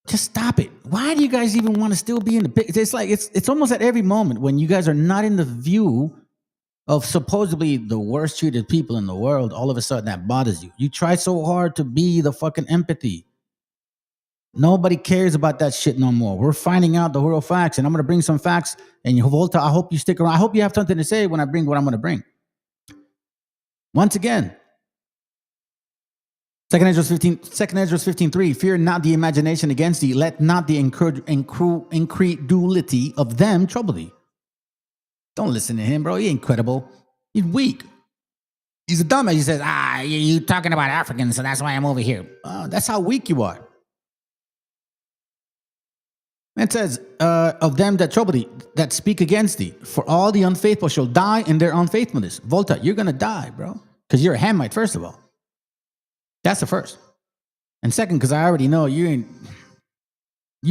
Just stop it. Why do you guys even want to still be in the picture? It's like it's almost at every moment when you guys are not in the view of supposedly the worst treated people in the world, all of a sudden that bothers you. You try so hard to be the fucking empathy. Nobody cares about that shit no more. We're finding out the real facts, and I'm going to bring some facts. And Volta, I hope you stick around. I hope you have something to say when I bring what I'm going to bring. Once again, 2 Ezra 15:3, fear not the imagination against thee, let not the incredulity of them trouble thee. Don't listen to him, bro. He ain't credible. He's weak. He's a dumbass. He says, you talking about Africans, so that's why I'm over here. That's how weak you are. It says, of them that trouble thee, that speak against thee, for all the unfaithful shall die in their unfaithfulness. Volta, you're going to die, bro, because you're a Hamite, first of all. That's the first. And second, because I already know you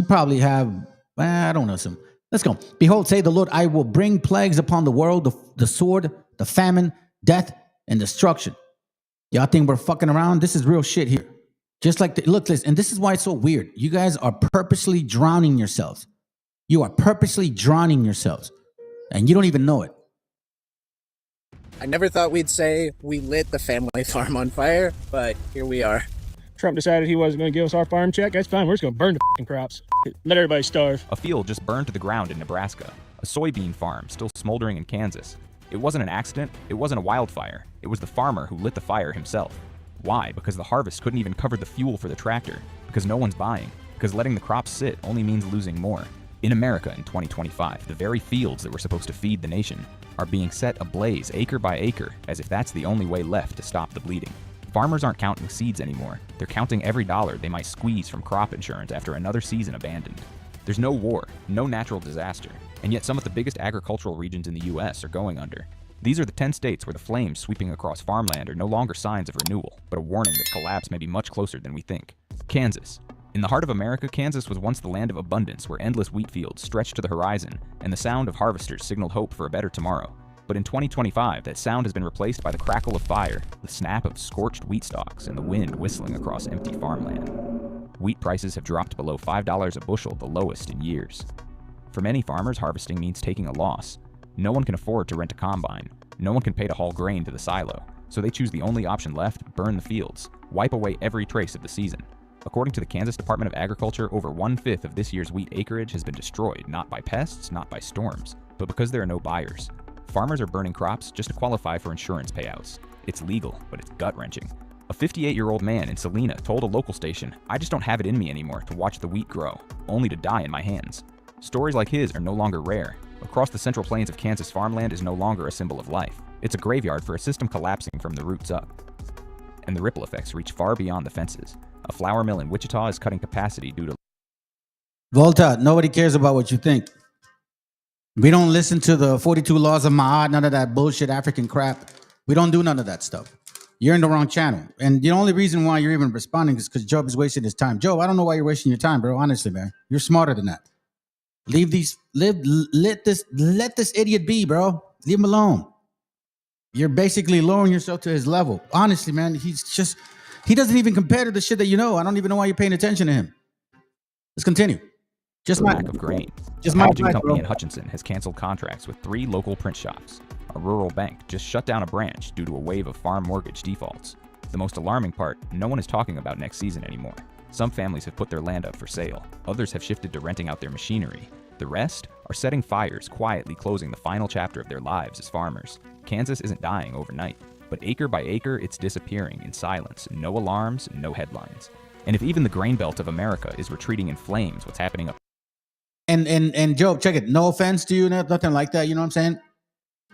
probably have, I don't know some. Let's go. Behold, say the Lord, I will bring plagues upon the world, the sword, the famine, death, and destruction. Y'all think we're fucking around? This is real shit here. Just like, look, this, and this is why it's so weird. You guys are purposely drowning yourselves. You are purposely drowning yourselves, and you don't even know it. I never thought we'd say we lit the family farm on fire, but here we are. Trump decided he wasn't going to give us our farm check. That's fine. We're just going to burn the f***ing crops. Let everybody starve. A field just burned to the ground in Nebraska. A soybean farm still smoldering in Kansas. It wasn't an accident. It wasn't a wildfire. It was the farmer who lit the fire himself. Why? Because the harvest couldn't even cover the fuel for the tractor. Because no one's buying. Because letting the crops sit only means losing more. In America in 2025, the very fields that were supposed to feed the nation are being set ablaze acre by acre, as if that's the only way left to stop the bleeding. Farmers aren't counting seeds anymore. They're counting every dollar they might squeeze from crop insurance after another season abandoned. There's no war, no natural disaster, and yet some of the biggest agricultural regions in the US are going under. These are the 10 states where the flames sweeping across farmland are no longer signs of renewal, but a warning that collapse may be much closer than we think. Kansas. In the heart of America, Kansas was once the land of abundance where endless wheat fields stretched to the horizon and the sound of harvesters signaled hope for a better tomorrow. But in 2025, that sound has been replaced by the crackle of fire, the snap of scorched wheat stalks, and the wind whistling across empty farmland. Wheat prices have dropped below $5 a bushel, the lowest in years. For many farmers, harvesting means taking a loss. No one can afford to rent a combine. No one can pay to haul grain to the silo. So they choose the only option left: burn the fields, wipe away every trace of the season. According to the Kansas Department of Agriculture, over 1/5 of this year's wheat acreage has been destroyed, not by pests, not by storms, but because there are no buyers. Farmers are burning crops just to qualify for insurance payouts. It's legal, but it's gut-wrenching. A 58-year-old man in Salina told a local station, "I just don't have it in me anymore to watch the wheat grow, only to die in my hands." Stories like his are no longer rare. Across the central plains of Kansas, farmland is no longer a symbol of life. It's a graveyard for a system collapsing from the roots up. And the ripple effects reach far beyond the fences. A flour mill in Wichita is cutting capacity due to... Volta, nobody cares about what you think. We don't listen to the 42 laws of Ma'at, none of that bullshit African crap. We don't do none of that stuff. You're in the wrong channel. And the only reason why you're even responding is because Job is wasting his time. Job, I don't know why you're wasting your time, bro. Honestly, man. You're smarter than that. Let this idiot be, bro. Leave him alone. You're basically lowering yourself to his level. Honestly, man, he doesn't even compare to the shit that you know. I don't even know why you're paying attention to him. Let's continue. Just lack of grain. Just a my packaging advice, company bro. in Hutchinson has canceled contracts with 3 local print shops. A rural bank just shut down a branch due to a wave of farm mortgage defaults. The most alarming part, no one is talking about next season anymore. Some families have put their land up for sale. Others have shifted to renting out their machinery. The rest are setting fires, quietly closing the final chapter of their lives as farmers. Kansas isn't dying overnight, but acre by acre, it's disappearing in silence. No alarms, no headlines. And if even the grain belt of America is retreating in flames, what's happening up? And Job, check it. No offense to you, nothing like that. You know what I'm saying?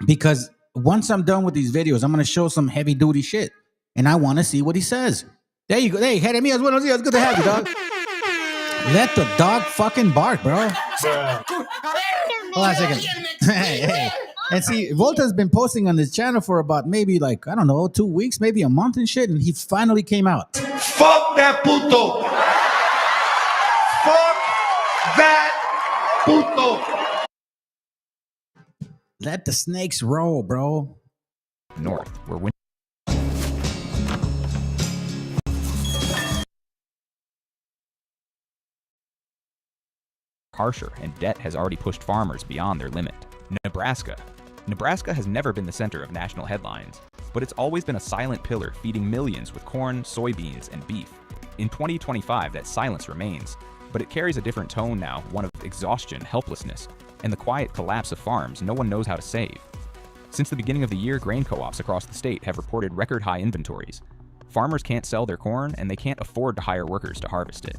Because once I'm done with these videos, I'm going to show some heavy duty shit. And I want to see what he says. There you go. Hey, Jeremias, buenos días. Good to have you, dog. Let the dog fucking bark, bro. Hold on a second. Hey. And see, Volta's been posting on this channel for about maybe 2 weeks, maybe a month and shit. And he finally came out. Fuck that puto. Fuck that puto. Let the snakes roll, bro. North, where winter harsher and debt has already pushed farmers beyond their limit. Nebraska. Nebraska has never been the center of national headlines, but it's always been a silent pillar feeding millions with corn, soybeans, and beef. In 2025, that silence remains, but it carries a different tone now, one of exhaustion, helplessness, and the quiet collapse of farms no one knows how to save. Since the beginning of the year, grain co-ops across the state have reported record-high inventories. Farmers can't sell their corn, and they can't afford to hire workers to harvest it.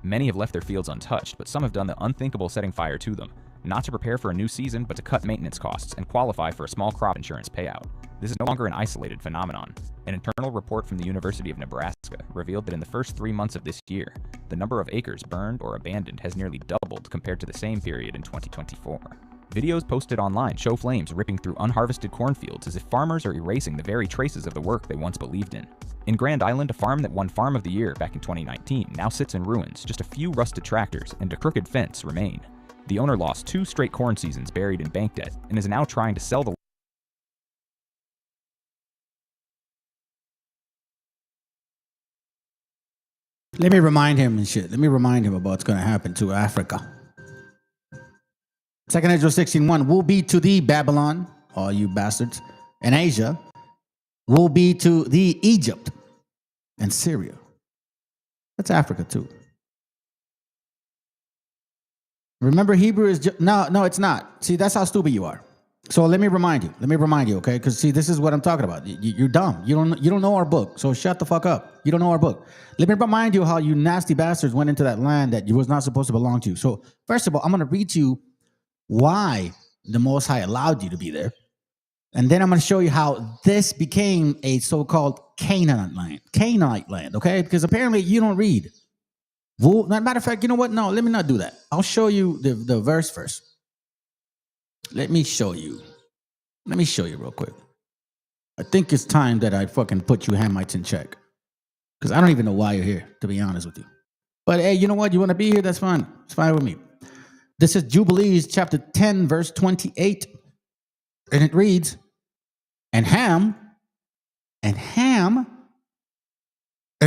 Many have left their fields untouched, but some have done the unthinkable, setting fire to them, not to prepare for a new season, but to cut maintenance costs and qualify for a small crop insurance payout. This is no longer an isolated phenomenon. An internal report from the University of Nebraska revealed that in the first 3 months of this year, the number of acres burned or abandoned has nearly doubled compared to the same period in 2024. Videos posted online show flames ripping through unharvested cornfields as if farmers are erasing the very traces of the work they once believed in. In Grand Island, a farm that won Farm of the Year back in 2019 now sits in ruins. Just a few rusted tractors and a crooked fence remain. The owner lost 2 straight corn seasons buried in bank debt and is now trying to sell the... Let me remind him and shit. Let me remind him about what's going to happen to Africa. 2 Ezra 16:1 will be to thee, Babylon, all you bastards, and Asia will be to thee, Egypt and Syria. That's Africa too. Remember, Hebrew is no, it's not. See, that's how stupid you are. So let me remind you, okay? Because see, this is what I'm talking about. You're dumb. You don't know our book. So shut the fuck up. You don't know our book. Let me remind you how you nasty bastards went into that land that you was not supposed to belong to. So first of all, I'm going to read to you why the Most High allowed you to be there. And then I'm going to show you how this became a so-called Canaanite land, okay? Because apparently you don't read. Matter of fact, you know what? No, let me not do that. I'll show you the verse first. Let me show you real quick. I think it's time that I fucking put you Hamites in check. Because I don't even know why you're here, to be honest with you. But hey, you know what? You want to be here? That's fine. It's fine with me. This is Jubilees chapter 10, verse 28. And it reads, And Ham and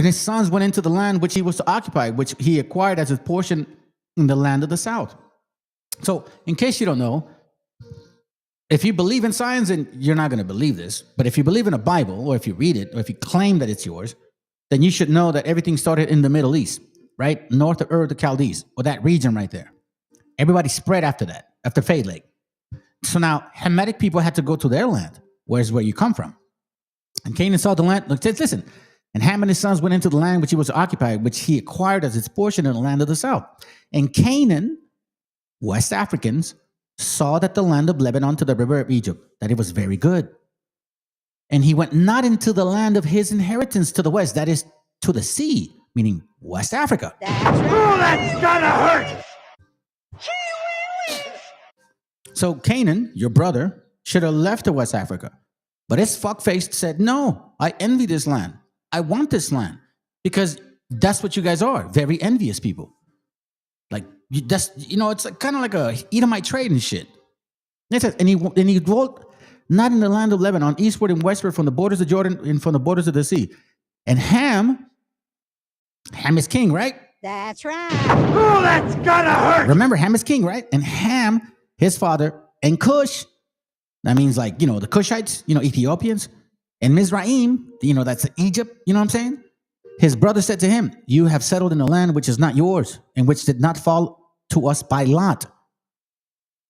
his sons went into the land which he was to occupy, which he acquired as his portion in the land of the south. So, in case you don't know, if you believe in science, and you're not going to believe this, but if you believe in a Bible, or if you read it, or if you claim that it's yours, then you should know that everything started in the Middle East, right? North of Ur, the Chaldees, or that region right there. Everybody spread after that, after Fade Lake. So now, Hamitic people had to go to their land, where you come from. And Canaan saw the land. Look, listen. And Ham and his sons went into the land which he was to occupy, which he acquired as his portion in the land of the south. And Canaan, West Africans, saw that the land of Lebanon to the river of Egypt, that it was very good. And he went not into the land of his inheritance to the west, that is, to the sea, meaning West Africa. Oh, that's gonna hurt! So Canaan, your brother, should have left to West Africa. But his fuckface said, no, I envy this land. I want this land. Because that's what you guys are, very envious people. Like, it's like, kind of like a Edomite trade and shit. It says, and he dwelt not in the land of Lebanon, eastward and westward from the borders of Jordan and from the borders of the sea. And Ham is king, right? That's right. Oh, that's gonna hurt! Remember, Ham is king, right? And Ham, his father, and Cush, that means like, the Cushites, Ethiopians, and Mizraim, that's Egypt, you know what I'm saying? His brother said to him, you have settled in a land which is not yours, and which did not fall to us by lot.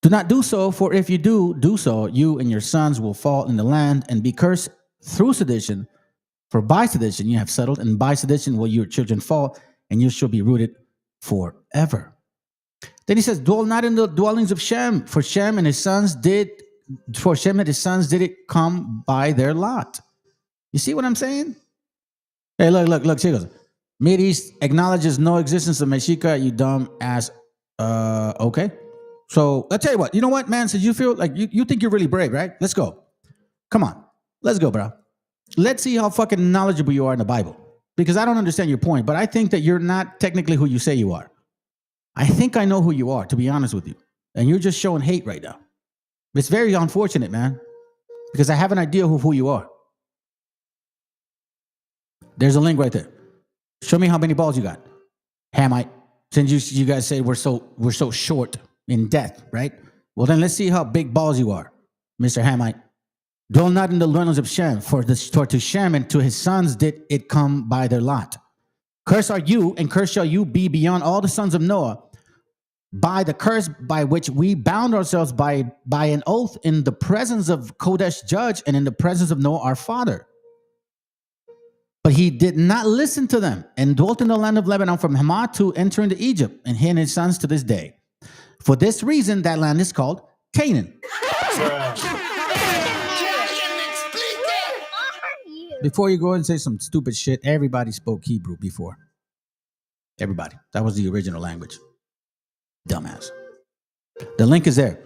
Do not do so, for if you do so, you and your sons will fall in the land and be cursed through sedition. For by sedition you have settled, and by sedition will your children fall, and you shall be rooted forever. Then he says, dwell not in the dwellings of Shem, for Shem and his sons did it come by their lot. You see what I'm saying? Hey, look, here goes. Mideast acknowledges no existence of Meshiacha, you dumb ass. Okay. So I'll tell you what. You know what, man? Since you feel like you think you're really brave, right? Let's go. Come on. Let's go, bro. Let's see how fucking knowledgeable you are in the Bible. Because I don't understand your point, but I think that you're not technically who you say you are. I think I know who you are, to be honest with you. And you're just showing hate right now. It's very unfortunate, man. Because I have an idea of who you are. There's a link right there. Show me how many balls you got. Hamite. Since you guys say we're so short in depth, right? Well, then let's see how big balls you are, Mr. Hamite. Dwell not in the dwellings of Shem, for to Shem and to his sons did it come by their lot. Cursed are you, and cursed shall you be beyond all the sons of Noah, by the curse by which we bound ourselves by an oath in the presence of Kodesh judge and in the presence of Noah our father. But he did not listen to them, and dwelt in the land of Lebanon from Hamath to enter into Egypt, and he and his sons to this day. For this reason, that land is called Canaan. Before you go and say some stupid shit, everybody spoke Hebrew before. Everybody. That was the original language. Dumbass. The link is there.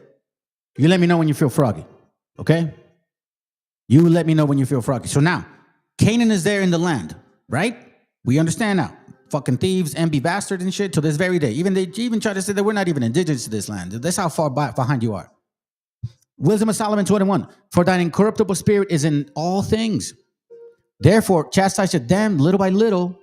You let me know when you feel froggy. Okay? You let me know when you feel froggy. So now, Canaan is there in the land, right? We understand now. Fucking thieves, envy bastards and shit to this very day. They even try to say that we're not even indigenous to this land. That's how far behind you are. Wisdom of Solomon 21. For thine incorruptible spirit is in all things. Therefore, chastise them little by little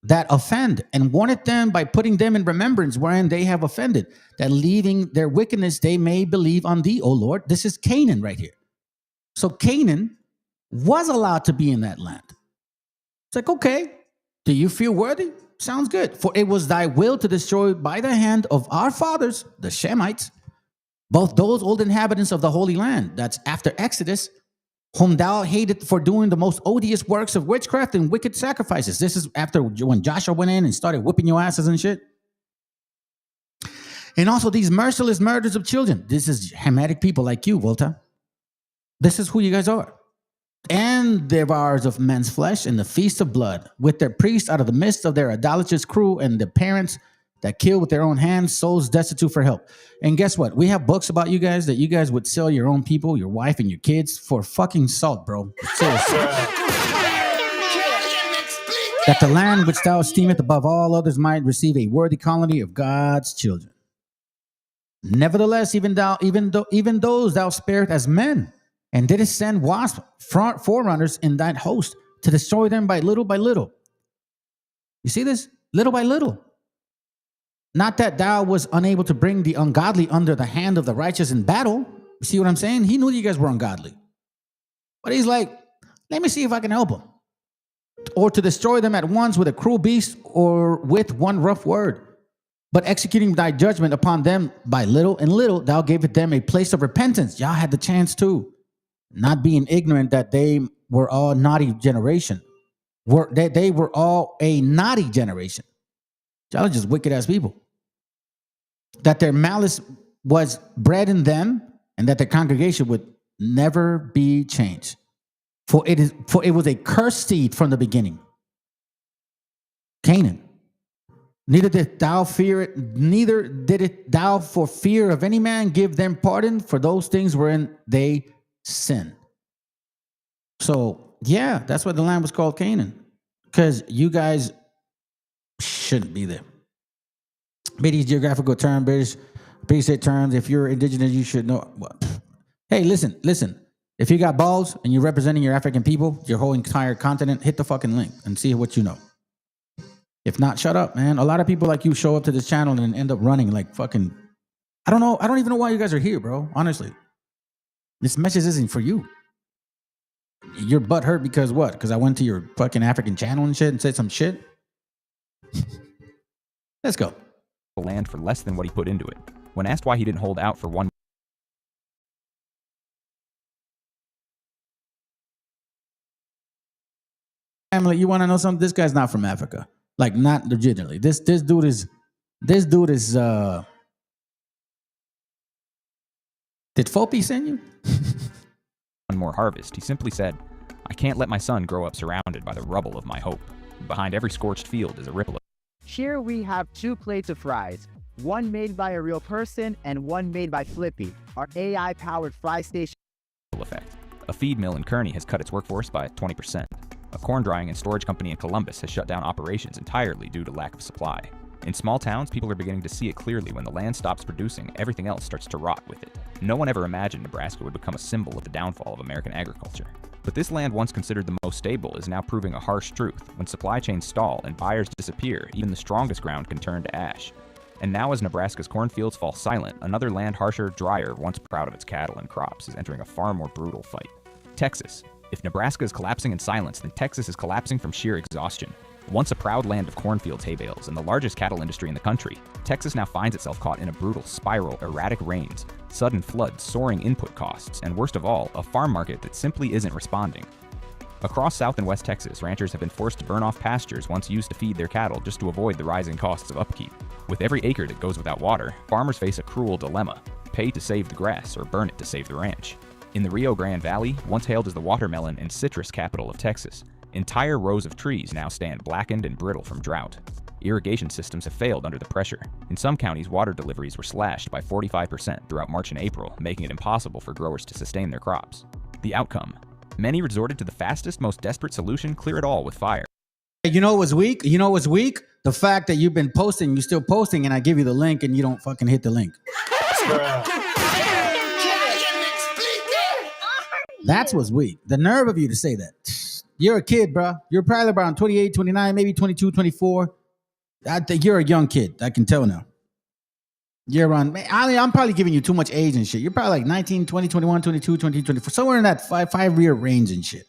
that offend, and warneth them by putting them in remembrance wherein they have offended, that leaving their wickedness they may believe on thee, O Lord. This is Canaan right here. So Canaan was allowed to be in that land. It's like, okay, do you feel worthy? Sounds good. For it was thy will to destroy by the hand of our fathers, the Shemites, both those old inhabitants of the Holy Land, that's after Exodus, whom thou hated for doing the most odious works of witchcraft and wicked sacrifices. This is after when Joshua went in and started whipping your asses and shit. And also these merciless murders of children. This is Hamitic people like you, Volta. This is who you guys are. and devourers of men's flesh and the feast of blood, with their priests out of the midst of their idolatrous crew, and the parents that kill with their own hands, souls destitute for help. And guess what? We have books about you guys that you guys would sell your own people, your wife and your kids for fucking salt, bro. Seriously. That the land which thou esteemeth above all others might receive a worthy colony of God's children. Nevertheless, even those thou spared as men, and didst send wasp forerunners in thine host to destroy them by little. You see this? Little by little. Not that thou was unable to bring the ungodly under the hand of the righteous in battle. You see what I'm saying? He knew you guys were ungodly. But he's like, let me see if I can help them. Or to destroy them at once with a cruel beast or with one rough word. But executing thy judgment upon them by little and little, thou gavest them a place of repentance. Y'all had the chance too. Not being ignorant that they were all naughty generation. They were all a naughty generation. Y'all are just wicked ass people. That their malice was bred in them, and that their congregation would never be changed. For it was a cursed seed from the beginning. Canaan. Neither did it thou for fear of any man give them pardon for those things wherein they sin. So yeah, that's why the land was called Canaan. Because you guys shouldn't be there. British geographical term, British preset terms. If you're indigenous, you should know. Hey, listen. If you got balls and you're representing your African people, your whole entire continent, hit the fucking link and see what you know. If not, shut up, man. A lot of people like you show up to this channel and end up running like fucking. I don't know. I don't even know why you guys are here, bro. Honestly, this message isn't for you. Your butt hurt because what? Because I went to your fucking African channel and shit and said some shit. Let's go. Land for less than what he put into it. When asked why he didn't hold out for one family, you want to know something? This guy's not from Africa. Like, not legitimately. This dude is did Fopi send you? one more harvest, he simply said, I can't let my son grow up surrounded by the rubble of my hope. Behind every scorched field is a ripple of. Here we have two plates of fries, one made by a real person and one made by Flippy, our AI-powered fry station. Effect. A feed mill in Kearney has cut its workforce by 20%. A corn drying and storage company in Columbus has shut down operations entirely due to lack of supply. In small towns, people are beginning to see it clearly. When the land stops producing, everything else starts to rot with it. No one ever imagined Nebraska would become a symbol of the downfall of American agriculture. But this land, once considered the most stable, is now proving a harsh truth. When supply chains stall and buyers disappear, even the strongest ground can turn to ash. And now as Nebraska's cornfields fall silent, another land harsher, drier, once proud of its cattle and crops, is entering a far more brutal fight. Texas. If Nebraska is collapsing in silence, then Texas is collapsing from sheer exhaustion. Once a proud land of cornfields, hay bales, and the largest cattle industry in the country, Texas now finds itself caught in a brutal spiral, erratic rains, sudden floods, soaring input costs, and worst of all, a farm market that simply isn't responding. Across South and West Texas, ranchers have been forced to burn off pastures once used to feed their cattle just to avoid the rising costs of upkeep. With every acre that goes without water, farmers face a cruel dilemma: pay to save the grass or burn it to save the ranch. In the Rio Grande Valley, once hailed as the watermelon and citrus capital of Texas, entire rows of trees now stand blackened and brittle from drought. Irrigation systems have failed under the pressure. In some counties, water deliveries were slashed by 45% throughout March and April, making it impossible for growers to sustain their crops. The outcome: many resorted to the fastest, most desperate solution: clear it all with fire. You know what's weak? The fact that you've been posting, you're still posting, and I give you the link and you don't fucking hit the link. That's what's weak. The nerve of you to say that. You're a kid, bro. You're probably around 28, 29, maybe 22, 24. I think you're a young kid. I can tell now. You're around, I'm probably giving you too much age and shit. You're probably like 19, 20, 21, 22, 23, 24. Somewhere in that five-year range and shit.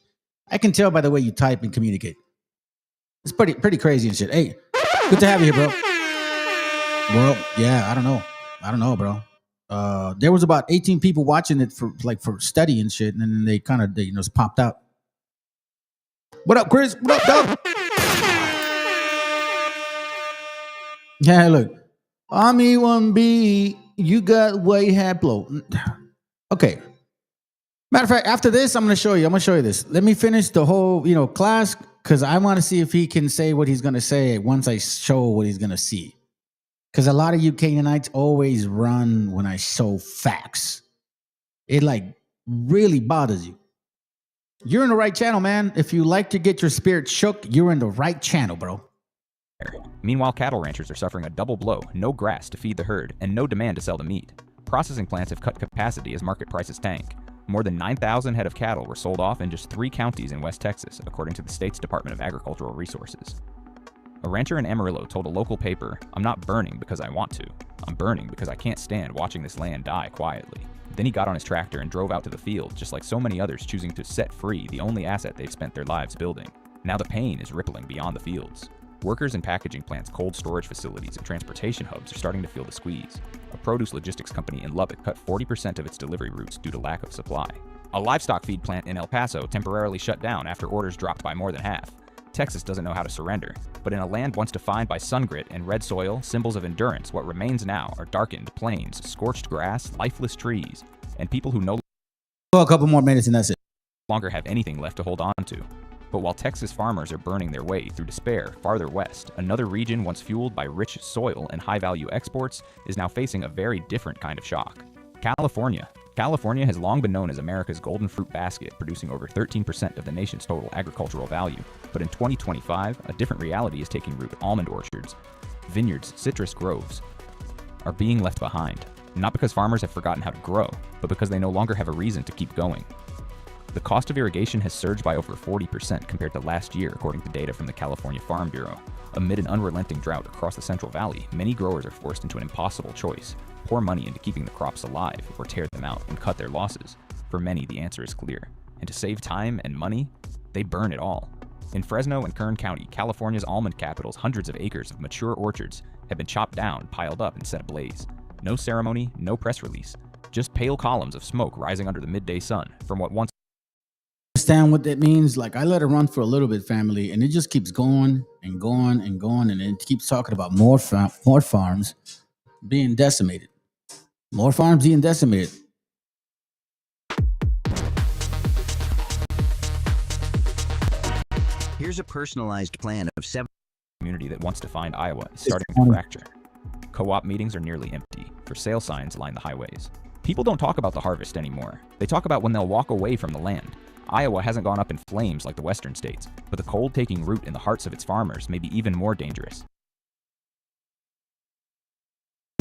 I can tell by the way you type and communicate. It's pretty crazy and shit. Hey, good to have you here, bro. Well, yeah, I don't know, bro. There was about 18 people watching it for study and shit, and then they kind of just popped out. What up, Chris? What up, dog? Yeah, look. Ami 1B, you got way haplo. Okay. Matter of fact, after this, I'm going to show you. I'm going to show you this. Let me finish the whole, class, because I want to see if he can say what he's going to say once I show what he's going to see. Because a lot of you Canaanites always run when I show facts. It really bothers you. You're in the right channel, man. If you like to get your spirit shook, you're in the right channel, bro. Meanwhile, cattle ranchers are suffering a double blow: no grass to feed the herd and no demand to sell the meat. Processing plants have cut capacity as market prices tank. More than 9,000 head of cattle were sold off in just 3 counties in West Texas, according to the state's Department of Agricultural Resources. A rancher in Amarillo told a local paper, "I'm not burning because I want to. I'm burning because I can't stand watching this land die quietly." Then he got on his tractor and drove out to the field, just like so many others choosing to set free the only asset they've spent their lives building. Now the pain is rippling beyond the fields. Workers in packaging plants, cold storage facilities, and transportation hubs are starting to feel the squeeze. A produce logistics company in Lubbock cut 40% of its delivery routes due to lack of supply. A livestock feed plant in El Paso temporarily shut down after orders dropped by more than half. Texas doesn't know how to surrender, but in a land once defined by sun grit and red soil, symbols of endurance, what remains now are darkened plains, scorched grass, lifeless trees, and people who no A couple more minutes and that's it. longer have anything left to hold on to. But while Texas farmers are burning their way through despair farther west, another region once fueled by rich soil and high-value exports is now facing a very different kind of shock. California. California has long been known as America's golden fruit basket, producing over 13% of the nation's total agricultural value. But in 2025, a different reality is taking root. Almond orchards, vineyards, citrus groves are being left behind. Not because farmers have forgotten how to grow, but because they no longer have a reason to keep going. The cost of irrigation has surged by over 40% compared to last year, according to data from the California Farm Bureau. Amid an unrelenting drought across the Central Valley, many growers are forced into an impossible choice: pour money into keeping the crops alive or tear them out and cut their losses. For many, the answer is clear. And to save time and money, they burn it all. In Fresno and Kern County, California's almond capital's hundreds of acres of mature orchards have been chopped down, piled up, and set ablaze. No ceremony, no press release, just pale columns of smoke rising under the midday sun from what once Understand what that means? I let it run for a little bit, family, and it just keeps going and going and going, and it keeps talking about more farms being decimated. More farms being decimated. Here's a personalized plan of 7 community that wants to find Iowa is starting to fracture. Co-op meetings are nearly empty. For sale signs line the highways. People don't talk about the harvest anymore. They talk about when they'll walk away from the land. Iowa hasn't gone up in flames like the western states, but the cold taking root in the hearts of its farmers may be even more dangerous.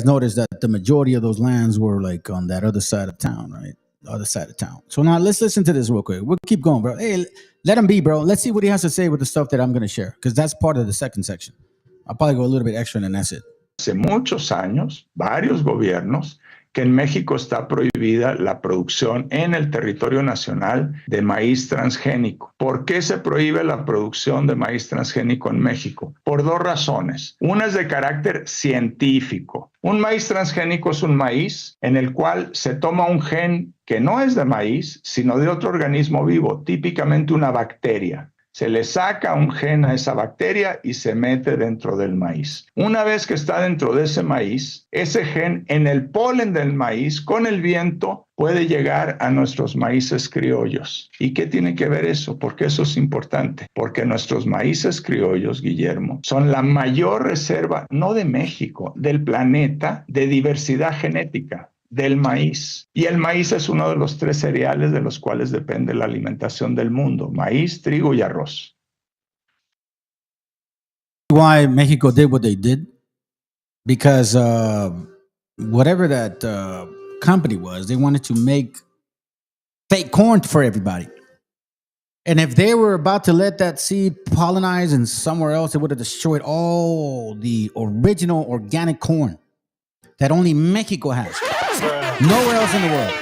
Notice that the majority of those lands were on that other side of town, right? The other side of town. So now let's listen to this real quick. We'll keep going, bro. Hey, let him be, bro. Let's see what he has to say with the stuff that I'm going to share, because that's part of the second section. I'll probably go a little bit extra and then that's it. Hace muchos años, varios gobiernos, que en México está prohibida la producción en el territorio nacional de maíz transgénico. ¿Por qué se prohíbe la producción de maíz transgénico en México? Por 2 razones. Una es de carácter científico. Un maíz transgénico es un maíz en el cual se toma un gen que no es de maíz, sino de otro organismo vivo, típicamente una bacteria. Se le saca un gen a esa bacteria y se mete dentro del maíz. Una vez que está dentro de ese maíz, ese gen en el polen del maíz, con el viento, puede llegar a nuestros maíces criollos. ¿Y qué tiene que ver eso? ¿Por qué eso es importante? Porque nuestros maíces criollos, Guillermo, son la mayor reserva, no de México, del planeta, de diversidad genética del maíz. Y el maíz es uno de los 3 cereales de los cuales depende la alimentación del mundo: maíz, trigo y arroz. Why Mexico did what they did? Because whatever that company was, they wanted to make fake corn for everybody. And if they were about to let that seed pollinize in somewhere else, it would have destroyed all the original organic corn that only Mexico has. Nowhere else in the world.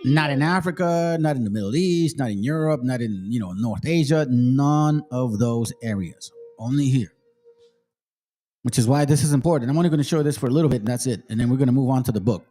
Not in Africa, not in the Middle East, not in Europe, not in North Asia. None of those areas. Only here. Which is why this is important. I'm only going to show this for a little bit, and that's it. And then we're going to move on to the book.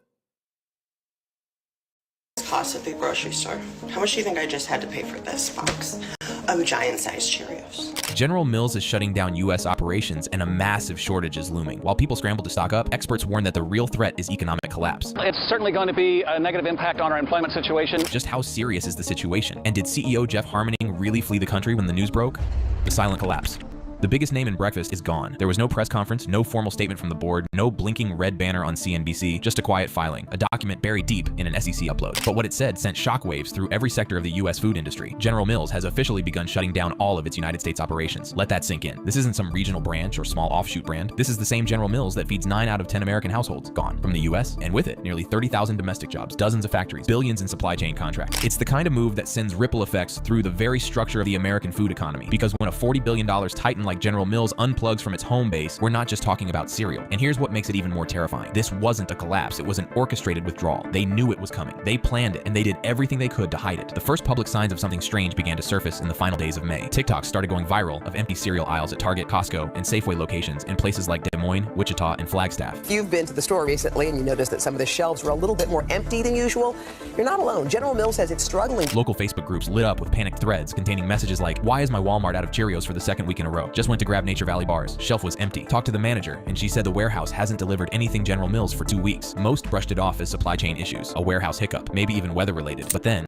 Possibly grocery store. How much do you think I just had to pay for this box of giant-sized Cheerios? General Mills is shutting down U.S. operations and a massive shortage is looming. While people scramble to stock up, experts warn that the real threat is economic collapse. It's certainly going to be a negative impact on our employment situation. Just how serious is the situation? And did CEO Jeff Harmening really flee the country when the news broke? The silent collapse. The biggest name in breakfast is gone. There was no press conference, no formal statement from the board, no blinking red banner on CNBC, just a quiet filing, a document buried deep in an SEC upload. But what it said sent shockwaves through every sector of the U.S. food industry. General Mills has officially begun shutting down all of its United States operations. Let that sink in. This isn't some regional branch or small offshoot brand. This is the same General Mills that feeds 9 out of 10 American households. Gone from the U.S., and with it, nearly 30,000 domestic jobs, dozens of factories, billions in supply chain contracts. It's the kind of move that sends ripple effects through the very structure of the American food economy. Because when a $40 billion titan like General Mills unplugs from its home base, we're not just talking about cereal. And here's what makes it even more terrifying. This wasn't a collapse, it was an orchestrated withdrawal. They knew it was coming. They planned it, and they did everything they could to hide it. The first public signs of something strange began to surface in the final days of May. TikTok started going viral of empty cereal aisles at Target, Costco, and Safeway locations in places like Des Moines, Wichita, and Flagstaff. If you've been to the store recently and you noticed that some of the shelves were a little bit more empty than usual, you're not alone. General Mills says it's struggling. Local Facebook groups lit up with panicked threads containing messages like, "Why is my Walmart out of Cheerios for the second week in a row? Just went to grab Nature Valley bars. Shelf was empty. Talked to the manager, and she said the warehouse hasn't delivered anything General Mills for 2 weeks. Most brushed it off as supply chain issues, a warehouse hiccup, maybe even weather related. But then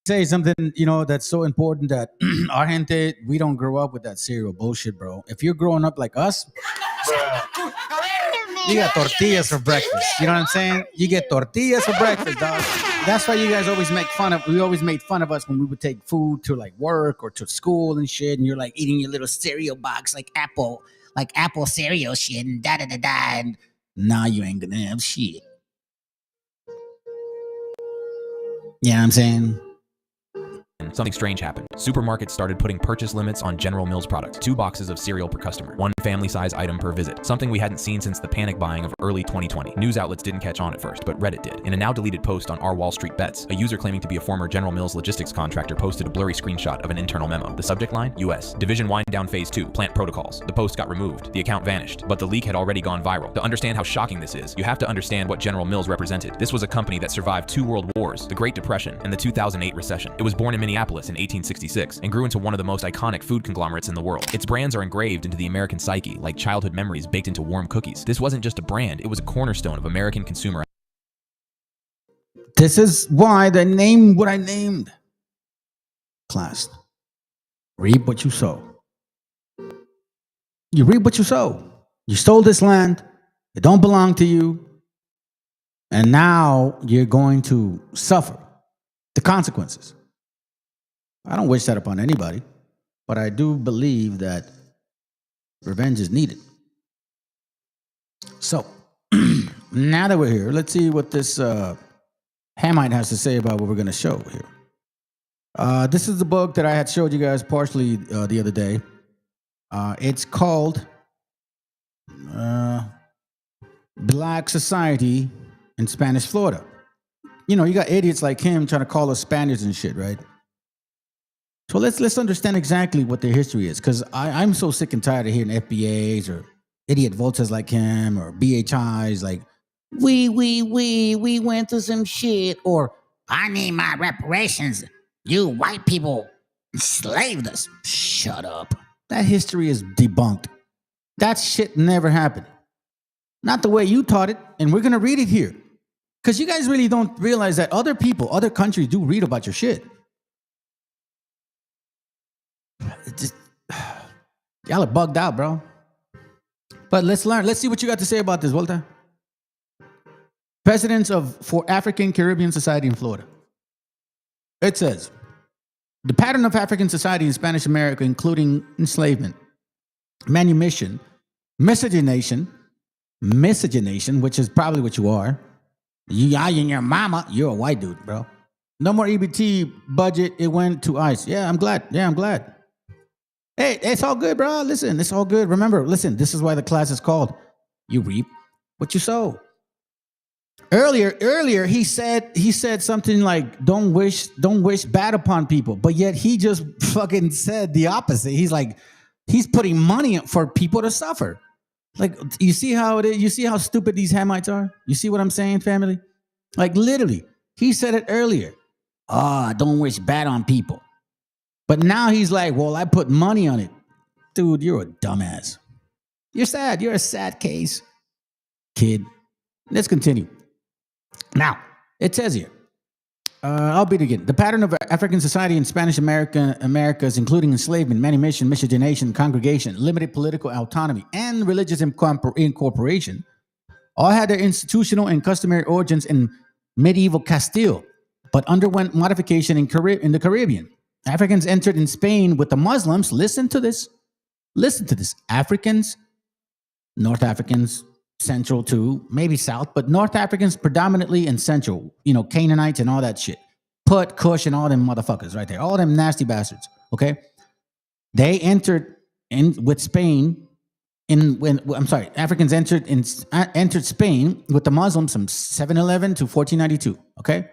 say something, that's so important that our gente, we don't grow up with that cereal bullshit, bro. If you're growing up like us, you got tortillas for breakfast. You know what I'm saying? You get tortillas for breakfast, dog. That's why you guys always we always made fun of us when we would take food to like work or to school and shit, and you're like eating your little cereal box like apple cereal shit and da-da-da-da, and now you ain't gonna have shit. You know what I'm saying? something strange happened. Supermarkets started putting purchase limits on General Mills products. 2 boxes of cereal per customer. 1 family-size item per visit. Something we hadn't seen since the panic buying of early 2020. News outlets didn't catch on at first, but Reddit did. In a now-deleted post on our Wall Street Bets, a user claiming to be a former General Mills logistics contractor posted a blurry screenshot of an internal memo. The subject line? US. Division wind down phase 2. Plant protocols. The post got removed. The account vanished. But the leak had already gone viral. To understand how shocking this is, you have to understand what General Mills represented. This was a company that survived 2 world wars, the Great Depression, and the 2008 recession. It was born in Minneapolis in 1866 and grew into one of the most iconic food conglomerates in the world. Its brands are engraved into the American psyche, like childhood memories baked into warm cookies. This wasn't just a brand, it was a cornerstone of American consumer. This is why they named what I named. Class. Reap what you sow. You reap what you sow. You stole this land. It don't belong to you. And now you're going to suffer the consequences. I don't wish that upon anybody, but I do believe that revenge is needed. So, now that we're here, let's see what this Hamite has to say about what we're going to show here. This is the book that I had showed you guys partially the other day. It's called Black Society in Spanish Florida. You know, you got idiots like him trying to call us Spaniards and shit, right? So let's understand exactly what their history is, because I'm so sick and tired of hearing FBAs or idiot vultures like him or BHIs like, we went through some shit, or I need my reparations. You white people enslaved us. Shut up. That history is debunked. That shit never happened. Not the way you taught it, and we're going to read it here. Because you guys really don't realize that other people, other countries do read about your shit. Y'all are bugged out, bro. But let's learn. Let's see what you got to say about this, Volta. Presidents for African Caribbean Society in Florida. It says, the pattern of African society in Spanish America, including enslavement, manumission, miscegenation, which is probably what you are. You and your mama, you're a white dude, bro. No more EBT budget. It went to ICE. Yeah, I'm glad. Hey, it's all good, bro. Listen, it's all good. Remember, listen, this is why the class is called You Reap What You Sow. Earlier, he said something like, don't wish bad upon people. But yet he just fucking said the opposite. He's like, he's putting money for people to suffer. Like, you see how it is? You see how stupid these Hamites are? You see what I'm saying, family? Like, literally, he said it earlier. don't wish bad on people. But now he's like, well, I put money on it. Dude, you're a dumbass. You're sad. You're a sad case, kid. Let's continue. Now, it says here, I'll beat again. The pattern of African society in Spanish Americas, including enslavement, manumission, miscegenation, congregation, limited political autonomy, and religious incorporation, all had their institutional and customary origins in medieval Castile, but underwent modification in the Caribbean. Africans entered in Spain with the Muslims. Listen to this. Listen to this. Africans, North Africans, Central too, maybe South, but North Africans predominantly and Central. Canaanites and all that shit. Put, Kush, and all them motherfuckers right there. All them nasty bastards. Okay, they entered in with Spain. Africans entered Spain with the Muslims from 711 to 1492. Okay,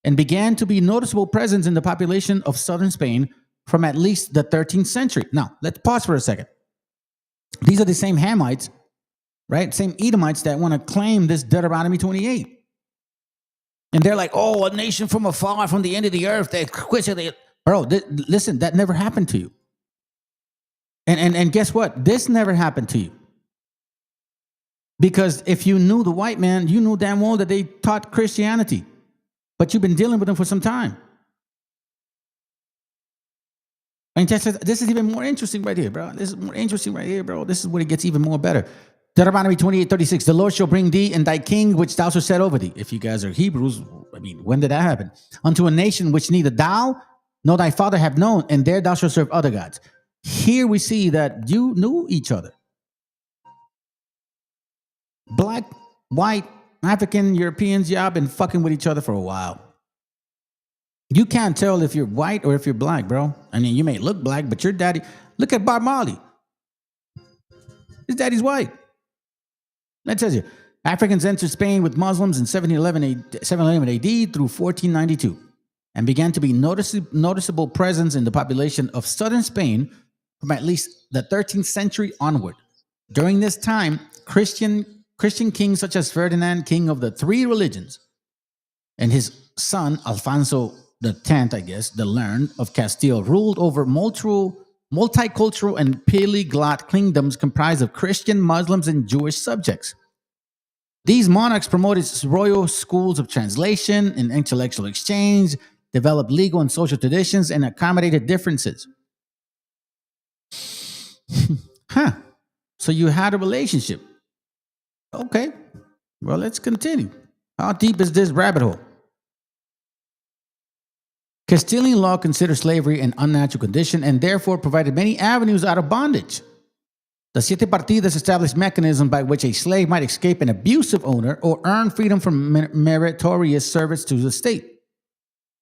and began to be noticeable presence in the population of southern Spain from at least the 13th century. Now, let's pause for a second. These are the same Hamites, right? Same Edomites that want to claim this Deuteronomy 28. And they're like, oh, a nation from afar, from the end of the earth. Bro, listen, that never happened to you. And guess what? This never happened to you. Because if you knew the white man, you knew damn well that they taught Christianity. But you've been dealing with them for some time. And this is even more interesting right here, bro. This is more interesting right here, bro. This is where it gets even more better. Deuteronomy 28:36. The Lord shall bring thee and thy king, which thou shalt set over thee. If you guys are Hebrews, when did that happen? Unto a nation which neither thou nor thy father have known, and there thou shalt serve other gods. Here we see that you knew each other. Black, white, African, Europeans, y'all been fucking with each other for a while. You can't tell if you're white or if you're black, bro. I mean, you may look black, but your daddy, look at Bob Marley. His daddy's white. That tells you. Africans entered Spain with Muslims in 711 AD through 1492 and began to be noticeable presence in the population of southern Spain from at least the 13th century onward. During this time, Christian kings such as Ferdinand, king of the three religions, and his son, Alfonso X, I guess, the Learned of Castile, ruled over multicultural and polyglot kingdoms comprised of Christian, Muslims, and Jewish subjects. These monarchs promoted royal schools of translation and intellectual exchange, developed legal and social traditions, and accommodated differences. So you had a relationship. Okay. Well, let's continue. How deep is this rabbit hole? Castilian law considered slavery an unnatural condition and therefore provided many avenues out of bondage. The Siete Partidas established mechanisms by which a slave might escape an abusive owner or earn freedom from meritorious service to the state.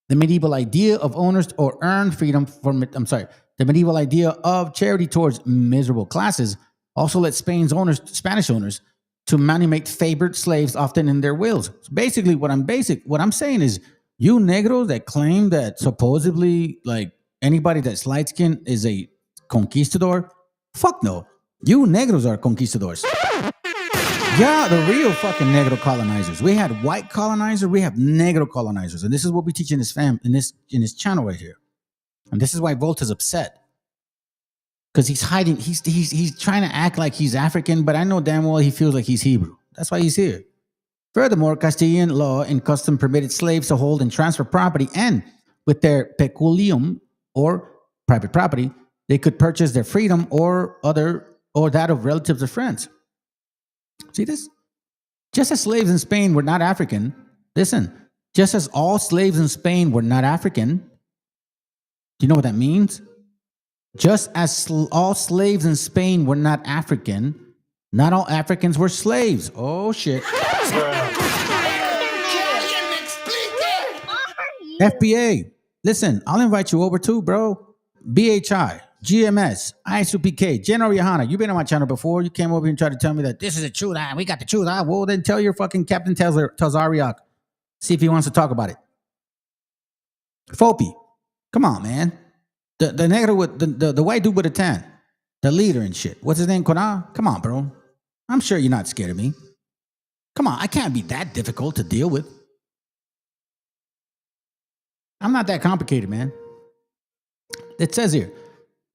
The medieval idea of owners or earn freedom from, the medieval idea of charity towards miserable classes also led Spanish owners, to manumit favored slaves often in their wills. So basically, what I'm saying is, you negros that claim that supposedly like anybody that's light skinned is a conquistador, fuck no. You negros are conquistadors. Yeah, the real fucking negro colonizers. We had white colonizers, we have negro colonizers, and this is what we teach in this in this channel right here. And this is why Volta's upset. Because he's hiding, he's trying to act like he's African, but I know damn well he feels like he's Hebrew. That's why he's here. Furthermore, Castilian law and custom permitted slaves to hold and transfer property, and with their peculium or private property, they could purchase their freedom or that of relatives or friends. See this? Just as slaves in Spain were not African, listen, just as all slaves in Spain were not African, do you know what that means? Just as all slaves in Spain were not African, not all Africans were slaves. Oh, shit. FBA, listen, I'll invite you over too, bro. BHI, GMS, ISUPK, General Yohana, you've been on my channel before. You came over here and tried to tell me that this is the truth. We got the truth. Well, then tell your fucking Captain Tazariak. See if he wants to talk about it. Fopi, come on, man. The negro with the white dude with a tan, the leader and shit. What's his name? Kona? Come on, bro. I'm sure you're not scared of me. Come on, I can't be that difficult to deal with. I'm not that complicated, man. It says here,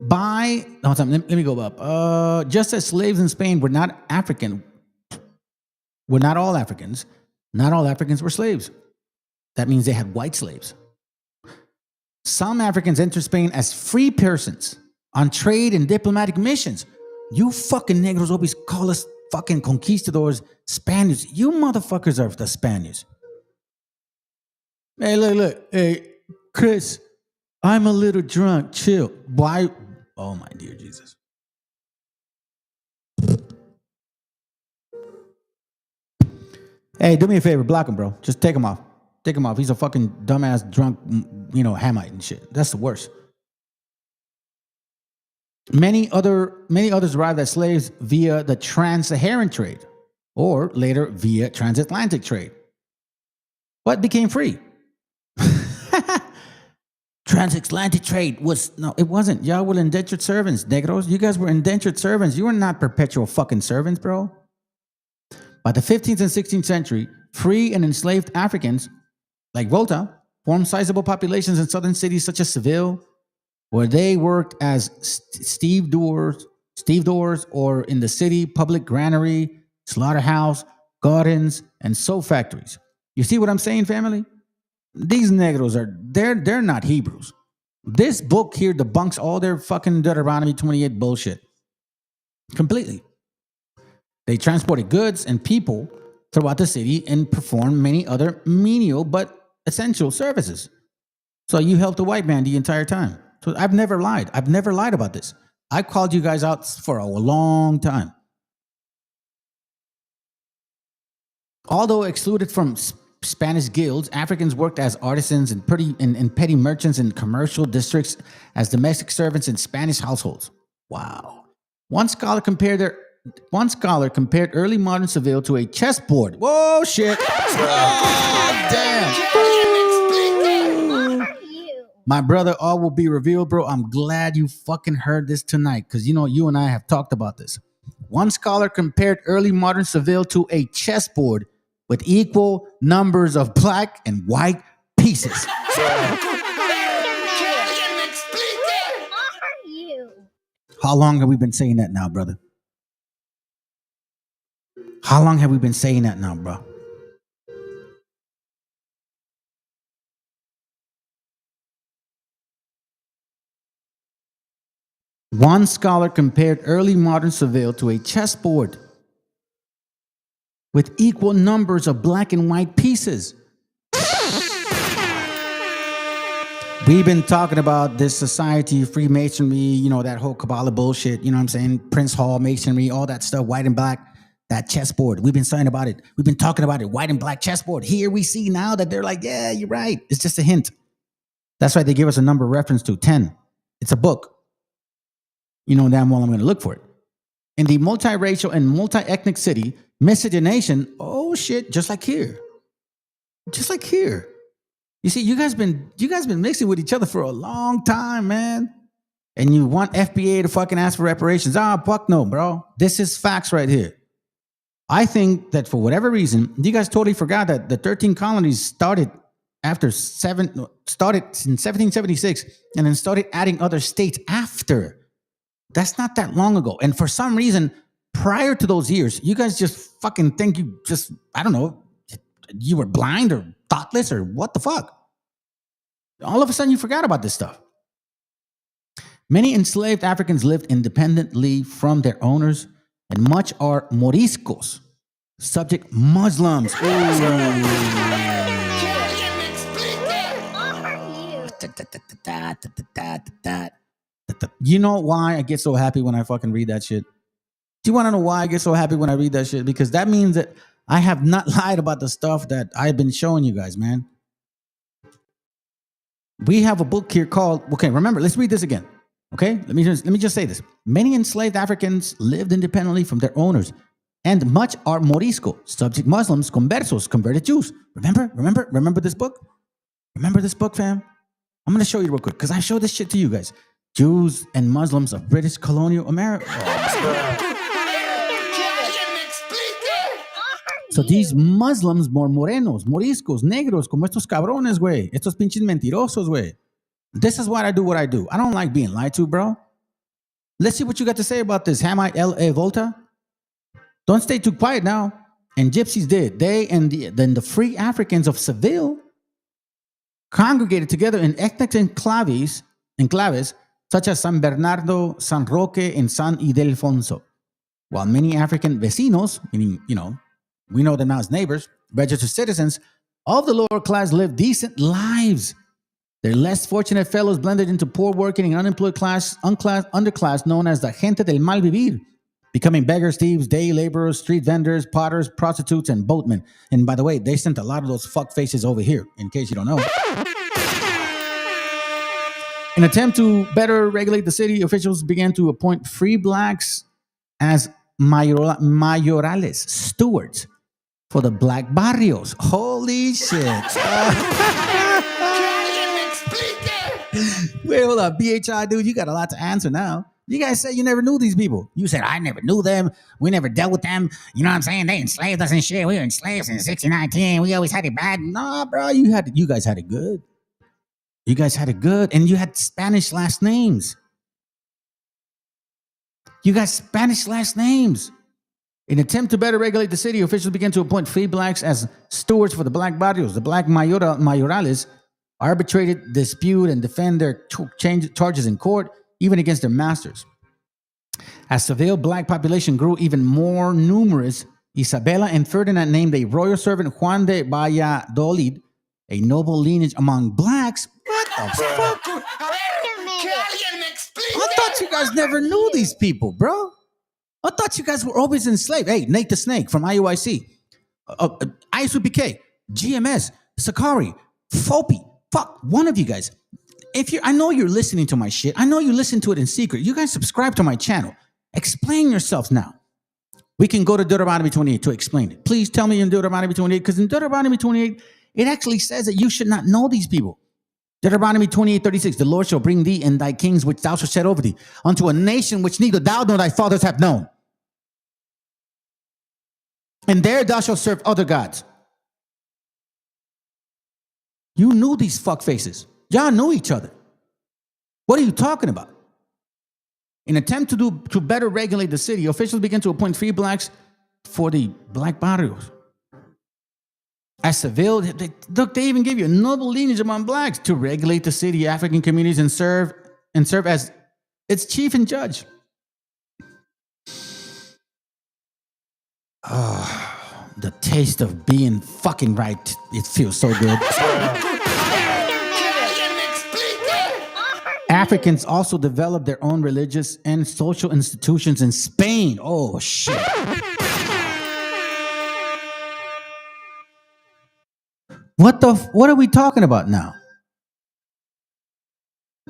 let me go up. Just as slaves in Spain were not all Africans, not all Africans were slaves. That means they had white slaves. Some Africans entered Spain as free persons on trade and diplomatic missions. You fucking negros always call us fucking conquistadors, Spaniards. You motherfuckers are the Spaniards. Hey, look. Hey, Chris, I'm a little drunk. Chill. Why? Oh, my dear Jesus. Hey, do me a favor. Block him, bro. Just take him off. Take him off. He's a fucking dumbass, drunk, Hamite and shit. That's the worst. Many others arrived as slaves via the trans-Saharan trade, or later via transatlantic trade, but became free. Transatlantic trade it wasn't. Y'all were indentured servants, negros. You guys were indentured servants. You were not perpetual fucking servants, bro. By the 15th and 16th century, free and enslaved Africans, like Volta, formed sizable populations in southern cities such as Seville, where they worked as stevedores, or in the city public granary, slaughterhouse, gardens, and soap factories. You see what I'm saying, family? These negros they're not Hebrews. This book here debunks all their fucking Deuteronomy 28 bullshit. Completely. They transported goods and people throughout the city and performed many other menial but essential services. So you helped the white man the entire time. So I've never lied. I've never lied about this. I called you guys out for a long time. Although excluded from Spanish guilds, Africans worked as artisans and petty merchants in commercial districts as domestic servants in Spanish households. Wow. One scholar compared early modern Seville to a chessboard. Whoa, shit. Oh, damn. My brother, all will be revealed, bro. I'm glad you fucking heard this tonight because, you and I have talked about this. One scholar compared early modern Seville to a chessboard with equal numbers of black and white pieces. How long have we been saying that now, brother? How long have we been saying that now, bro? One scholar compared early modern Seville to a chessboard with equal numbers of black and white pieces. We've been talking about this society, Freemasonry, that whole Kabbalah bullshit, you know what I'm saying? Prince Hall, Masonry, all that stuff, white and black, that chessboard. We've been saying about it. We've been talking about it, white and black chessboard. Here we see now that they're like, yeah, you're right. It's just a hint. That's why they give us a number reference to 10. It's a book. You know damn well I'm going to look for it. In the multiracial and multi-ethnic city, miscegenation, oh shit, just like here. Just like here. You see, you guys been mixing with each other for a long time, man. And you want FBA to fucking ask for reparations. Fuck no, bro. This is facts right here. I think that for whatever reason, you guys totally forgot that the 13 colonies started in 1776 and then started adding other states after. That's not that long ago. And for some reason, prior to those years, you guys just fucking think I don't know, you were blind or thoughtless or what the fuck? All of a sudden, you forgot about this stuff. Many enslaved Africans lived independently from their owners, and much are Moriscos, subject Muslims. You know why I get so happy when I fucking read that shit? Do you want to know why I get so happy when I read that shit? Because that means that I have not lied about the stuff that I've been showing you guys, man. We have a book here called, remember, let's read this again. Okay, let me just say this. Many enslaved Africans lived independently from their owners, and much are Morisco, subject Muslims, conversos, converted Jews. Remember this book? Remember this book, fam? I'm going to show you real quick, because I showed this shit to you guys. Jews and Muslims of British colonial America. So these Muslims, more morenos, moriscos, negros, como estos cabrones, güey. Estos pinches mentirosos, güey. This is why I do what I do. I don't like being lied to, bro. Let's see what you got to say about this. Hamite L.A. Volta. Don't stay too quiet now. And gypsies did. They and then the free Africans of Seville congregated together in ethnic enclaves such as San Bernardo, San Roque, and San Ildefonso. While many African vecinos, meaning, we know them now as neighbors, registered citizens of the lower class live decent lives. Their less fortunate fellows blended into poor working and unemployed underclass known as the gente del mal vivir, becoming beggars, thieves, day laborers, street vendors, potters, prostitutes, and boatmen. And by the way, they sent a lot of those fuck faces over here, in case you don't know. In an attempt to better regulate the city, officials began to appoint free blacks as mayorales, stewards, for the black barrios. Holy shit. Wait, hold up. BHI, dude, you got a lot to answer now. You guys say you never knew these people. You said, I never knew them. We never dealt with them. You know what I'm saying? They enslaved us and shit. We were enslaved since 6910. We always had it bad. Nah, bro, you guys had it good. You guys had it good. And you had Spanish last names. You got Spanish last names. In an attempt to better regulate the city, officials began to appoint free blacks as stewards for the black barrios. The black mayorales arbitrated, dispute, and defend their charges in court, even against their masters. As Seville black population grew even more numerous, Isabella and Ferdinand named a royal servant Juan de Valladolid, a noble lineage among blacks. What the fuck? I thought you guys never knew these people, bro. I thought you guys were always enslaved. Hey, Nate the Snake from IUIC, ISUPK, GMS, Sakari, Fopi. Fuck, one of you guys. I know you're listening to my shit. I know you listen to it in secret. You guys subscribe to my channel. Explain yourselves now. We can go to Deuteronomy 28 to explain it. Please tell me in Deuteronomy 28, because in Deuteronomy 28, it actually says that you should not know these people. Deuteronomy 28:36, the Lord shall bring thee and thy kings which thou shalt set over thee unto a nation which neither thou nor thy fathers have known. And there thou shalt serve other gods. You knew these fuckfaces. Y'all knew each other. What are you talking about? In an attempt to better regulate the city, officials began to appoint free blacks for the black barrios. As Seville, they even give you a noble lineage among blacks to regulate the city, African communities, and serve as its chief and judge. The taste of being fucking right, it feels so good. Africans also developed their own religious and social institutions in Spain. Oh, shit. What are we talking about now?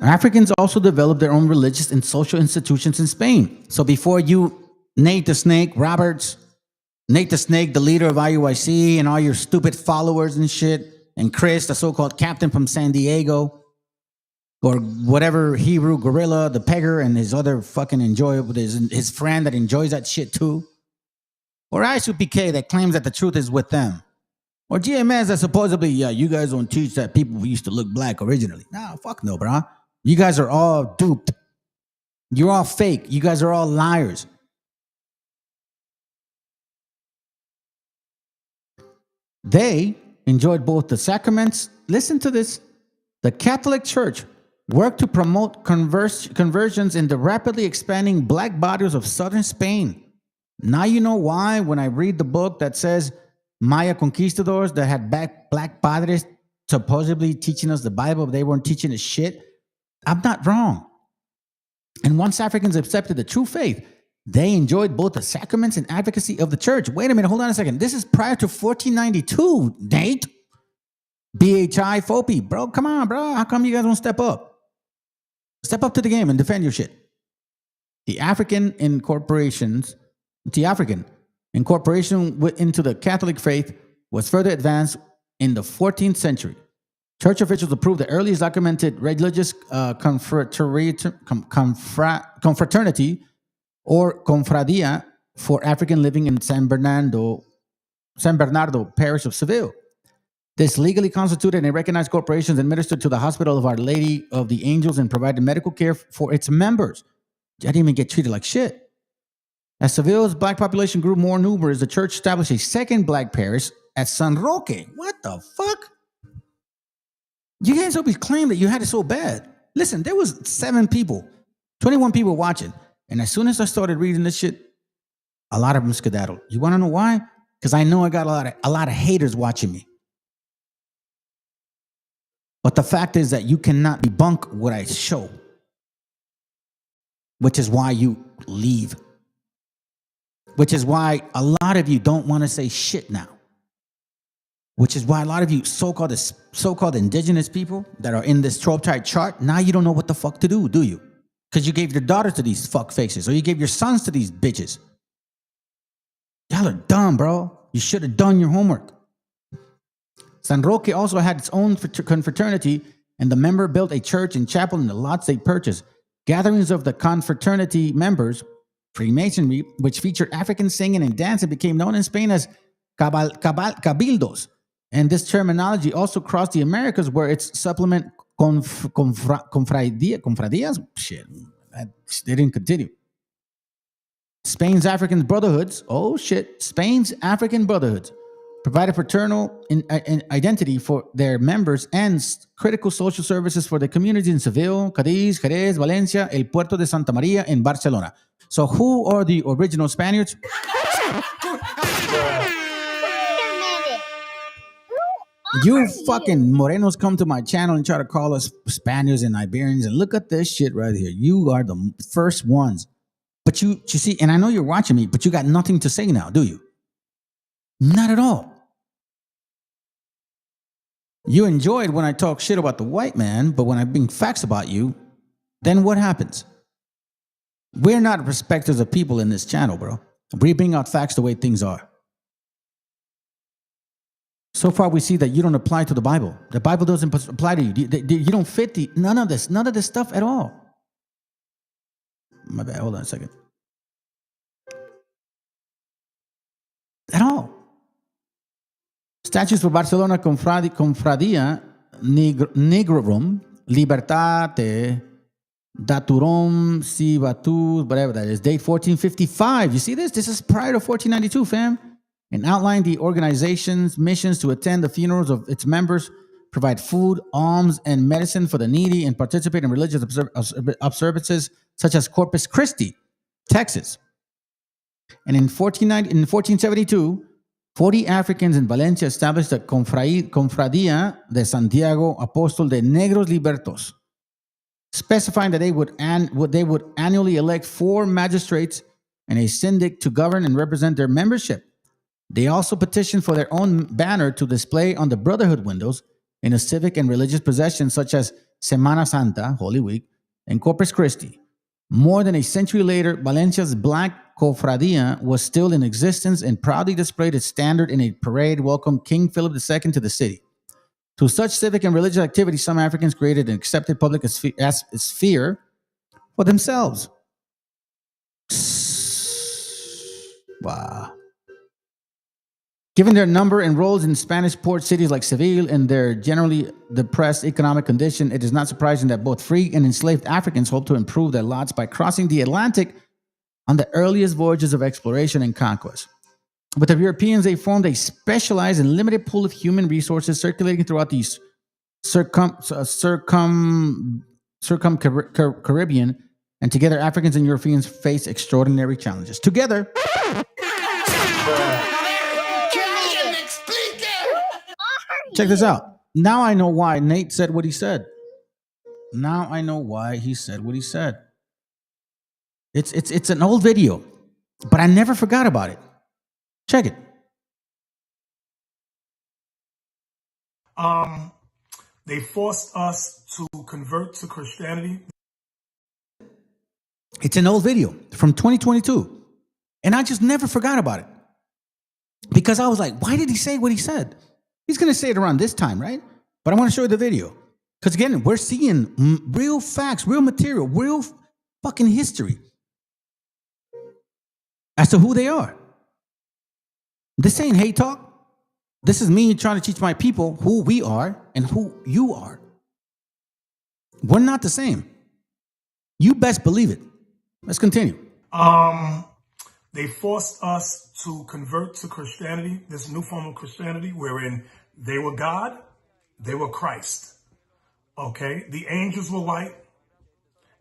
Africans also developed their own religious and social institutions in Spain. So before you, Nate the Snake Roberts, Nate the Snake, the leader of IUIC, and all your stupid followers and shit, and Chris, the so-called captain from San Diego, or whatever Hebrew gorilla, the pegger, and his other fucking his friend that enjoys that shit too, or ISUPK that claims that the truth is with them, or GMS that supposedly, you guys don't teach that people used to look black originally. Nah, fuck no, bro. You guys are all duped. You're all fake. You guys are all liars. They enjoyed both the sacraments. Listen to this. The Catholic Church worked to promote conversions in the rapidly expanding black barrios of southern Spain. Now you know why when I read the book that says Maya conquistadors that had black padres supposedly teaching us the Bible, they weren't teaching us shit. I'm not wrong. And once Africans accepted the true faith, they enjoyed both the sacraments and advocacy of the church. Wait a minute, hold on a second. This is prior to 1492, Nate. BHI, FOPI, bro, come on, bro. How come you guys don't step up? Step up to the game and defend your shit. The African incorporation into the Catholic faith was further advanced in the 14th century. Church officials approved the earliest documented religious confraternity or confradia for African living in San Bernardo San Bernardo parish of Seville. This legally constituted and recognized corporation administered to the Hospital of Our Lady of the Angels and provided medical care for its members. I didn't even get treated like shit. As Seville's black population grew more numerous, the church established a second black parish at San Roque. What the fuck? You guys always claim that you had it so bad. Listen, there was 7 people, 21 people watching. And as soon as I started reading this shit, a lot of them skedaddled. You want to know why? Because I know I got a lot of haters watching me. But the fact is that you cannot debunk what I show, which is why you leave. Which is why a lot of you don't want to say shit now. Which is why a lot of you so-called indigenous people that are in this 12-type chart, now you don't know what the fuck to do you? Because you gave your daughters to these fuck faces, or you gave your sons to these bitches. Y'all are dumb, bro. You should have done your homework. San Roque also had its own confraternity, and the member built a church and chapel in the lots they purchased. Gatherings of the confraternity members, Freemasonry, which featured African singing and dancing, became known in Spain as cabildos. And this terminology also crossed the Americas, where its supplement confradias. Shit, they didn't continue. Spain's African Brotherhoods. Oh shit, Spain's African Brotherhoods provided fraternal identity for their members and critical social services for the communities in Seville, Cadiz, Jerez, Valencia, El Puerto de Santa Maria, and Barcelona. So who are the original Spaniards? You fucking Morenos come to my channel and try to call us Spaniards and Iberians, and look at this shit right here. You are the first ones. But you see, and I know you're watching me, but you got nothing to say now, do you? Not at all. You enjoyed when I talk shit about the white man, but when I bring facts about you, then what happens? We're not respecters of people in this channel, bro. We bring out facts the way things are. So far, we see that you don't apply to the Bible. The Bible doesn't apply to you. You don't fit none of this stuff at all. My bad. Hold on a second. At all. Statutes for Barcelona Confradia Nigrorum Libertate Daturum Sivatus, whatever that is, date 1455. You see this? This is prior to 1492, fam. And outlined the organization's missions to attend the funerals of its members, provide food, alms, and medicine for the needy, and participate in religious observances such as Corpus Christi, Texas. And in 1472, 40 Africans in Valencia established the Confradia de Santiago Apóstol de Negros Libertos, specifying that they would annually elect 4 magistrates and a syndic to govern and represent their membership. They also petitioned for their own banner to display on the Brotherhood windows in a civic and religious possession such as Semana Santa, Holy Week, and Corpus Christi. More than a century later, Valencia's Black Cofradia was still in existence and proudly displayed its standard in a parade welcomed King Philip II to the city. To such civic and religious activity, some Africans created an accepted public sphere for themselves. Wow. Given their number and roles in Spanish port cities like Seville and their generally depressed economic condition, it is not surprising that both free and enslaved Africans hoped to improve their lots by crossing the Atlantic on the earliest voyages of exploration and conquest. With the Europeans, they formed a specialized and limited pool of human resources circulating throughout the Caribbean, and together Africans and Europeans faced extraordinary challenges. Together, check this out. Now I know why Nate said what he said. Now I know why he said what he said. It's an old video, but I never forgot about it. Check it. They forced us to convert to Christianity. It's an old video from 2022. And I just never forgot about it. Because I was like, why did he say what he said? He's going to say it around this time, right? But I want to show you the video. Because again, we're seeing real facts, real material, real fucking history as to who they are. This ain't hate talk. This is me trying to teach my people who we are and who you are. We're not the same. You best believe it. Let's continue. They forced us to convert to Christianity, this new form of Christianity, wherein they were God, they were Christ. Okay? The angels were white,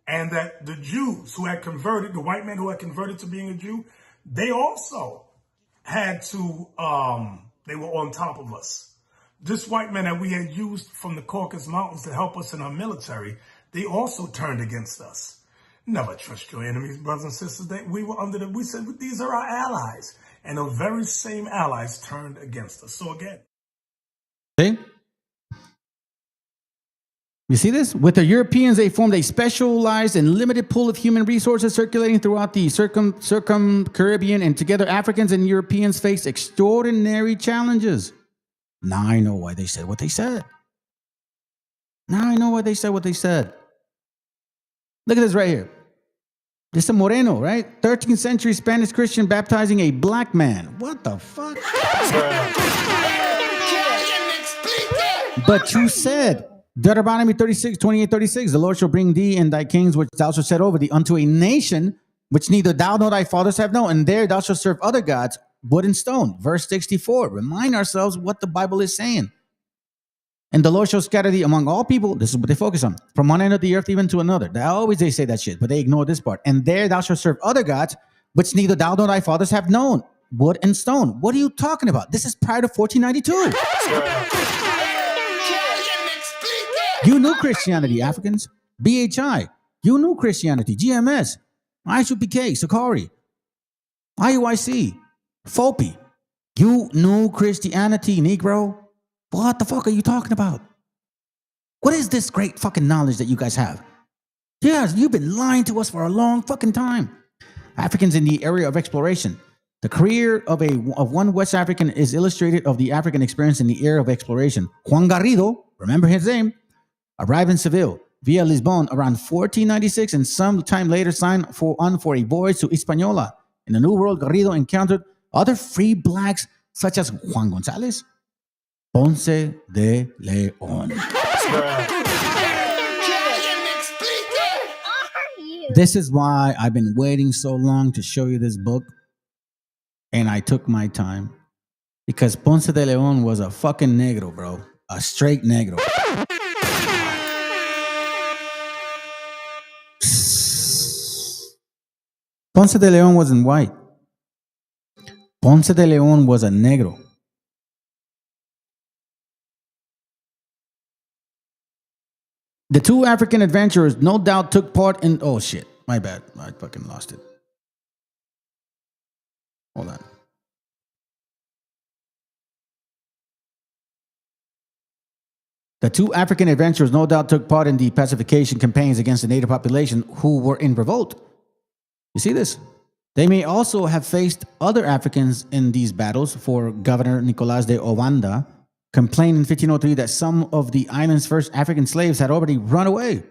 and that the Jews who had converted, the white men who had converted to being a Jew, they also had to, they were on top of us. This white man that we had used from the Caucasus Mountains to help us in our military, they also turned against us. Never trust your enemies, brothers and sisters. We said, these are our allies. And the very same allies turned against us. So again. See? You see this? With the Europeans, they formed a specialized and limited pool of human resources circulating throughout the Caribbean, and together Africans and Europeans faced extraordinary challenges. Now I know why they said what they said. Now I know why they said what they said. Look at this right here. This is a Moreno, right? 13th century Spanish Christian baptizing a black man. What the fuck? But you said, Deuteronomy 36, 28, 36, the Lord shall bring thee and thy kings which thou shalt set over thee unto a nation which neither thou nor thy fathers have known, and there thou shalt serve other gods, wood and stone. Verse 64. Remind ourselves what the Bible is saying. And the Lord shall scatter thee among all people. This is what they focus on. From one end of the earth even to another. They say that shit, but they ignore this part. And there thou shalt serve other gods, which neither thou nor thy fathers have known. Wood and stone. What are you talking about? This is prior to 1492. You knew Christianity, Africans. BHI. You knew Christianity. GMS. ISUPK. Sakari. IUIC. FOPI. You knew Christianity, Negro. What the fuck are you talking about? What is this great fucking knowledge that you guys have? Yes, you've been lying to us for a long fucking time. Africans in the area of exploration. The career of one West African is illustrated of the African experience in the area of exploration. Juan Garrido, remember his name, arrived in Seville via Lisbon around 1496 and sometime later signed on for a voyage to Hispaniola. In the New World, Garrido encountered other free blacks such as Juan Gonzalez, Ponce de Leon. This is why I've been waiting so long to show you this book. And I took my time. Because Ponce de Leon was a fucking negro, bro. A straight negro. Ponce de Leon wasn't white. Ponce de Leon was a negro. The two African adventurers no doubt took part in... Oh, shit. My bad. I fucking lost it. Hold on. The two African adventurers no doubt took part in the pacification campaigns against the native population who were in revolt. You see this? They may also have faced other Africans in these battles, for Governor Nicolas de Ovanda complained in 1503 that some of the island's first African slaves had already run away.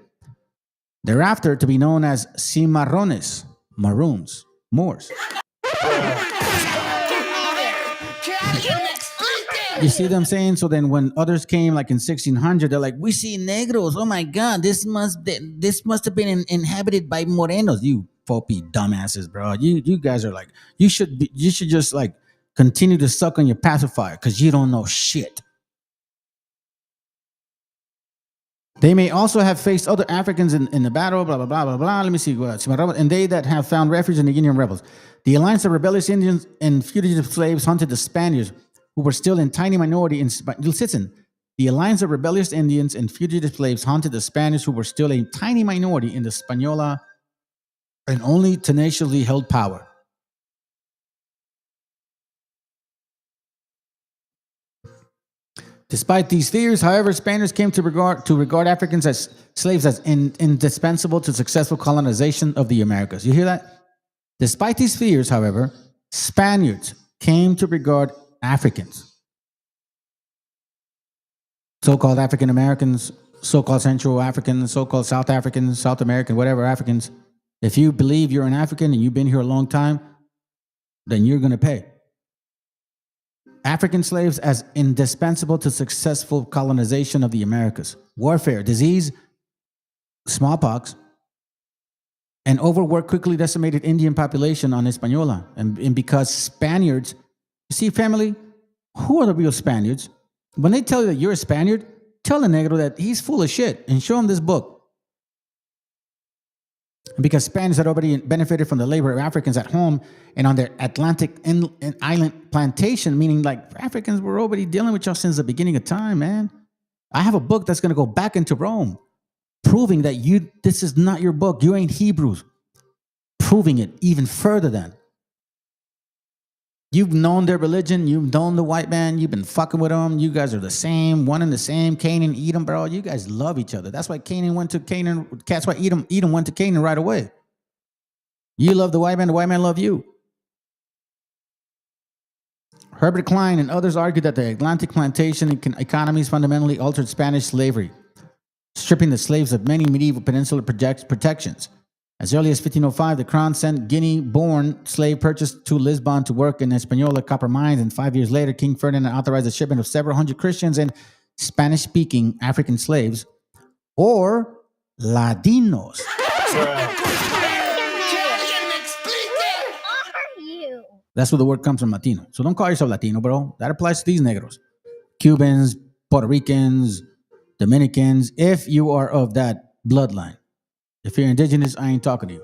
Thereafter to be known as cimarrones, maroons, Moors. You see what I'm saying? So then when others came like in 1600, they're like, we see negros. Oh my God, this must have been inhabited by morenos. You folky dumbasses, bro. You guys are like, you should just like continue to suck on your pacifier because you don't know shit. They may also have faced other Africans in the battle, blah, blah, blah, blah, blah. Let me see. And they that have found refuge in the Indian rebels. The alliance of rebellious Indians and fugitive slaves hunted the Spaniards, who were still in tiny minority in... Listen, the alliance of rebellious Indians and fugitive slaves hunted the Spaniards, who were still a tiny minority in the Hispaniola and only tenaciously held power. Despite these fears, however, Spaniards came to regard Africans as slaves as indispensable to successful colonization of the Americas. You hear that? Despite these fears, however, Spaniards came to regard Africans, so-called African Americans, so-called Central Africans, so-called South Africans, South American, whatever Africans. If you believe you're an African and you've been here a long time, then you're going to pay. African slaves as indispensable to successful colonization of the Americas. Warfare, disease, smallpox, and overwork quickly decimated Indian population on Hispaniola. And because Spaniards, you see, family, who are the real Spaniards? When they tell you that you're a Spaniard, tell the negro that he's full of shit and show him this book. And because Spaniards had already benefited from the labor of Africans at home and on their Atlantic island plantation, meaning like Africans were already dealing with y'all since the beginning of time, man. I have a book that's going to go back into Rome, proving that this is not your book. You ain't Hebrews. Proving it even further than. You've known their religion. You've known the white man. You've been fucking with them. You guys are the same, one and the same. Canaan, Edom, bro. You guys love each other. That's why Canaan went to Canaan. That's why Edom went to Canaan right away. You love the white man love you. Herbert Klein and others argued that the Atlantic plantation economies fundamentally altered Spanish slavery, stripping the slaves of many medieval peninsular protections. As early as 1505, the crown sent Guinea-born slave purchased to Lisbon to work in Hispaniola copper mines, and 5 years later, King Ferdinand authorized the shipment of several hundred Christians and Spanish-speaking African slaves, or Ladinos. That's where the word comes from, Latino. So don't call yourself Latino, bro. That applies to these negros. Cubans, Puerto Ricans, Dominicans, if you are of that bloodline. If you're indigenous, I ain't talking to you.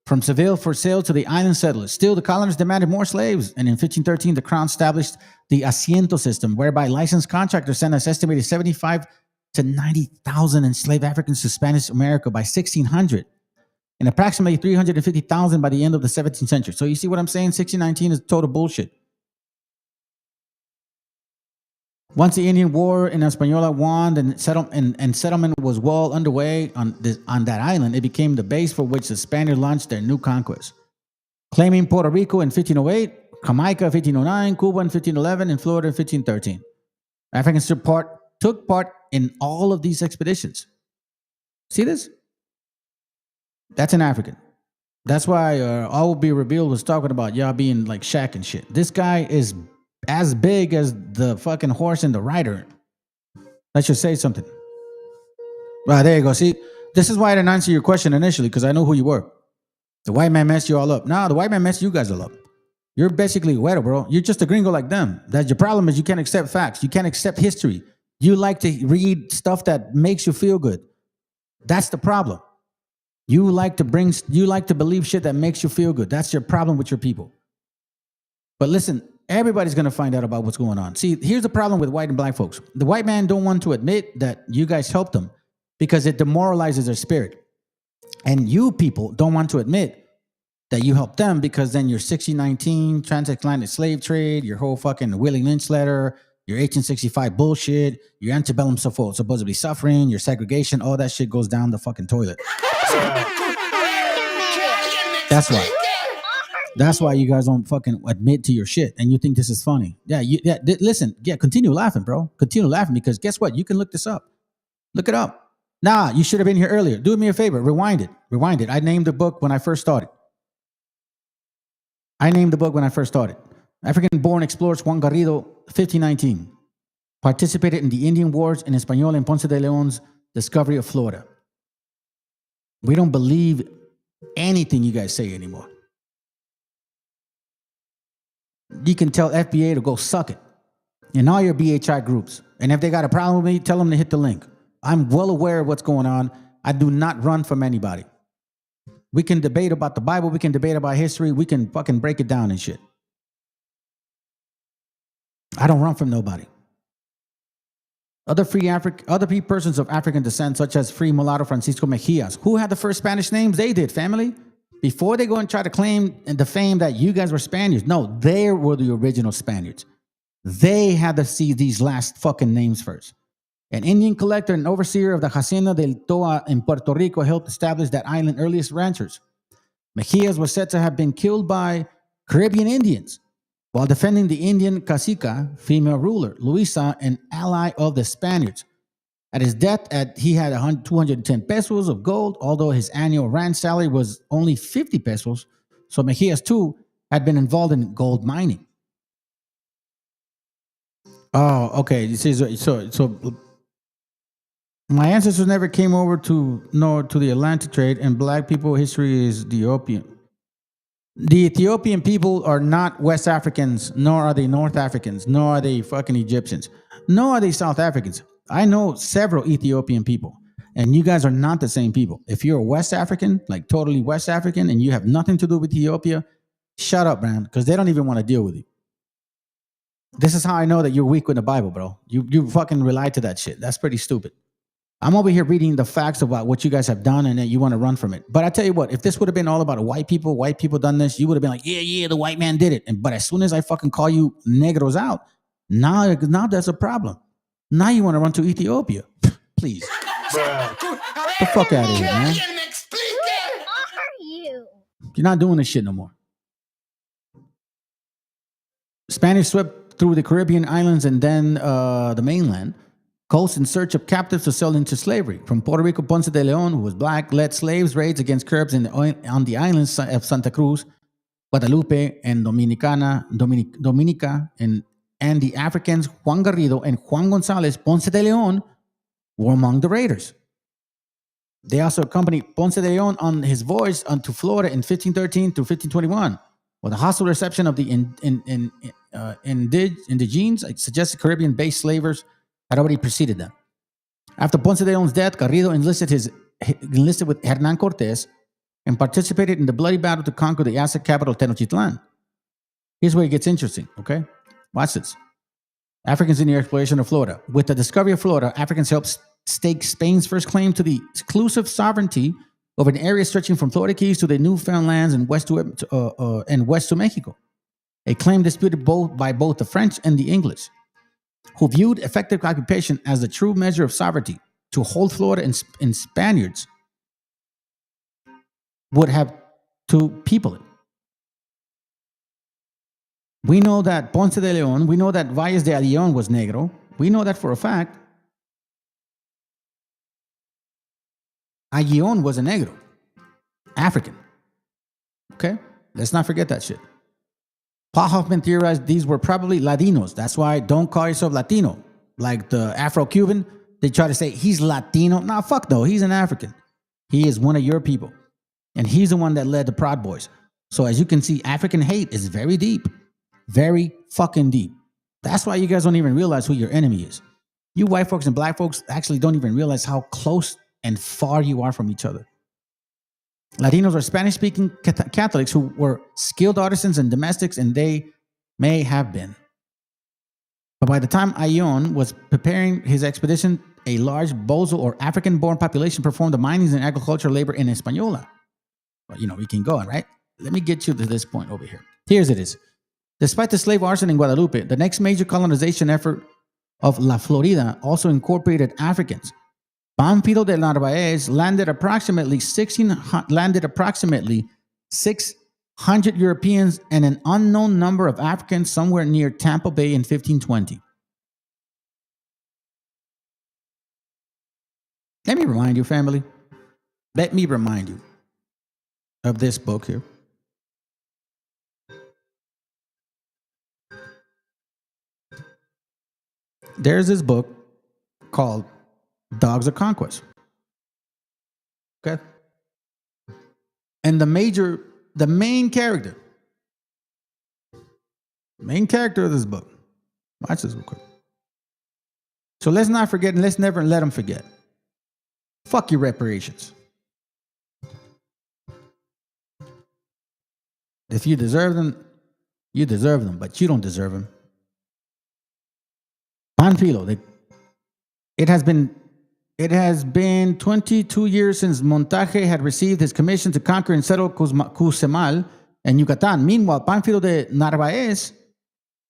From Seville for sale to the island settlers. Still, the colonists demanded more slaves. And in 1513, the crown established the asiento system, whereby licensed contractors sent us estimated 75 to 90,000 enslaved Africans to Spanish America by 1600. And approximately 350,000 by the end of the 17th century. So you see what I'm saying? 1619 is total bullshit. Once the Indian War in Hispaniola won and settlement was well underway on that island, it became the base for which the Spaniards launched their new conquest. Claiming Puerto Rico in 1508, Jamaica in 1509, Cuba in 1511, and Florida in 1513. Africans took part in all of these expeditions. See this? That's an African. That's why All Will Be Revealed was talking about y'all being like Shaq and shit. This guy is as big as the fucking horse and the rider. That should say something. Right, there you go. See, this is why I didn't answer your question initially, because I know who you were. The white man messed you all up. No, the white man messed you guys all up. You're basically güero, bro. You're just a gringo like them. That's your problem is you can't accept facts. You can't accept history. You like to read stuff that makes you feel good. That's the problem. You like to believe shit that makes you feel good. That's your problem with your people. But listen, everybody's going to find out about what's going on. See, here's the problem with white and black folks. The white man don't want to admit that you guys helped them because it demoralizes their spirit. And you people don't want to admit that you helped them because then your 1619 transatlantic slave trade, your whole fucking Willie Lynch letter, your 1865 bullshit, your antebellum supposedly suffering, your segregation, all that shit goes down the fucking toilet. That's why. That's why you guys don't fucking admit to your shit and you think this is funny. Listen, continue laughing, bro. Continue laughing because guess what? You can look this up. Look it up. Nah, you should have been here earlier. Do me a favor. Rewind it. I named the book when I first started. African-born explorer Juan Garrido, 1519. Participated in the Indian Wars in Español and Ponce de Leon's discovery of Florida. We don't believe anything you guys say anymore. You can tell FBA to go suck it in all your BHI groups. And if they got a problem with me, tell them to hit the link. I'm well aware of what's going on. I do not run from anybody. We can debate about the Bible. We can debate about history. We can fucking break it down and shit. I don't run from nobody. Other free persons of African descent, such as free mulatto Francisco Mejias, who had the first Spanish names? They did, family. Before they go and try to claim the fame that you guys were Spaniards. No, they were the original Spaniards. They had to see these last fucking names first. An Indian collector and overseer of the Hacienda del Toa in Puerto Rico helped establish that island's earliest ranchers. Mejias was said to have been killed by Caribbean Indians while defending the Indian cacica, female ruler, Luisa, an ally of the Spaniards. At his death, he had 210 pesos of gold, although his annual ranch salary was only 50 pesos. So Mejias, too, had been involved in gold mining. Oh, okay. You see, so my ancestors never came over to the Atlantic trade, and black people history is Ethiopian. The Ethiopian people are not West Africans, nor are they North Africans, nor are they fucking Egyptians, nor are they South Africans. I know several Ethiopian people, and you guys are not the same people. If you're a West African, like totally West African, and you have nothing to do with Ethiopia, shut up, man, because they don't even want to deal with you. This is how I know that you're weak with the Bible, bro. You fucking rely to that shit. That's pretty stupid. I'm over here reading the facts about what you guys have done, and then you want to run from it. But I tell you what, if this would have been all about white people done this, you would have been like, yeah, the white man did it. But as soon as I fucking call you negros out, now that's a problem. Now you want to run to Ethiopia. Please. Get the fuck out of here, man. You're not doing this shit no more. Spanish swept through the Caribbean islands and then the mainland coast in search of captives to sell into slavery. From Puerto Rico, Ponce de Leon, who was black, led slaves raids against Caribs on the islands of Santa Cruz, Guadalupe, and Dominica, and the Africans Juan Garrido and Juan Gonzalez Ponce de Leon were among the raiders. They also accompanied Ponce de Leon on his voyage to Florida in 1513 to 1521. Well, the hostile reception of the indigenes suggested Caribbean-based slavers had already preceded them. After Ponce de Leon's death, Garrido enlisted with Hernán Cortés and participated in the bloody battle to conquer the Aztec capital Tenochtitlan. Here's where it gets interesting, okay? Watch this. Africans in the exploration of Florida. With the discovery of Florida, Africans helped stake Spain's first claim to the exclusive sovereignty over an area stretching from Florida Keys to the Newfoundland lands and west to Mexico. A claim disputed by both the French and the English, who viewed effective occupation as the true measure of sovereignty. To hold Florida and Spaniards would have to people it. We know that Ponce de Leon, we know that Valles de Ayllón was negro. We know that for a fact. Ayllón was a negro, African. Okay? Let's not forget that shit. Paul Hoffman theorized these were probably Latinos. That's why don't call yourself Latino. Like the Afro-Cuban, they try to say he's Latino. Nah, fuck though. He's an African. He is one of your people. And he's the one that led the Proud Boys. So as you can see, African hate is very deep. Very fucking deep. That's why you guys don't even realize who your enemy is. You white folks and black folks actually don't even realize how close and far you are from each other. Latinos are Spanish-speaking Catholics who were skilled artisans and domestics, and they may have been. But by the time Ayllón was preparing his expedition, a large Bozo or African-born population performed the mining and agricultural labor in Española. Well, we can go on, right? Let me get you to this point over here. Here's it is. Despite the slave arson in Guadalupe, the next major colonization effort of La Florida also incorporated Africans. Pánfilo de Narváez landed approximately 600 Europeans and an unknown number of Africans somewhere near Tampa Bay in 1520. Let me remind you, family. Let me remind you of this book here. There's this book called Dogs of Conquest. Okay? And the main character of this book. Watch this real quick. So let's not forget, and let's never let them forget. Fuck your reparations. If you deserve them, you deserve them, but you don't deserve them. Pánfilo, it has been 22 years since Montaje had received his commission to conquer and settle Cusemal and Yucatan. Meanwhile, Pánfilo de Narváez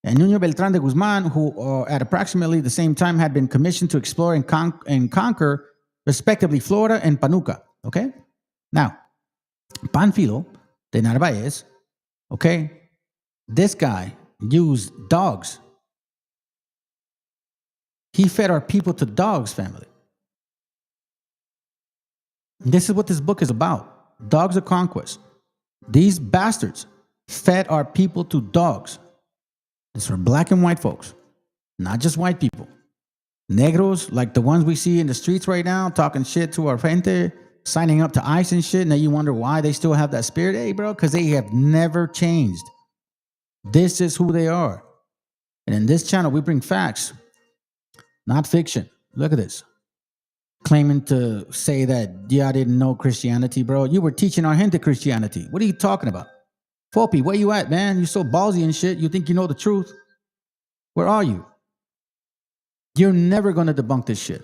and Nuño Beltrán de Guzmán, who at approximately the same time had been commissioned to explore and conquer, respectively, Florida and Panuca. Okay? Now, Pánfilo de Narváez, okay, this guy used dogs. He fed our people to dogs, family. This is what this book is about. Dogs of Conquest. These bastards fed our people to dogs. These are black and white folks. Not just white people. Negros, like the ones we see in the streets right now, talking shit to our gente, signing up to ICE and shit, and then you wonder why they still have that spirit. Hey, bro, because they have never changed. This is who they are. And in this channel, we bring facts, not fiction. Look at this. Claiming to say that, yeah, I didn't know Christianity, bro. You were teaching our gente Christianity. What are you talking about? Fopi, where you at, man? You're so ballsy and shit. You think you know the truth? Where are you? You're never going to debunk this shit.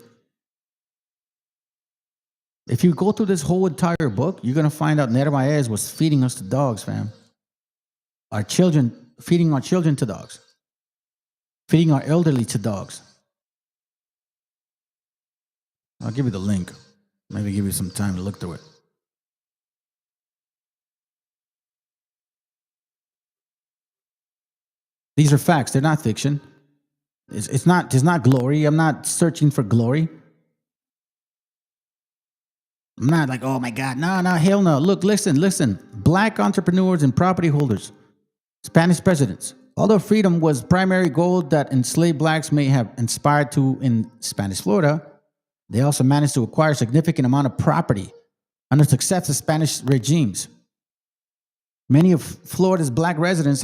If you go through this whole entire book, you're going to find out Nervaez was feeding us to dogs, fam. Our children, feeding our children to dogs. Feeding our elderly to dogs. I'll give you the link. Maybe give you some time to look through it. These are facts. They're not fiction. It's not glory. I'm not searching for glory. I'm not like, oh my God, no, hell no. Look, listen. Black entrepreneurs and property holders, Spanish presidents. Although freedom was primary goal that enslaved blacks may have inspired to in Spanish Florida, they also managed to acquire a significant amount of property under successive Spanish regimes. Many of Florida's black residents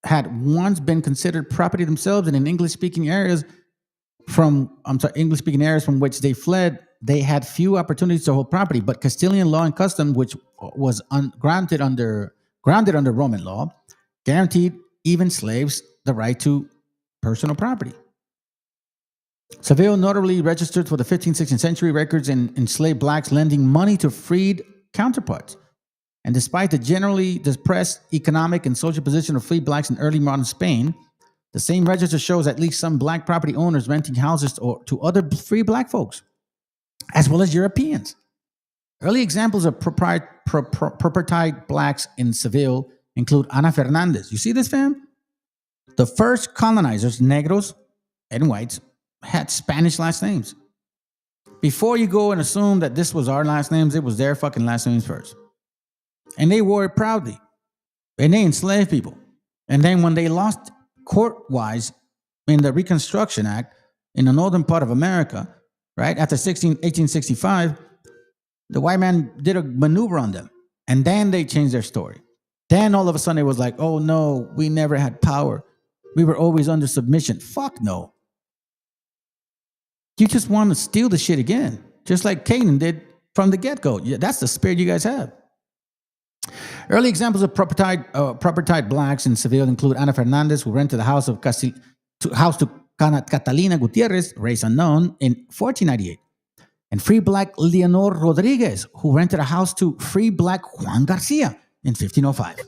had once been considered property themselves, and in English-speaking areas from which they fled, they had few opportunities to hold property. But Castilian law and custom, which was grounded under Roman law, guaranteed even slaves the right to personal property. Seville notably registered for the 15th, 16th century records in enslaved blacks lending money to freed counterparts. And despite the generally depressed economic and social position of freed blacks in early modern Spain, the same register shows at least some black property owners renting houses to other free black folks, as well as Europeans. Early examples of propertied blacks in Seville include Ana Fernandez. You see this, fam? The first colonizers, negros and whites, had Spanish last names. Before you go and assume that this was our last names, it was their fucking last names first. And they wore it proudly. And they enslaved people. And then when they lost court-wise in the Reconstruction Act in the northern part of America, right, after 1865, the white man did a maneuver on them. And then they changed their story. Then all of a sudden it was like, oh no, we never had power. We were always under submission. Fuck no. You just want to steal the shit again, just like Canaan did from the get-go. Yeah, that's the spirit you guys have. Early examples of propertied blacks in Seville include Ana Fernandez, who rented the house to Catalina Gutierrez, race unknown, in 1498. And free black Leonor Rodriguez, who rented a house to free black Juan Garcia in 1505.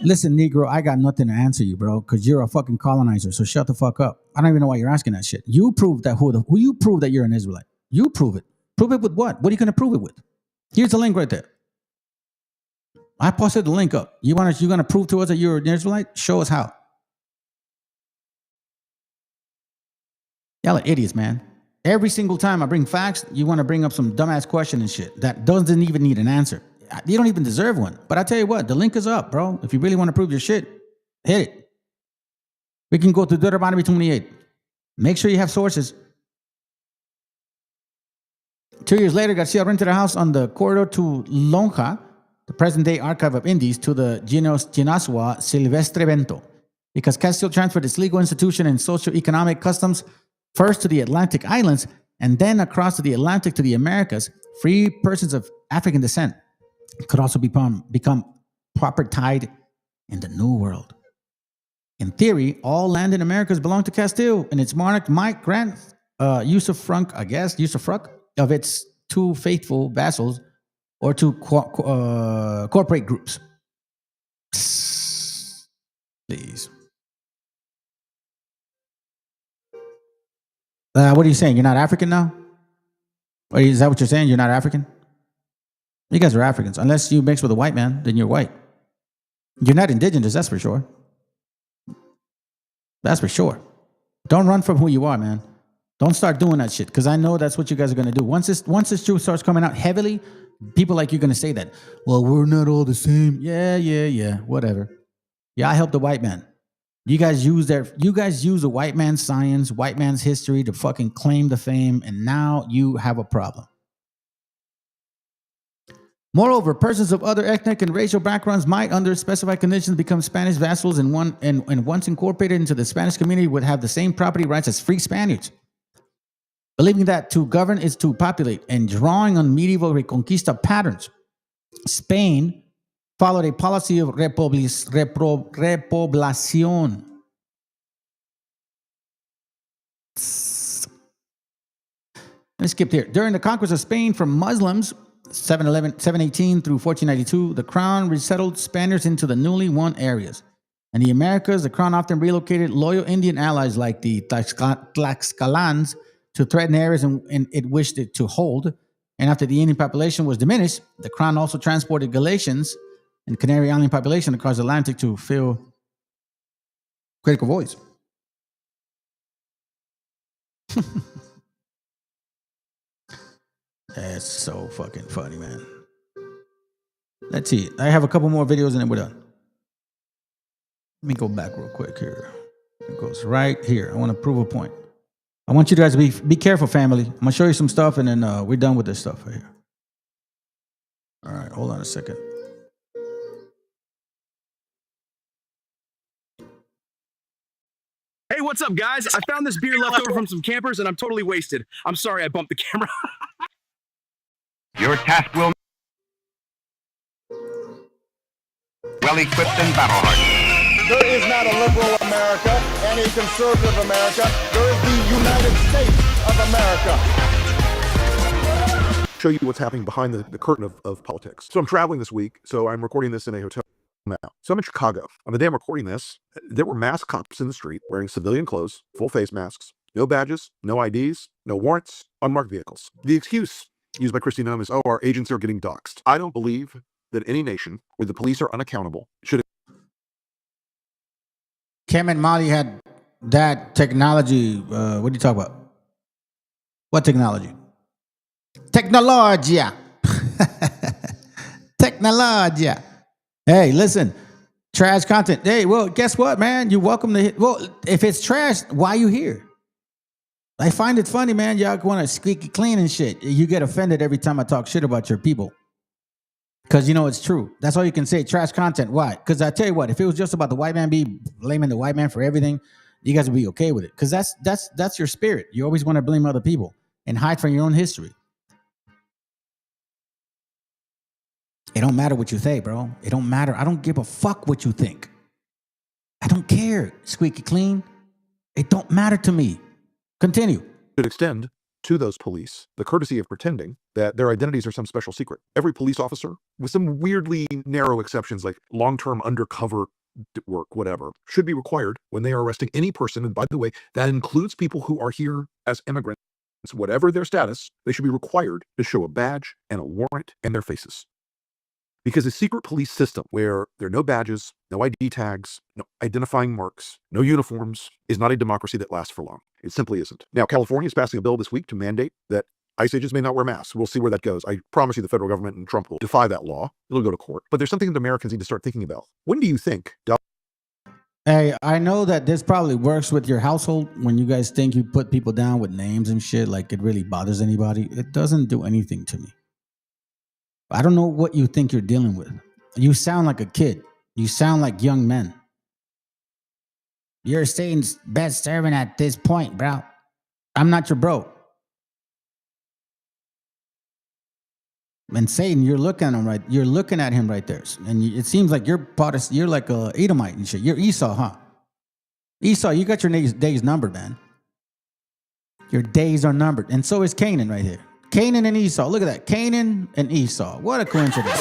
Listen, Negro, I got nothing to answer you, bro, because you're a fucking colonizer, so shut the fuck up. I don't even know why you're asking that shit. You prove that who you prove that you're an Israelite. You prove it. Prove it with what? What are you going to prove it with? Here's the link right there. I posted the link up. You're going to prove to us that you're an Israelite? Show us how. Y'all are idiots, man. Every single time I bring facts, you want to bring up some dumbass question and shit that doesn't even need an answer. You don't even deserve one. But I tell you what, the link is up, bro. If you really want to prove your shit, hit it. We can go to Deuteronomy 28. Make sure you have sources. 2 years later, Garcia rented a house on the corridor to Lonja, the present-day Archive of Indies, to the Ginasua Silvestre Bento, because Castile transferred its legal institution and socio-economic customs first to the Atlantic Islands and then across to the Atlantic to the Americas. Free persons of African descent could also become propertied in the New World. In theory, all land in Americas belonged to Castile, and its monarch might grant usufruct of its two faithful vassals or to corporate groups. Please. What are you saying? You're not African now? Or is that what you're saying? You're not African? You guys are Africans. Unless you mix with a white man, then you're white. You're not indigenous, that's for sure. That's for sure. Don't run from who you are, man. Don't start doing that shit, because I know that's what you guys are going to do. Once this truth starts coming out heavily, people like you are going to say that. Well, we're not all the same. Yeah, whatever. Yeah, I helped the white man. You guys use the white man's science, white man's history to fucking claim the fame, and now you have a problem. Moreover, persons of other ethnic and racial backgrounds might, under specified conditions, become Spanish vassals and once incorporated into the Spanish community would have the same property rights as free Spaniards. Believing that to govern is to populate and drawing on medieval Reconquista patterns, Spain followed a policy of repoblación. Let's skip here. During the conquest of Spain from Muslims, 718 through 1492, the crown resettled Spaniards into the newly won areas. In the Americas, the crown often relocated loyal Indian allies like the Tlaxcalans to threaten areas it wished it to hold. And after the Indian population was diminished, the crown also transported Galatians and Canary Island population across the Atlantic to fill critical voids. That's so fucking funny, man. Let's see. I have a couple more videos and then we're done. Let me go back real quick here. It goes right here. I want to prove a point. I want you guys to be careful, family. I'm going to show you some stuff and then we're done with this stuff right here. All right, hold on a second. Hey, what's up, guys? I found this beer left over from some campers, and I'm totally wasted. I'm sorry I bumped the camera. Your task will well-equipped and battle-hardened. There is not a liberal America and a conservative America. There is the United States of America. Show you what's happening behind the curtain of politics. So I'm traveling this week, so I'm recording this in a hotel now. So I'm in Chicago. On the day I'm recording this, there were masked cops in the street wearing civilian clothes, full face masks, no badges, no IDs, no warrants, unmarked vehicles. The excuse used by Kristi Noem is, oh, our agents are getting doxxed. I don't believe that any nation where the police are unaccountable should. Cam and Molly had that technology. What do you talk about? What technology? Technologia. Technologia. Hey, listen. Trash content. Hey, well, guess what, man? You're welcome to hit. Well, if it's trash, why are you here? I find it funny, man. Y'all want to squeaky clean and shit. You get offended every time I talk shit about your people. Because you know it's true. That's all you can say. Trash content. Why? Because I tell you what, if it was just about the white man blaming the white man for everything, you guys would be okay with it. Because that's your spirit. You always want to blame other people and hide from your own history. It don't matter what you say, bro. It don't matter. I don't give a fuck what you think. I don't care. Squeaky clean. It don't matter to me. Continue. Should extend to those police the courtesy of pretending that their identities are some special secret. Every police officer, with some weirdly narrow exceptions like long-term undercover work, whatever, should be required when they are arresting any person, and by the way, that includes people who are here as immigrants, whatever their status, they should be required to show a badge and a warrant and their faces. Because a secret police system where there are no badges, no ID tags, no identifying marks, no uniforms is not a democracy that lasts for long. It simply isn't. Now, California is passing a bill this week to mandate that ICE agents may not wear masks. We'll see where that goes. I promise you the federal government and Trump will defy that law. It'll go to court. But there's something that Americans need to start thinking about. When do you think... Hey, I know that this probably works with your household when you guys think you put people down with names and shit, like it really bothers anybody. It doesn't do anything to me. I don't know what you think you're dealing with. You sound like a kid. You sound like young men. You're Satan's best servant at this point, bro. I'm not your bro. And Satan, you're looking at him right. You're looking at him right there, and it seems like you're like a Edomite and shit. You're Esau, huh? Esau, you got your days numbered, man. Your days are numbered, and so is Canaan right here. Canaan and Esau. Look at that. Canaan and Esau. What a coincidence.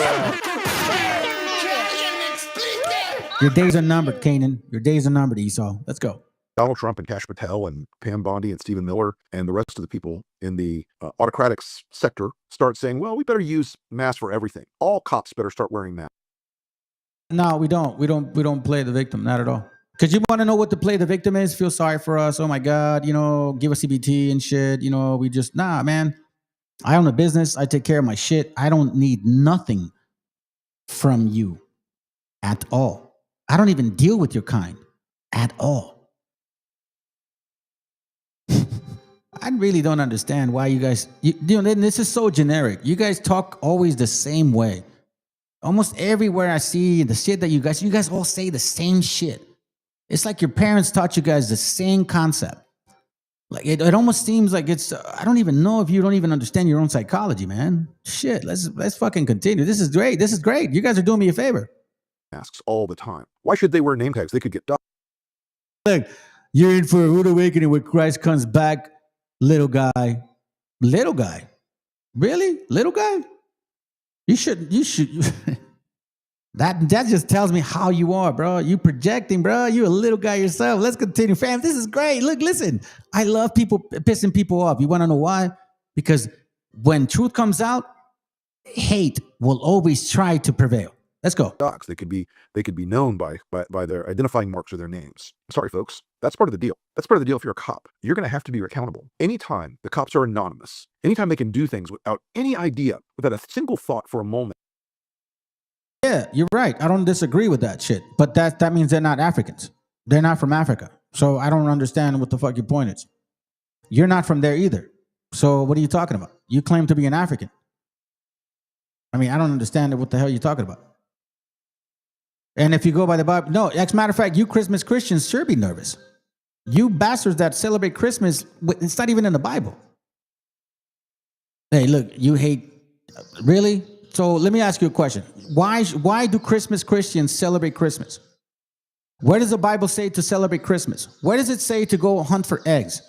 Your days are numbered, Canaan. Your days are numbered, Esau. Let's go. Donald Trump and Kash Patel and Pam Bondi and Stephen Miller and the rest of the people in the autocratic sector start saying, well, we better use masks for everything. All cops better start wearing masks. No, we don't. We don't play the victim. Not at all. Because you want to know what to play the victim is? Feel sorry for us. Oh, my God. Give us CBT and shit. We just, nah, man. I own a business. I take care of my shit. I don't need nothing from you at all. I don't even deal with your kind at all. I really don't understand why you guys, this is so generic. You guys talk always the same way. Almost everywhere I see the shit that you guys all say the same shit. It's like your parents taught you guys the same concept. Like it almost seems like it's, I don't even know if you don't even understand your own psychology, man. Shit, let's fucking continue. This is great. This is great. You guys are doing me a favor. Asks all the time. Why should they wear name tags? They could get doxxed. Look, you're in for a rude awakening when Christ comes back, little guy. Little guy? Really? Little guy? You should. That just tells me how you are, bro. You projecting, bro. You a little guy yourself. Let's continue, fam. This is great. Look, listen. I love people pissing people off. You want to know why? Because when truth comes out, hate will always try to prevail. Let's go. They could be known by their identifying marks or their names. Sorry, folks. That's part of the deal. That's part of the deal if you're a cop. You're going to have to be accountable. Anytime the cops are anonymous, anytime they can do things without any idea, without a single thought for a moment. Yeah, you're right. I don't disagree with that shit. But that means they're not Africans. They're not from Africa. So I don't understand what the fuck your point is. You're not from there either. So what are you talking about? You claim to be an African. I mean, I don't understand what the hell you're talking about. And if you go by the Bible, no, as a matter of fact, you Christmas Christians should be nervous. You bastards that celebrate Christmas, it's not even in the Bible. Hey, look, you hate, really? So let me ask you a question. Why do Christmas Christians celebrate Christmas? Where does the Bible say to celebrate Christmas? Where does it say to go hunt for eggs?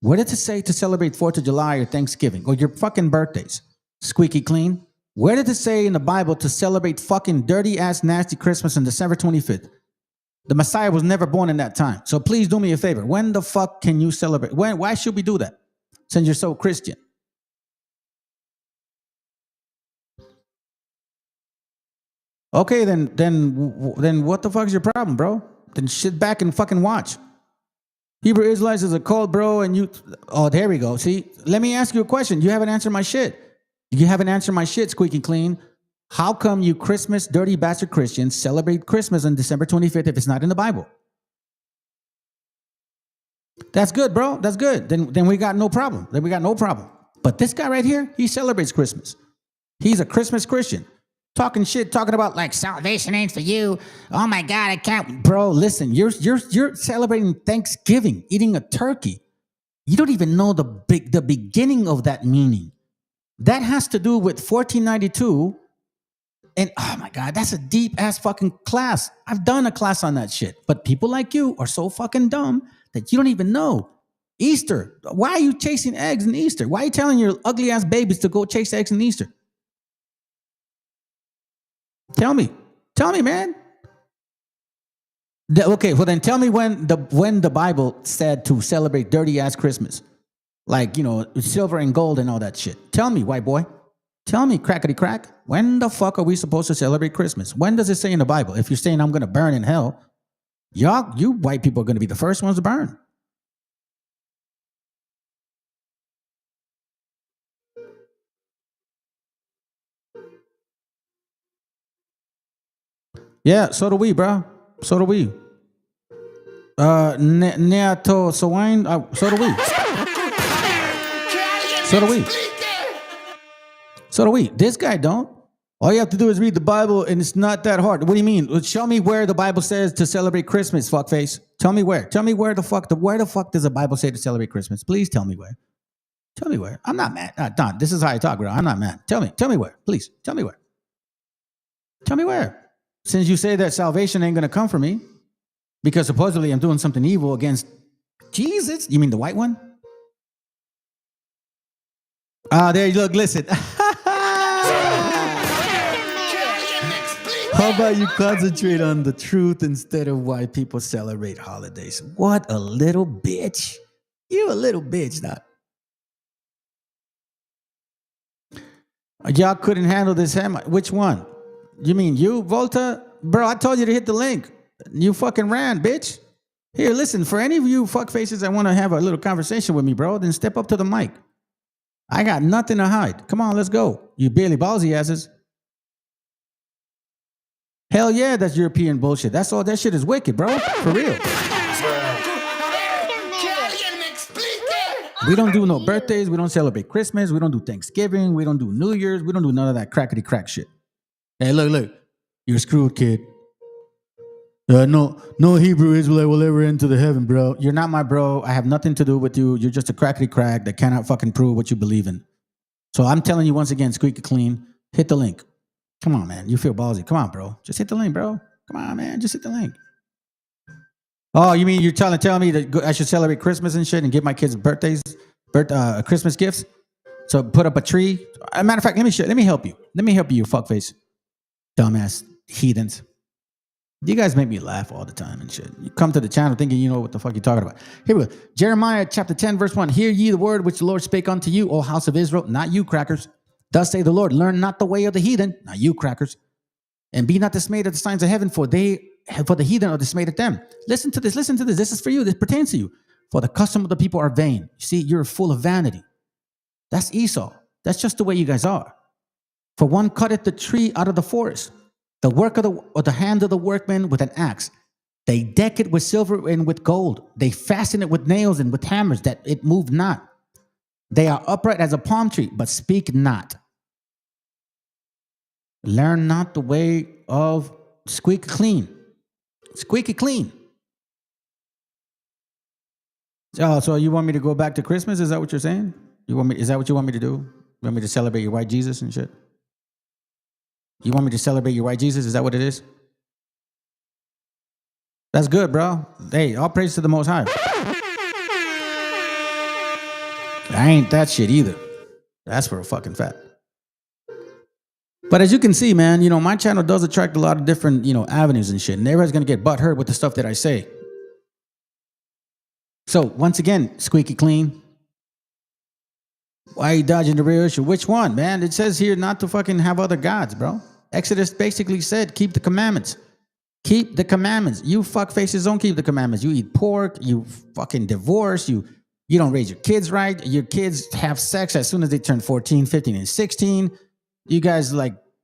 Where does it say to celebrate 4th of July or Thanksgiving or your fucking birthdays? Squeaky clean. Where did it say in the Bible to celebrate fucking dirty ass nasty Christmas on December 25th? The Messiah was never born in that time. So please do me a favor. When the fuck can you celebrate? Why should we do that? Since you're so Christian. Okay, then what the fuck is your problem, bro? Then sit back and fucking watch. Hebrew Israelites is a cult, bro, and you... Oh, there we go. See, let me ask you a question. You haven't answered my shit. You haven't answered my shit, squeaky clean. How come you Christmas dirty bastard Christians celebrate Christmas on December 25th if it's not in the Bible? That's good, bro. That's good. Then we got no problem. Then we got no problem. But this guy right here, he celebrates Christmas. He's a Christmas Christian. Talking shit, talking about like salvation ain't for you. Oh my God, I can't. Bro, listen, you're celebrating Thanksgiving, eating a turkey. You don't even know the beginning of that meaning. That has to do with 1492. And oh my God, that's a deep ass fucking class. I've done a class on that shit. But people like you are so fucking dumb that you don't even know. Easter. Why are you chasing eggs in Easter? Why are you telling your ugly ass babies to go chase eggs in Easter? Tell me, man. Okay, well then tell me when the Bible said to celebrate dirty ass Christmas. Like, silver and gold and all that shit. Tell me, white boy. Tell me, crackety crack. When the fuck are we supposed to celebrate Christmas? When does it say in the Bible? If you're saying I'm going to burn in hell, you white people are going to be the first ones to burn. Yeah, so do we, bro. So do we. Neato Sawine, so do we. So do we. So do we. This guy don't. All you have to do is read the Bible, and it's not that hard. What do you mean? Show me where the Bible says to celebrate Christmas, fuckface. Tell me where. Tell me where the fuck does the Bible say to celebrate Christmas? Please tell me where. Tell me where. I'm not mad. Don, this is how I talk, bro. I'm not mad. Tell me where. Please, tell me where. Tell me where. Since you say that salvation ain't going to come for me, because supposedly I'm doing something evil against Jesus. You mean the white one? There you look. Listen. How about you concentrate on the truth instead of why people celebrate holidays? What a little bitch. You a little bitch, now. Y'all couldn't handle this hammer. Which one? You mean you, Volta? Bro, I told you to hit the link. You fucking ran, bitch. Here, listen, for any of you fuckfaces that want to have a little conversation with me, bro, then step up to the mic. I got nothing to hide. Come on, let's go. You barely ballsy asses. Hell yeah, that's European bullshit. That's all. That shit is wicked, bro. For real. We don't do no birthdays. We don't celebrate Christmas. We don't do Thanksgiving. We don't do New Year's. We don't do none of that crackety crack shit. Hey, look. You're screwed, kid. No Hebrew Israelite will ever enter the heaven, bro. You're not my bro. I have nothing to do with you. You're just a crackety crack that cannot fucking prove what you believe in. So I'm telling you once again, squeaky clean, hit the link. Come on, man. You feel ballsy. Come on, bro. Just hit the link, bro. Come on, man. Just hit the link. Oh, you mean you're telling me that I should celebrate Christmas and shit and give my kids Christmas gifts? So put up a tree. As a matter of fact, let me help you. Let me help you, you fuckface. Dumbass heathens. You guys make me laugh all the time and shit. You come to the channel thinking you know what the fuck you're talking about. Here we go. Jeremiah chapter 10, verse 1. Hear ye the word which the Lord spake unto you, O house of Israel, not you crackers. Thus say the Lord, learn not the way of the heathen, not you crackers. And be not dismayed at the signs of heaven, for the heathen are dismayed at them. Listen to this. This is for you. This pertains to you. For the custom of the people are vain. You see, you're full of vanity. That's Esau. That's just the way you guys are. For one cutteth the tree out of the forest, the work of the hand of the workman with an axe. They deck it with silver and with gold. They fasten it with nails and with hammers, that it move not. They are upright as a palm tree, but speak not. Learn not the way of squeaky clean. Squeaky clean. Oh, so you want me to go back to Christmas? Is that what you're saying? Is that what you want me to do? You want me to celebrate your white Jesus and shit? You want me to celebrate your white Jesus? Is that what it is? That's good, bro. Hey, all praise to the Most High. I ain't that shit either. That's for a fucking fact. But as you can see, man, my channel does attract a lot of different, avenues and shit. And everybody's going to get butthurt with the stuff that I say. So, once again, squeaky clean. Why are you dodging the real issue? Which one, man? It says here not to fucking have other gods, bro. Exodus basically said, keep the commandments. Keep the commandments. You fuckfaces don't keep the commandments. You eat pork. You fucking divorce. You don't raise your kids right. Your kids have sex as soon as they turn 14, 15, and 16. You guys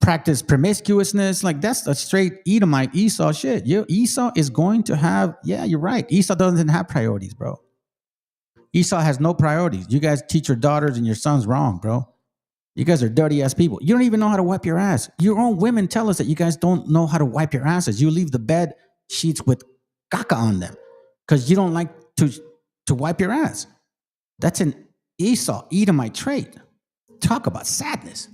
practice promiscuousness. That's a straight Edomite Esau shit. Esau is going to have, yeah, you're right. Esau doesn't have priorities, bro. Esau has no priorities. You guys teach your daughters and your sons wrong, bro. You guys are dirty ass people. You don't even know how to wipe your ass. Your own women tell us that you guys don't know how to wipe your asses. You leave the bed sheets with caca on them because you don't like to wipe your ass. That's an Esau, Edomite trait. Talk about sadness.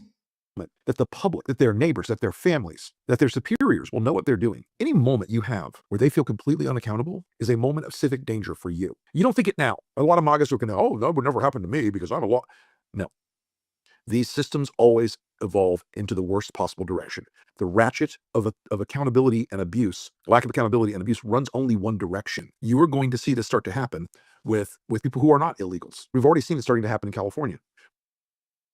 That the public, that their neighbors, that their families, that their superiors will know what they're doing. Any moment you have where they feel completely unaccountable is a moment of civic danger for you. You don't think it now. A lot of MAGAs are going to, oh, that would never happen to me because I'm a law. No. These systems always evolve into the worst possible direction. The ratchet of accountability and abuse, lack of accountability and abuse, runs only one direction. You are going to see this start to happen with people who are not illegals. We've already seen it starting to happen in California.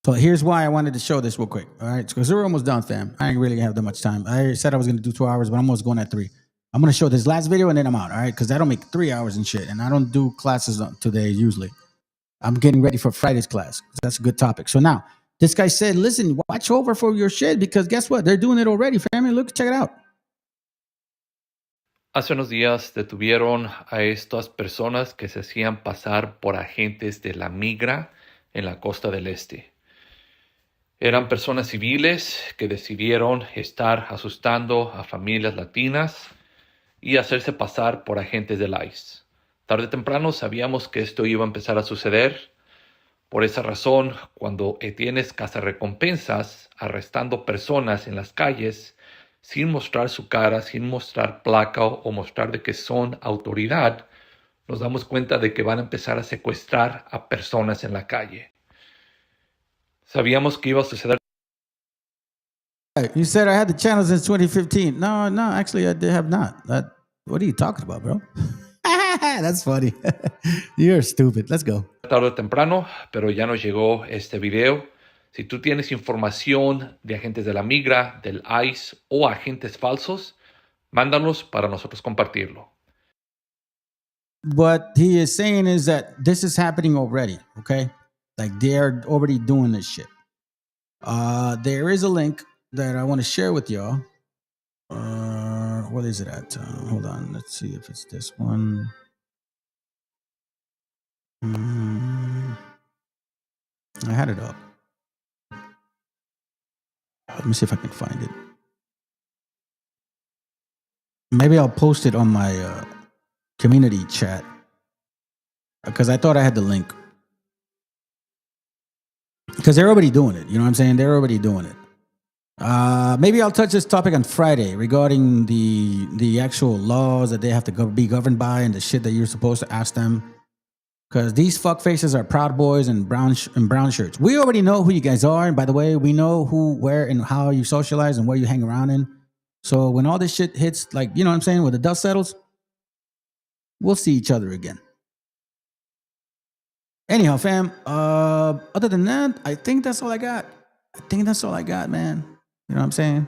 So here's why I wanted to show this real quick. All right, because we're almost done, fam. I ain't really have that much time. I said I was going to do 2 hours, but I'm almost going at 3. I'm going to show this last video and then I'm out, all right? Because I don't make 3 hours and shit, and I don't do classes today usually. I'm getting ready for Friday's class. That's a good topic. So now, this guy said, listen, watch over for your shit because guess what? They're doing it already, family. Look, check it out. Hace unos días detuvieron a estas personas que se hacían pasar por agentes de la migra en la costa del este. Eran personas civiles que decidieron estar asustando a familias latinas y hacerse pasar por agentes del ICE. Tarde o temprano sabíamos que esto iba a empezar a suceder. Por esa razón, cuando tienes cazarrecompensas arrestando personas en las calles sin mostrar su cara, sin mostrar placa o mostrar de que son autoridad, nos damos cuenta de que van a empezar a secuestrar a personas en la calle. Sabíamos que iba a suceder. You said I had the channel since 2015. No, actually I have not. What are you talking about, bro? That's funny. You're stupid. Let's go. Tarde o temprano, pero ya nos llegó este video. Si tú tienes información de agentes de la migra, del ICE o agentes falsos, mándanos para nosotros compartirlo. What he is saying is that this is happening already, okay? They're already doing this shit. There is a link that I want to share with y'all. What is it at? Hold on. Let's see if it's this one. I had it up. Let me see if I can find it. Maybe I'll post it on my community chat because I thought I had the link. Because they're already doing it. You know what I'm saying? They're already doing it. Maybe I'll touch this topic on Friday regarding the actual laws that they have to be governed by and the shit that you're supposed to ask them. Because these fuckfaces are Proud Boys and brown shirts. We already know who you guys are. And by the way, we know who, where, and how you socialize and where you hang around in. So when all this shit hits, like, you know what I'm saying, when the dust settles, we'll see each other again. Anyhow, fam, other than that, I think that's all I got. Man. You know what I'm saying?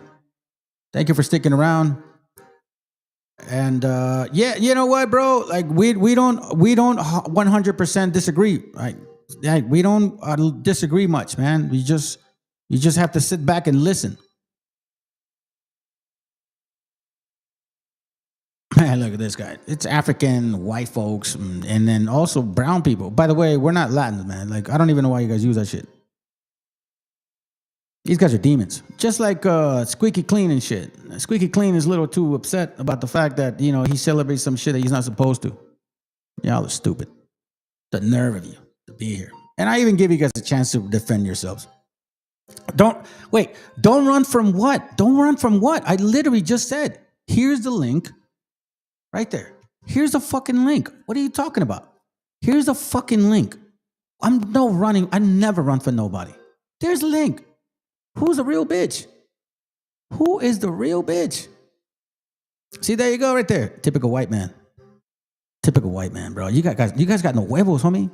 Thank you for sticking around. And yeah, you know what, bro? Like we don't 100% disagree. Right? Like we don't disagree much, man. You just have to sit back and listen. Man, look at this guy. It's African white folks and then also brown people. By the way, we're not Latins, man. Like I don't even know why you guys use that shit. These guys are demons. Just like Squeaky Clean and shit. Squeaky Clean is a little too upset about the fact that, you know, he celebrates some shit that he's not supposed to. Y'all are stupid. The nerve of you to be here. And I even give you guys a chance to defend yourselves. Don't run from what? Don't run from what? I literally just said, here's the link right there. Here's the fucking link. What are you talking about? Here's the fucking link. I'm no running. I never run for nobody. There's a link. Who's the real bitch? Who is the real bitch? See, there you go right there. Typical white man. Typical white man, bro. You guys got no huevos, homie.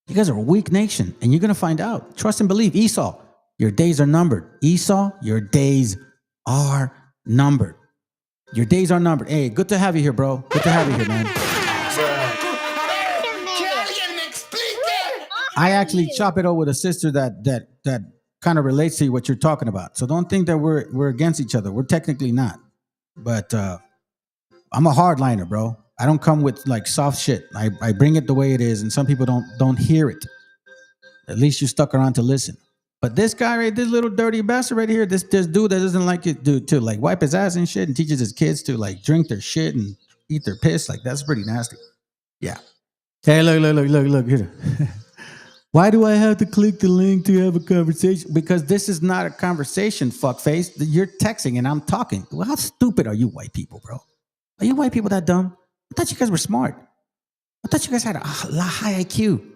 You guys are a weak nation, and you're going to find out. Trust and believe. Esau, your days are numbered. Esau, your days are numbered. Your days are numbered. Hey, good to have you here, bro. Good to have you here, man. I actually chop it over with a sister that kind of relates to what you're talking about. So don't think that we're against each other. We're technically not. But I'm a hardliner, bro. I don't come with like soft shit. I bring it the way it is, and some people don't hear it. At least you stuck around to listen. But this guy right, this little dirty bastard right here, this dude that doesn't like it, dude, to like wipe his ass and shit and teaches his kids to like drink their shit and eat their piss, like that's pretty nasty. Yeah. Hey, look here. Why do I have to click the link to have a conversation? Because this is not a conversation, fuckface. You're texting and I'm talking. Well, how stupid are you white people, bro? Are you white people that dumb? I thought you guys were smart. I thought you guys had a high IQ.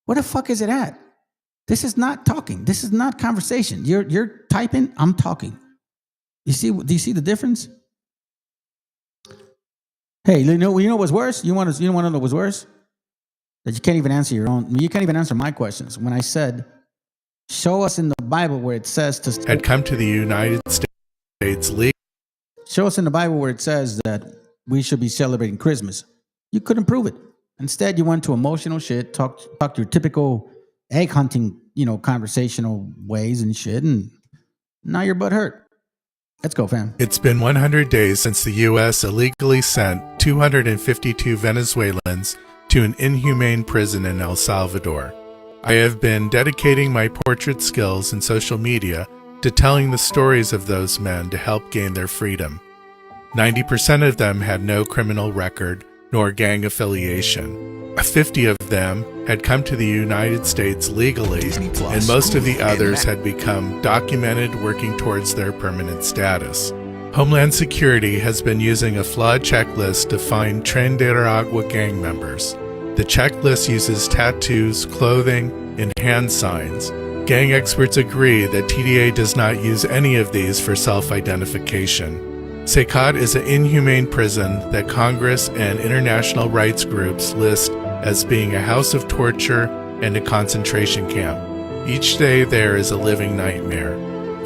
Where the fuck is it at? This is not talking. This is not conversation. You're typing, I'm talking. Do you see the difference? Hey, you know what's worse? You want to know what's worse? That you can't even answer you can't even answer my questions. When I said, show us in the Bible where it says to had come to the United States league. Show us in the Bible where it says that we should be celebrating Christmas. You couldn't prove it. Instead, you went to emotional shit, talked your typical egg hunting, conversational ways and shit, and now your butt hurt. Let's go, fam. It's been 100 days since the U.S. illegally sent 252 Venezuelans to an inhumane prison in El Salvador. I have been dedicating my portrait skills in social media to telling the stories of those men to help gain their freedom. 90% of them had no criminal record nor gang affiliation. 50 of them had come to the United States legally, and most of the others had become documented working towards their permanent status. Homeland Security has been using a flawed checklist to find Tren de Aragua gang members. The checklist uses tattoos, clothing, and hand signs. Gang experts agree that TDA does not use any of these for self-identification. SOWED is an inhumane prison that Congress and international rights groups list as being a house of torture and a concentration camp. Each day there is a living nightmare.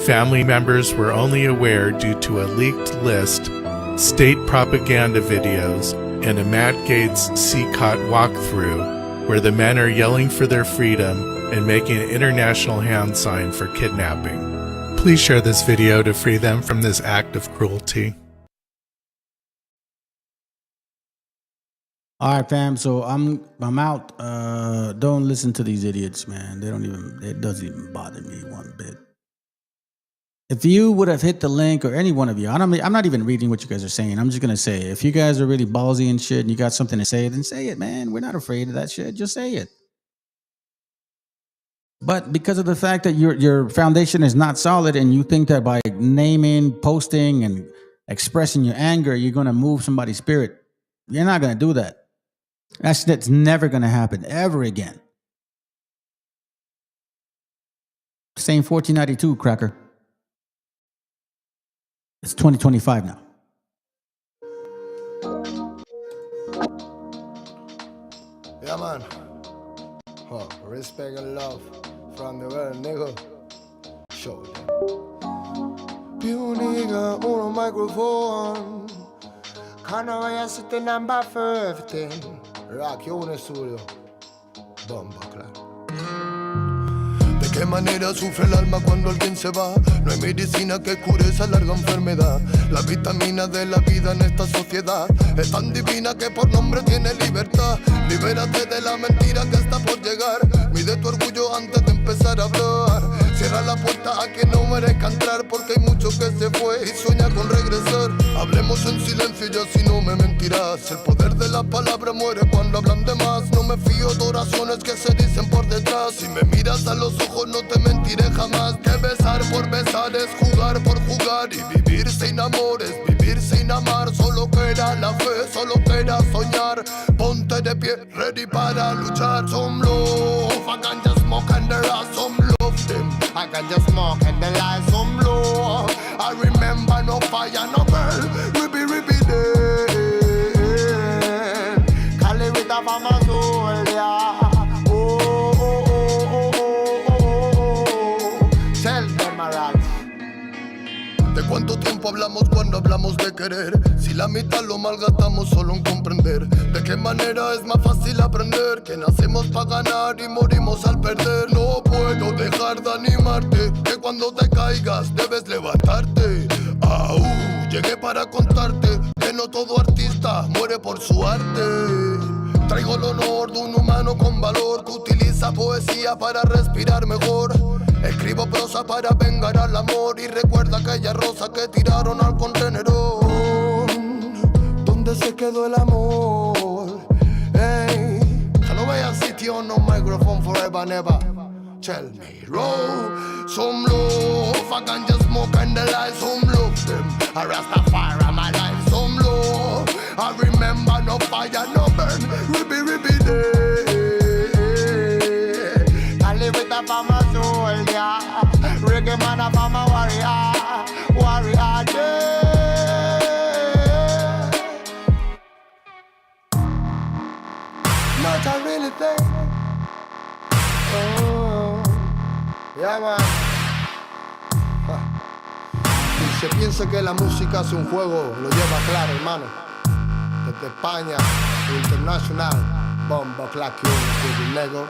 Family members were only aware due to a leaked list, state propaganda videos, and a Matt Gaetz CCOT walkthrough where the men are yelling for their freedom and making an international hand sign for kidnapping. Please share this video to free them from this act of cruelty. All right, fam. So I'm out. Don't listen to these idiots, man. It doesn't even bother me one bit. If you would have hit the link, or any one of you, I'm not even reading what you guys are saying. I'm just gonna say, if you guys are really ballsy and shit, and you got something to say, then say it, man. We're not afraid of that shit. Just say it. But because of the fact that your foundation is not solid, and you think that by naming, posting, and expressing your anger, you're gonna move somebody's spirit, you're not gonna do that. That's never gonna happen ever again. Same 1492, cracker. It's 2025 now. Yeah, man. Oh, respect and love from the world, nigga. Show them. You nigga on a microphone. Can't I sit in number 15? Rock you on the studio. Bomba clap. ¿De qué manera sufre el alma cuando alguien se va? No hay medicina que cure esa larga enfermedad. La vitamina de la vida en esta sociedad es tan divina que por nombre tiene libertad. Libérate de la mentira que está por llegar. Mide tu orgullo antes de empezar a hablar. Cierra la puerta a quien no merezca entrar, porque hay mucho que se fue y sueña con regresar. Hablemos en silencio y así no me mentirás. El poder de la palabra muere cuando hablan de más. No me fío de oraciones que se dicen por detrás. Si me miras a los ojos no te mentiré jamás. Que besar por besar es jugar por jugar. Y vivir sin amor es vivir sin amar. Solo queda la fe, solo queda soñar. Ponte de pie, ready para luchar. Some love, I can just smoke and there are some love them. I can just smoke and there are some love. I remember no fire, no burn. Ribby day. Call it with a farmer soul, yeah. ¿De cuánto tiempo hablamos cuando hablamos de querer? Si la mitad lo malgastamos solo en comprender. ¿De qué manera es más fácil aprender? Que nacemos para ganar y morimos al perder. No puedo dejar de animarte, que cuando te caigas debes levantarte. Llegué para contarte que no todo artista muere por su arte. Traigo el honor de un humano con valor que utiliza poesía para respirar mejor. Escribo prosa para vengar al amor y recuerda aquella rosa que tiraron al contenedor. ¿Dónde se quedó el amor? Hey, I no voy a sitio on no microphone forever never. Tell me, roll some love. I can just smoke and the light, some love them. I Rastafari my life, some love. I remember no fire, no burn. Ribby day. I live with a farmer soul, yeah. Reggae man, a farmer warrior day. Not a really thing. Oh, yeah, man. Si se piensa que la música es un juego, lo lleva claro, hermano. Desde España, internacional, bomba, clack, you, nego.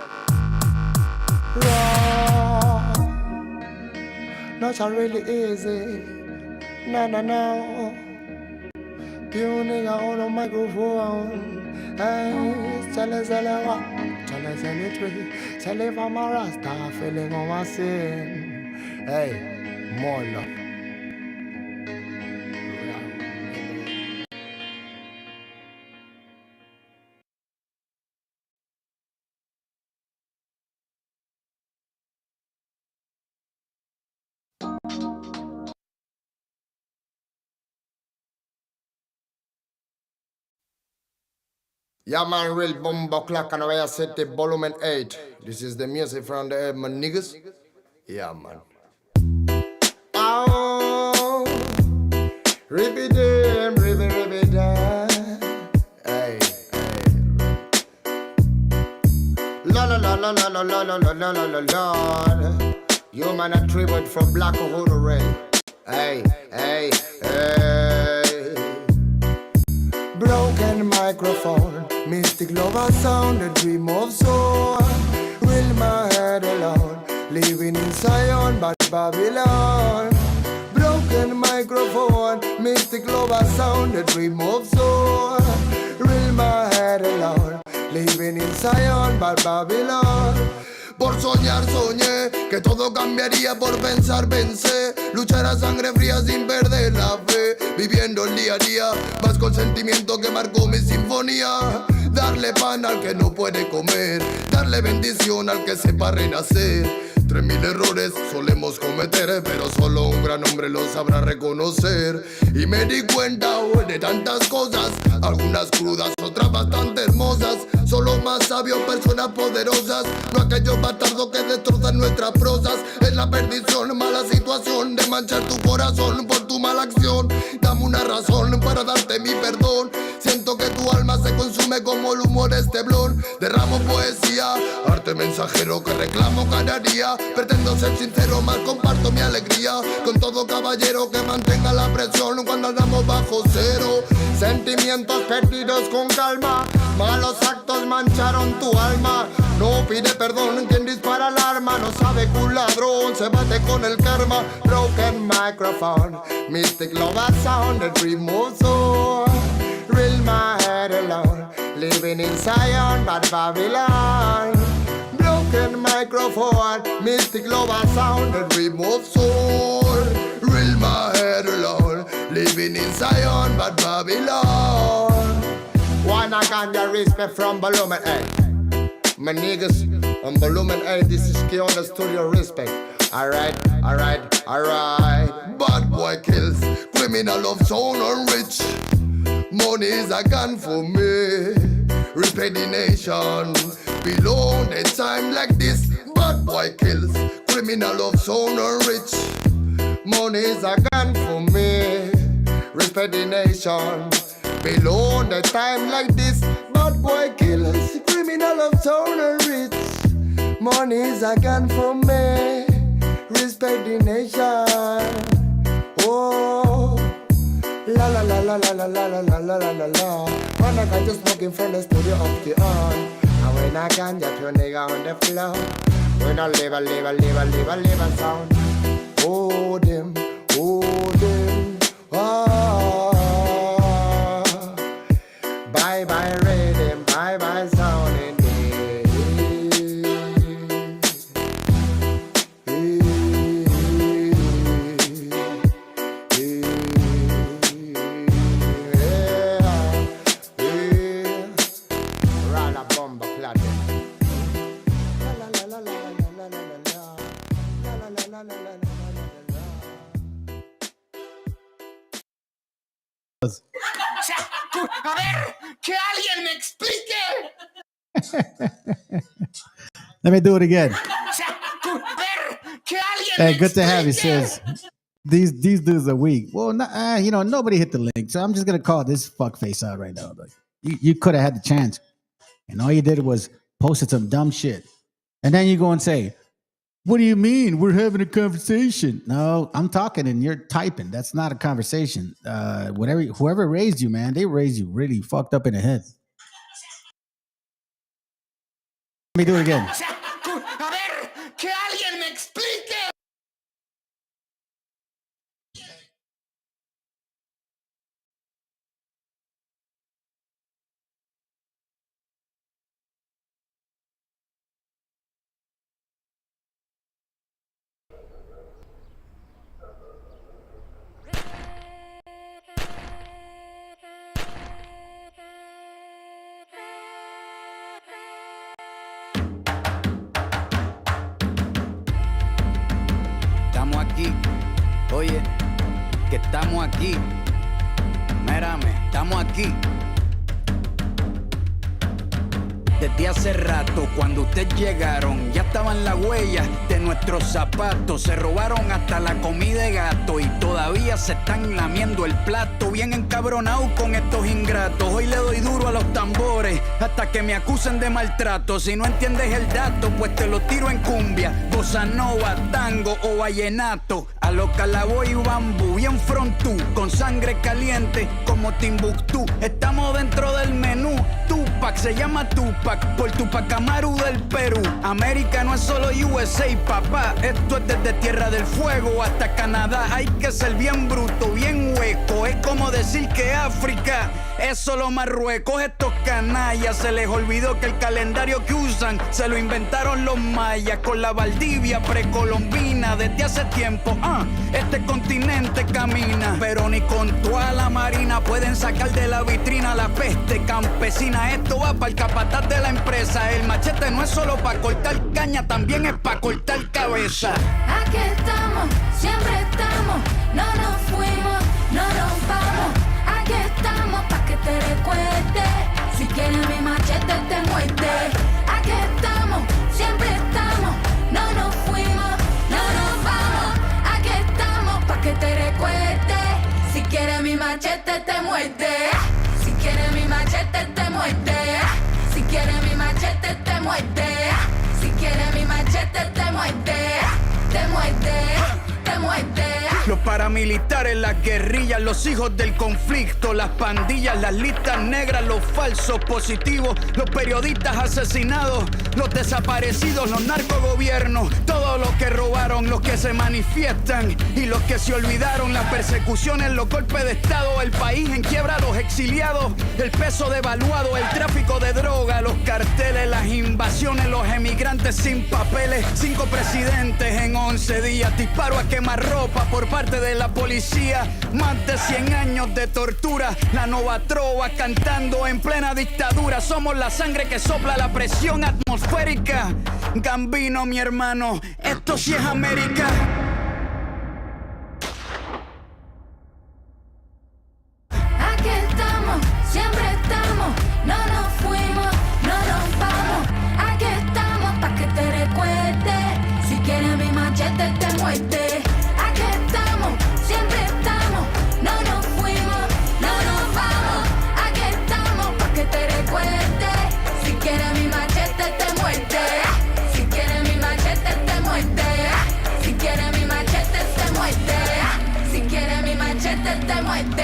Not so really easy. No. You nigga on a microphone. Hey, tell us what? Tell us any tree. Tell if I'm a Rasta feeling on my sin. Hey, more love. Yeah, man, real bomba clock and I set the volume 8. This is the music from the Urban niggas. Yeah, man. Oh, ribby damn, ribby damn. Hey. Lord. You man a tribute from Black Uhuru Ray. Hey. Broken microphone, mystic lover sound, a dream of soul. Will my head alone, living in Zion, but Babylon. Broken microphone, mystic lover sound, a dream of soul. Will my head head alone. Living in Zion, but Babylon. Por soñar soñé que todo cambiaría, por pensar pensé. Luchar a sangre fría sin perder la fe. Viviendo el día a día, más con sentimiento que marcó mi sinfonía. Darle pan al que no puede comer, darle bendición al que sepa renacer. 3000 errores solemos cometer, pero solo un gran hombre lo sabrá reconocer. Y me di cuenta de tantas cosas, algunas crudas, otras bastante hermosas. Son los más sabios, personas poderosas, no aquellos bastardos que destrozan nuestras prosas. Es la perdición, mala situación de manchar tu corazón por tu mala acción. Dame una razón para darte mi perdón. Siento que tu alma se consume como el humo de este blon. Derramo poesía, arte mensajero que reclamo cada día. Pretendo ser sincero, más comparto mi alegría con todo caballero que mantenga la presión cuando andamos bajo cero. Sentimientos perdidos con calma, malos actos mancharon tu alma. No pide perdón quien dispara el arma, no sabe que un ladrón se bate con el karma. Broken microphone, mystic love a sound that removes all. Real my head alone, living in Zion but Babylon. Broken microphone, mystic love a sound that removes soul. Real my head alone, living in Zion but Babylon. One I can get respect from Volumen A. My niggas on Volumen A, this is key on the studio respect. Alright, alright, alright. Bad boy kills, criminal of sound and rich. Money is a gun for me. Respect the nation. Below the time like this. Bad boy kills. Criminal of sound and rich. Money is a gun for me. Respect the nation. Below the time like this. Bad boy kills. Criminal of sound and rich. Money is a gun for me. Respect the nation. Oh. La la la la la la la la la la la la. When I can just smoking from the studio of the on. And when I can just your nigga on the floor. When I live a sound. Oh them, ah. Bye bye rhythm, bye bye sound in A ver, que alguien me explique. Let me do it again. A ver, que alguien Hey, me good to have you, explique. sis. These dudes are weak. Well, nobody hit the link, so I'm just gonna call this fuckface out right now. Like, you could have had the chance, and all you did was posted some dumb shit, and then you go and say, "What do you mean? We're having a conversation." No, I'm talking and you're typing. That's not a conversation. Whoever raised you, man, they raised you really fucked up in the head. Let me do it again. A ver, que alguien me explique. Estamos aquí, oye, que estamos aquí. Mírame, estamos aquí. Desde hace rato, cuando ustedes llegaron, ya estaban las huellas de nuestros zapatos. Se robaron hasta la comida de gato y todavía se están lamiendo el plato. Bien encabronados con estos ingratos. Hoy le doy duro a los tambores hasta que me acusen de maltrato. Si no entiendes el dato, pues te lo tiro en cumbia, bossa nova, tango o vallenato. A lo calabo y bambú, bien frontú, con sangre caliente como Timbuktu. Estamos dentro del menú. Tupac se llama Tupac por Tupac Amaru del Perú. América no es solo USA, papá. Esto es desde Tierra del Fuego hasta Canadá. Hay que ser bien bruto, bien huevo hueco. Es como decir que África es solo Marruecos. Estos canallas se les olvidó que el calendario que usan se lo inventaron los mayas con la Valdivia precolombina. Desde hace tiempo, este continente camina, pero ni con toda la marina pueden sacar de la vitrina la peste campesina. Esto va para el capataz de la empresa. El machete no es solo para cortar caña, también es para cortar cabeza. Aquí estamos, siempre estamos, no nos fuimos, no nos vamos. Aquí estamos pa' que te recuerdes. Si quieres mi machete te muerde. Aquí estamos, siempre estamos, no nos fuimos, no nos vamos. Aquí estamos pa' que te recuerdes. Si quieres mi machete te muerde. Si quieres mi machete te muerde. Si quieres mi machete te muerde. Si quieres mi machete te muerde. Te muerde, te muerde. Los paramilitares, las guerrillas, los hijos del conflicto, las pandillas, las listas negras, los falsos positivos, los periodistas asesinados, los desaparecidos, los narcogobiernos, todos los que robaron, los que se manifiestan y los que se olvidaron, las persecuciones, los golpes de estado, el país en quiebra, los exiliados, el peso devaluado, el tráfico de droga, los carteles, las invasiones, los emigrantes sin papeles, 5 presidentes en 11 días, disparo a quemarropa por parte de la policía, más de 100 años de tortura, la nova trova cantando en plena dictadura. Somos la sangre que sopla la presión atmosférica. Gambino, mi hermano, esto sí es América. Aquí estamos, siempre estamos, no nos fuimos, no nos vamos. Aquí estamos pa' que te recuerdes. Si quieres mi machete te muerde. Aquí estamos, siempre estamos, no nos fuimos, no nos vamos. Aquí estamos pa' que te recuerdes. Si quieres mi machete te muerde. Si quieres mi machete te muerde. Si quieres mi machete te muerde. Si quieres mi machete te muerde.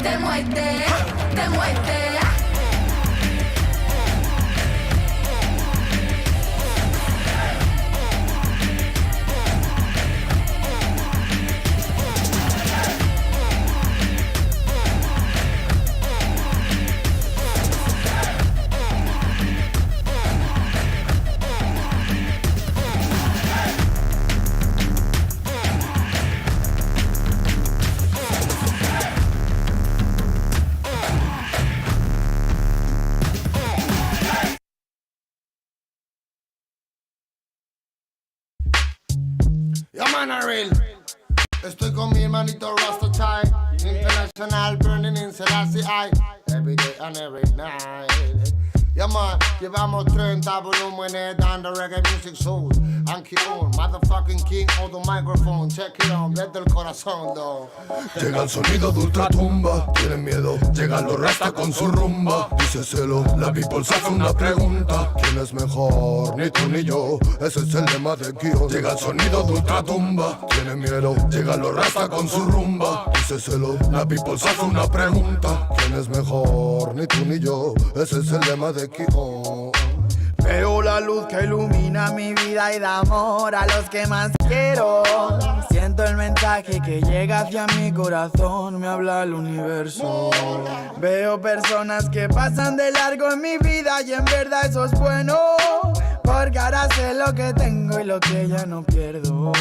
Te muerde, te muerde. Yeah, man, I real. Estoy con mi hermanito Rasta Chai. International burning in Selassie I. Every day and every night. Yeah, man, llevamos 30 volúmenes dando reggae music soul. And keep on, motherfucking king of the microphone. Check it on, desde el corazón, though. Llega el sonido de ultratumba, tienen miedo. Llegan los rasta con su rumba. Díceselo, la people se hace una pregunta. ¿Quién es mejor? Ni tú ni yo. Ese es el lema de Guión. Llega el sonido de ultratumba, tienen miedo. Llegan los rasta con su rumba. Díceselo, la people se hace una pregunta. ¿Quién es mejor? Ni tú ni yo. Ese es el lema de Guión. Veo la luz que ilumina mi vida y da amor a los que más quiero. Siento el mensaje que llega hacia mi corazón, me habla el universo. Veo personas que pasan de largo en mi vida y en verdad eso es bueno. Porque ahora sé lo que tengo y lo que ya no pierdo.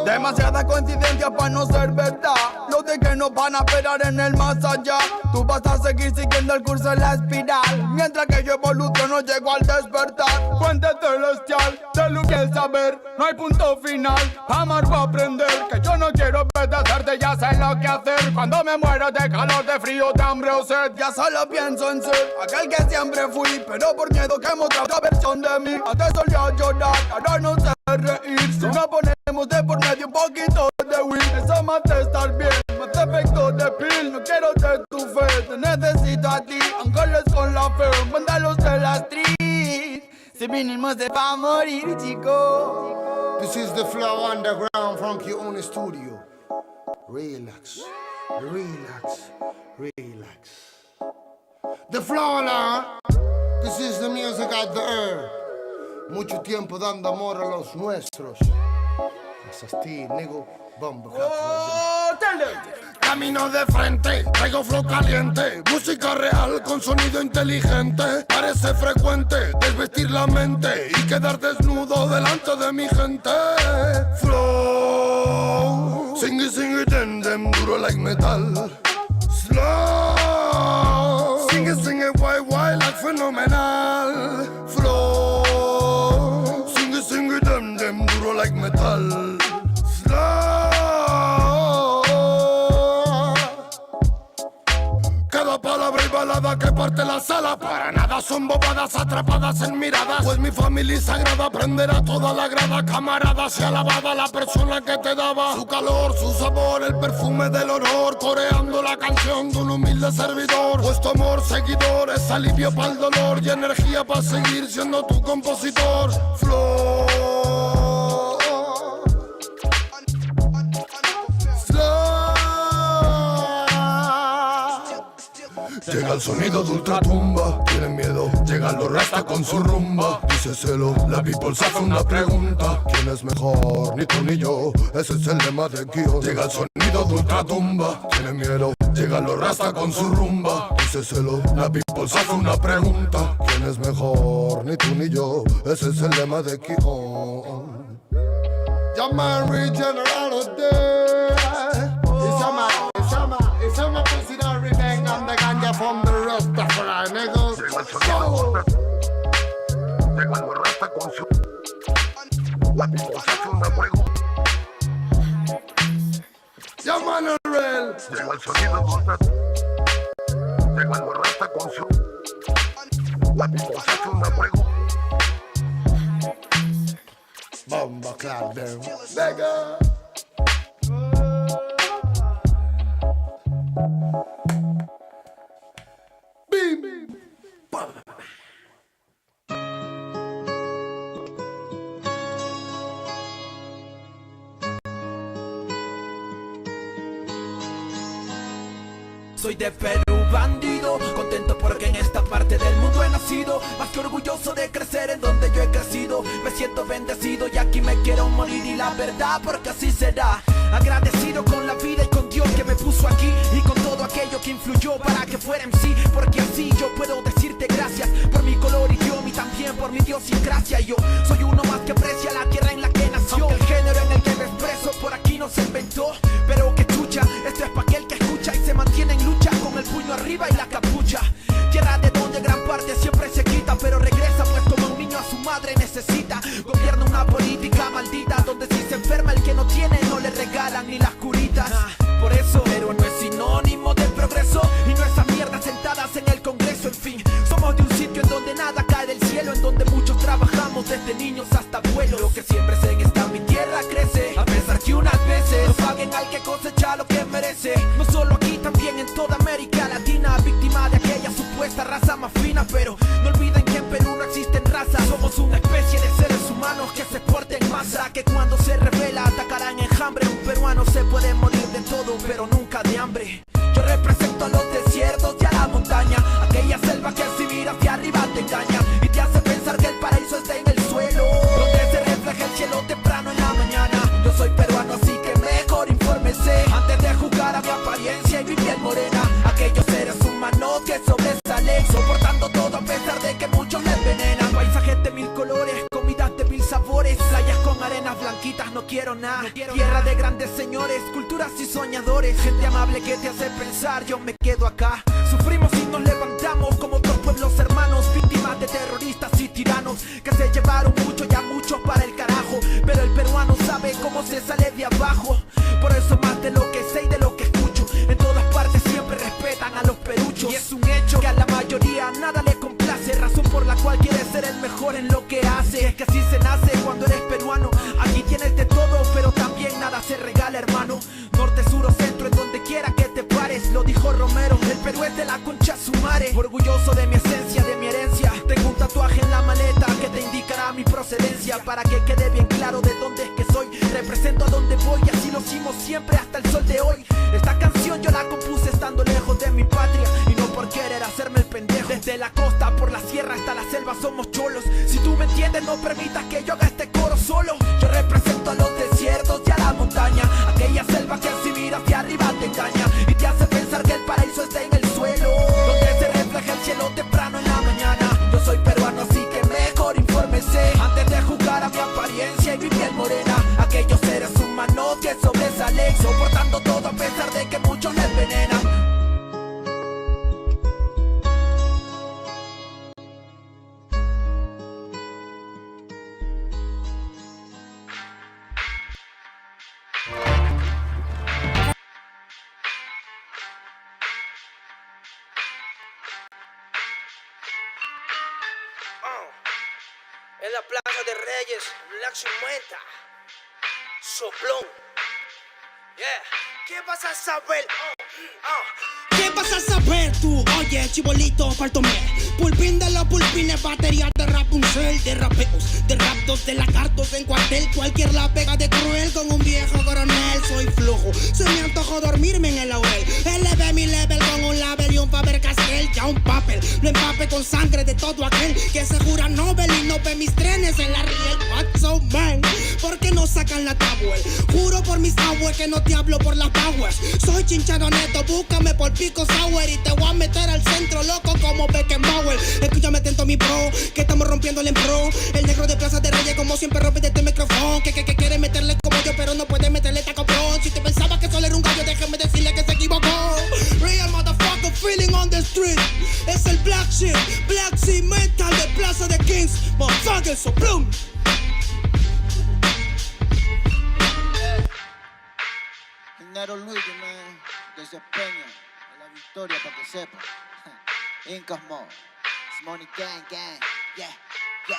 Demasiada coincidencia para no ser verdad. Lo de que nos van a esperar en el más allá. Tú vas a seguir siguiendo el curso en la espiral, mientras que yo evoluciono, llego al despertar. Fuente celestial, de luz y el saber. No hay punto final, amar o aprender. Que yo no quiero obedecerte, ya sé lo que hacer. Cuando me muero de calor, de frío, de hambre o sed, ya solo pienso en ser aquel que siempre fui, pero por miedo que otra versión de mí. Antes solía llorar, ahora no sé reír. Si no ponemos de por medio un poquito de weed, eso más de estar bien, más de efecto de pill. No quiero ser tu fe, te necesito a ti. Ángeles con la fe, mándalos de la street. Si vinimos de pa' morir, chico. This is the flow underground from Kioni Studio. Relax, relax, relax. The flow now. This is the music at the air. Mucho tiempo dando amor a los nuestros. Asasti, nigga, bomba. Oh, tell them. camino de frente, traigo flow caliente, música real con sonido inteligente. Parece frecuente desvestir la mente y quedar desnudo delante de mi gente. Flow, sing it, dem, duro like metal. Slow, sing it, guay, like fenomenal. Flow, sing it, dem, duro like metal. Cada palabra y balada que parte la sala, para nada son bobadas atrapadas en miradas. Pues mi familia sagrada aprenderá toda la grada. Camarada, sea alabada la persona que te daba su calor, su sabor, el perfume del honor. Coreando la canción de un humilde servidor. Pues tu amor, seguidor, es alivio para el dolor y energía para seguir siendo tu compositor. Flow. Llega el sonido de ultratumba, tienen miedo, llegan los rasta con su rumba. Díceselo, la people se hace una pregunta: ¿quién es mejor? Ni tú ni yo, ese es el lema de Kio. Llega el sonido de ultratumba, tienen miedo, llegan los rasta con su rumba. Díceselo, la people se hace una pregunta: ¿quién es mejor? Ni tú ni yo, ese es el lema de Kio. Llaman Regeneral Day. It's a consider revenge and the ganja from the Rastafari niggas. Llegan los rasta con su. La people se hace una pregunta. Llaman el real. Llega el sonido de ultratumba. Llegan los rasta con su. La people se hace una pregunta. Bomba clap them. Nigga. Soy de Perú, bandido, contento porque en esta parte del mundo he nacido. Más que orgulloso de crecer en donde yo he crecido. Me siento bendecido y aquí me quiero morir, y la verdad porque así será. Agradecido con la vida y con Dios que me puso aquí, y con todo aquello que influyó para que fuera en sí. Porque así yo puedo decirte gracias por mi color, idioma y también por mi idiosincrasia. Yo soy uno más que aprecia la tierra en la que nació. Aunque el género en el que me expreso por aquí no se inventó, pero que chucha, esto es pa' aquel que escucha y se mantiene en lucha con el puño arriba y la capucha. Tierra de donde gran parte siempre se quita, pero regresa pues como un niño a su madre necesita. Gobierna una política maldita donde si se enferma el que no tiene no le regalan ni las curitas. Por eso, pero no es sinónimo de progreso y no esas mierdas sentadas en el Congreso. En fin, somos de un sitio en donde nada cae del cielo, en donde muchos trabajamos desde niños hasta abuelos. Lo que siempre sé en esta mi tierra crece, a pesar que unas veces no paguen al que cosecha lo que merece. No solo aquí, también en toda América Latina, víctima de aquella supuesta raza más fina. Pero no olviden que en Perú no existen razas, somos una especie de seres humanos que se porten en masa, que cuando se revela atacarán enjambre. Un peruano se puede morir de todo, pero nunca de hambre. Yo represento a los desiertos y a la montaña, aquella selva que si miras de arriba te engaña y te hace pensar que el paraíso está en el suelo, donde se refleja el cielo temprano en la mañana. Yo soy peruano, así que mejor infórmese antes de juzgar a mi apariencia y mi piel morena. Aquellos seres humanos que sobresalen, soportando todo a pesar de que muchos me envenenan. Paisajes de mil colores, comidas de mil sabores, playas con arenas blanquitas, no quiero nada. Tierra de grandes señores, culturas y soñadores, gente amable que te hace pensar, yo me quedo acá. Sufrimos y nos levantamos como otros pueblos hermanos, víctimas de terroristas y tiranos que se llevaron mucho y a muchos para el carajo. Pero el peruano sabe cómo se sale de abajo. Por eso más de lo que sé y de lo que escucho, en todas partes siempre respetan a los peruchos. Y es un hecho que a la mayoría nada le complace, razón por la cual quiere ser el mejor en lo que hace. Es que así se nace cuando eres peruano, aquí tienes de todo, pero también nada se regala, hermano. Norte, sur o centro, en donde quiera que te pares, lo dijo Romero, el Perú es de la concha su madre. Orgulloso de mi esencia, de mi herencia, tengo un tatuaje en la maleta que te indicará mi procedencia, para que quede bien claro de dónde es que soy. Represento a donde voy y así lo hicimos siempre hasta el sol de hoy. Esta canción yo la compuse estando lejos de mi patria y no por querer hacerme el pendejo. Desde la costa por la sierra hasta la selva somos cholos. Si tú me entiendes no permitas que yo haga este coro solo. Yo represento a los desiertos y a la montaña, aquella selva que si miras de arriba te engaña y soportando todo a pesar de que muchos le envenenan. En la Plaza de Reyes, Black Sumenta, Soplón. Yeah. ¿Qué vas a saber? ¿Qué vas a saber tú? Oye, chibolito, faltomé. Pulpín de los pulpines, baterías de Rapunzel, de rapeos, de raptos, de lagartos en cuartel. Cualquier la pega de cruel con un viejo coronel. Soy flojo, se me antojó dormirme en el laurel. Elevé mi level con un label y un Faber Castell. Ya un papel, lo empape con sangre de todo aquel que se jura Nobel y no ve mis trenes en la riel. What's so man? ¿Por qué no sacan la tablet? Juro por mis aguas que no te hablo por las powers. Soy chinchado neto, búscame por Pico Sour y te voy a meter al centro loco como Beckenbauer. Escúchame atento mi bro, que estamos rompiéndole en pro. El negro de Plaza de Reyes como siempre rompe de este micrófono. Que quiere meterle como yo pero no puede meterle taco bron. Si te pensaba que solo era un gallo, déjame decirle que se equivocó. Real motherfucker feeling on the street. Es el Black Sheep, Black Sea Metal de Plaza de Kings. Motherfucker, Soplón. Nero Luigi, man, desempeño en la victoria para que sepa. Incas Mo, it's money gang, gang, yeah, yeah,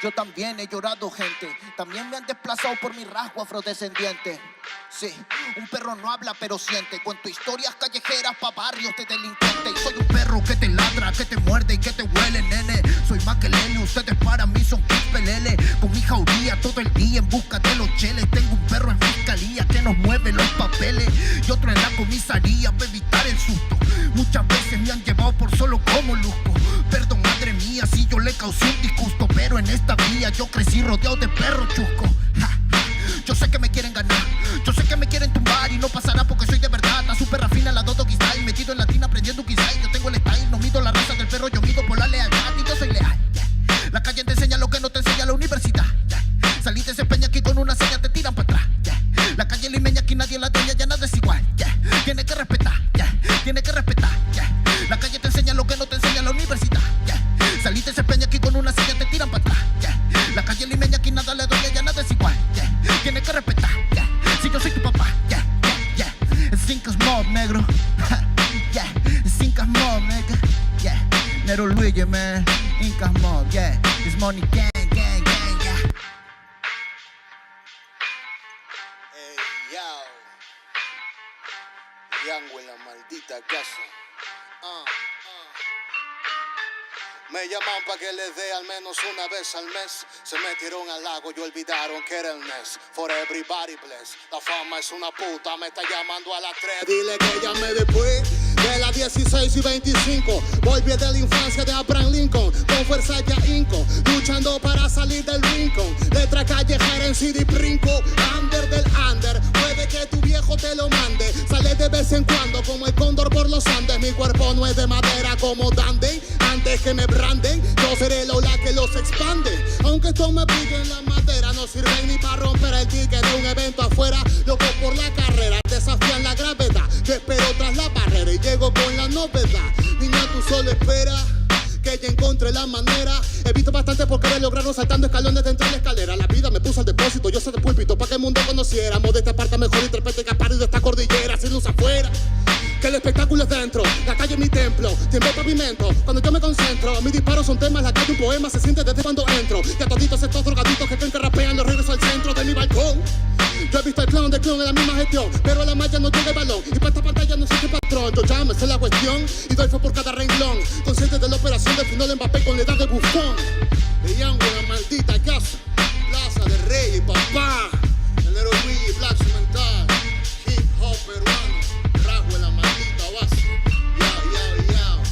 Yo también he llorado, gente. También me han desplazado por mi rasgo afrodescendiente. Sí, un perro no habla pero siente. Cuento historias callejeras pa' barrios de delincuentes. Y soy un perro que te ladra, que te muerde y que te huele, nene. Soy más que Lele, ustedes para mí son pelele. Con mi jauría todo el día en busca de los cheles. Tengo un perro en fiscalía que nos mueve los papeles. Y otro en la comisaría para evitar el susto. Muchas veces me han llevado por solo como luzco. Perdón, madre mía, si yo le causé un disgusto. Pero en esta vía yo crecí rodeado de perros chuscos. Yo sé que me quieren ganar, yo sé que me quieren tumbar y no pasará porque soy de verdad. La super rafina, la Dodo Style, metido en latina aprendiendo un quizá. Yo tengo el style, no mido la raza del perro, yo mido por la lealtad y yo soy leal. Yeah. La calle te enseña lo que no te enseña la universidad. Yeah. Saliste ese peña aquí con una seña, te tiran para atrás. Yeah. La calle limeña aquí nadie la dueña, ya nada es igual. Yeah. Tiene que respetar, yeah. Tiene que respetar. Yeah. La calle te enseña lo que no te enseña la universidad. Yeah. Saliste ese peña aquí con una seña, te tiran para atrás. Yeah. La calle limeña aquí nada le dueña, ya nada es igual. Yeah. Tienes que respetar, yeah. Si yo soy tu papá, yeah, yeah, yeah. Cinco mob, negro, yeah. Cinco mob, nigga, yeah. Nero Luigi, man, Incas mob, yeah. It's money gang, gang, gang, yeah. Hey, yo. Yango en la maldita casa. Me llaman pa' que les dé al menos una vez al mes. Se metieron al lago y olvidaron que era el mes. For everybody bless. La fama es una puta, me está llamando a las 3. Dile que llame después de las 16 y 25. Volví de la infancia de Abraham Lincoln. Con fuerza ya inco, luchando para salir del rincón. Letra callejera en CD Brinco. Under del under, puede que tu viejo te lo mande. Sale de vez en cuando como el cóndor por los Andes. Mi cuerpo no es de madera como Dandy. Antes que me branden, yo seré el ola que los expande. Aunque esto me pique en la madera, no sirven ni para romper el ticket de un evento afuera. Loco por la carrera, desafían la gravedad. Yo espero tras la barrera y llego con la novedad. Niña, tú solo espera que ya encontré la manera. He visto bastante por querer lograrlo saltando escalones dentro de la escalera. La vida me puso al depósito, yo soy de púlpito pa' que el mundo conociéramos de esta parte mejor intérprete que parido de esta cordillera. Sin luz afuera, que el espectáculo es dentro. La calle es mi templo, tiembla el pavimento. Cuando yo me concentro, mis disparos son temas. La calle un poema se siente desde cuando entro. Y a toditos estos drogaditos que creen que rapean, los regreso al centro de mi balcón. Yo he visto el clon del clon en la misma gestión, pero a la malla no llega el balón. Y para esta pantalla no existe patrón. Yo ya me sé la cuestión y doy fe por cada renglón. Consciente de la operación del final de Mbappé con la edad de bufón. De Yango en la maldita casa. Plaza de Reyes, papá. El Nero Luigi, Black Mental. Hip hop peruano. Rasgo en la maldita base. Yao, yao, yao.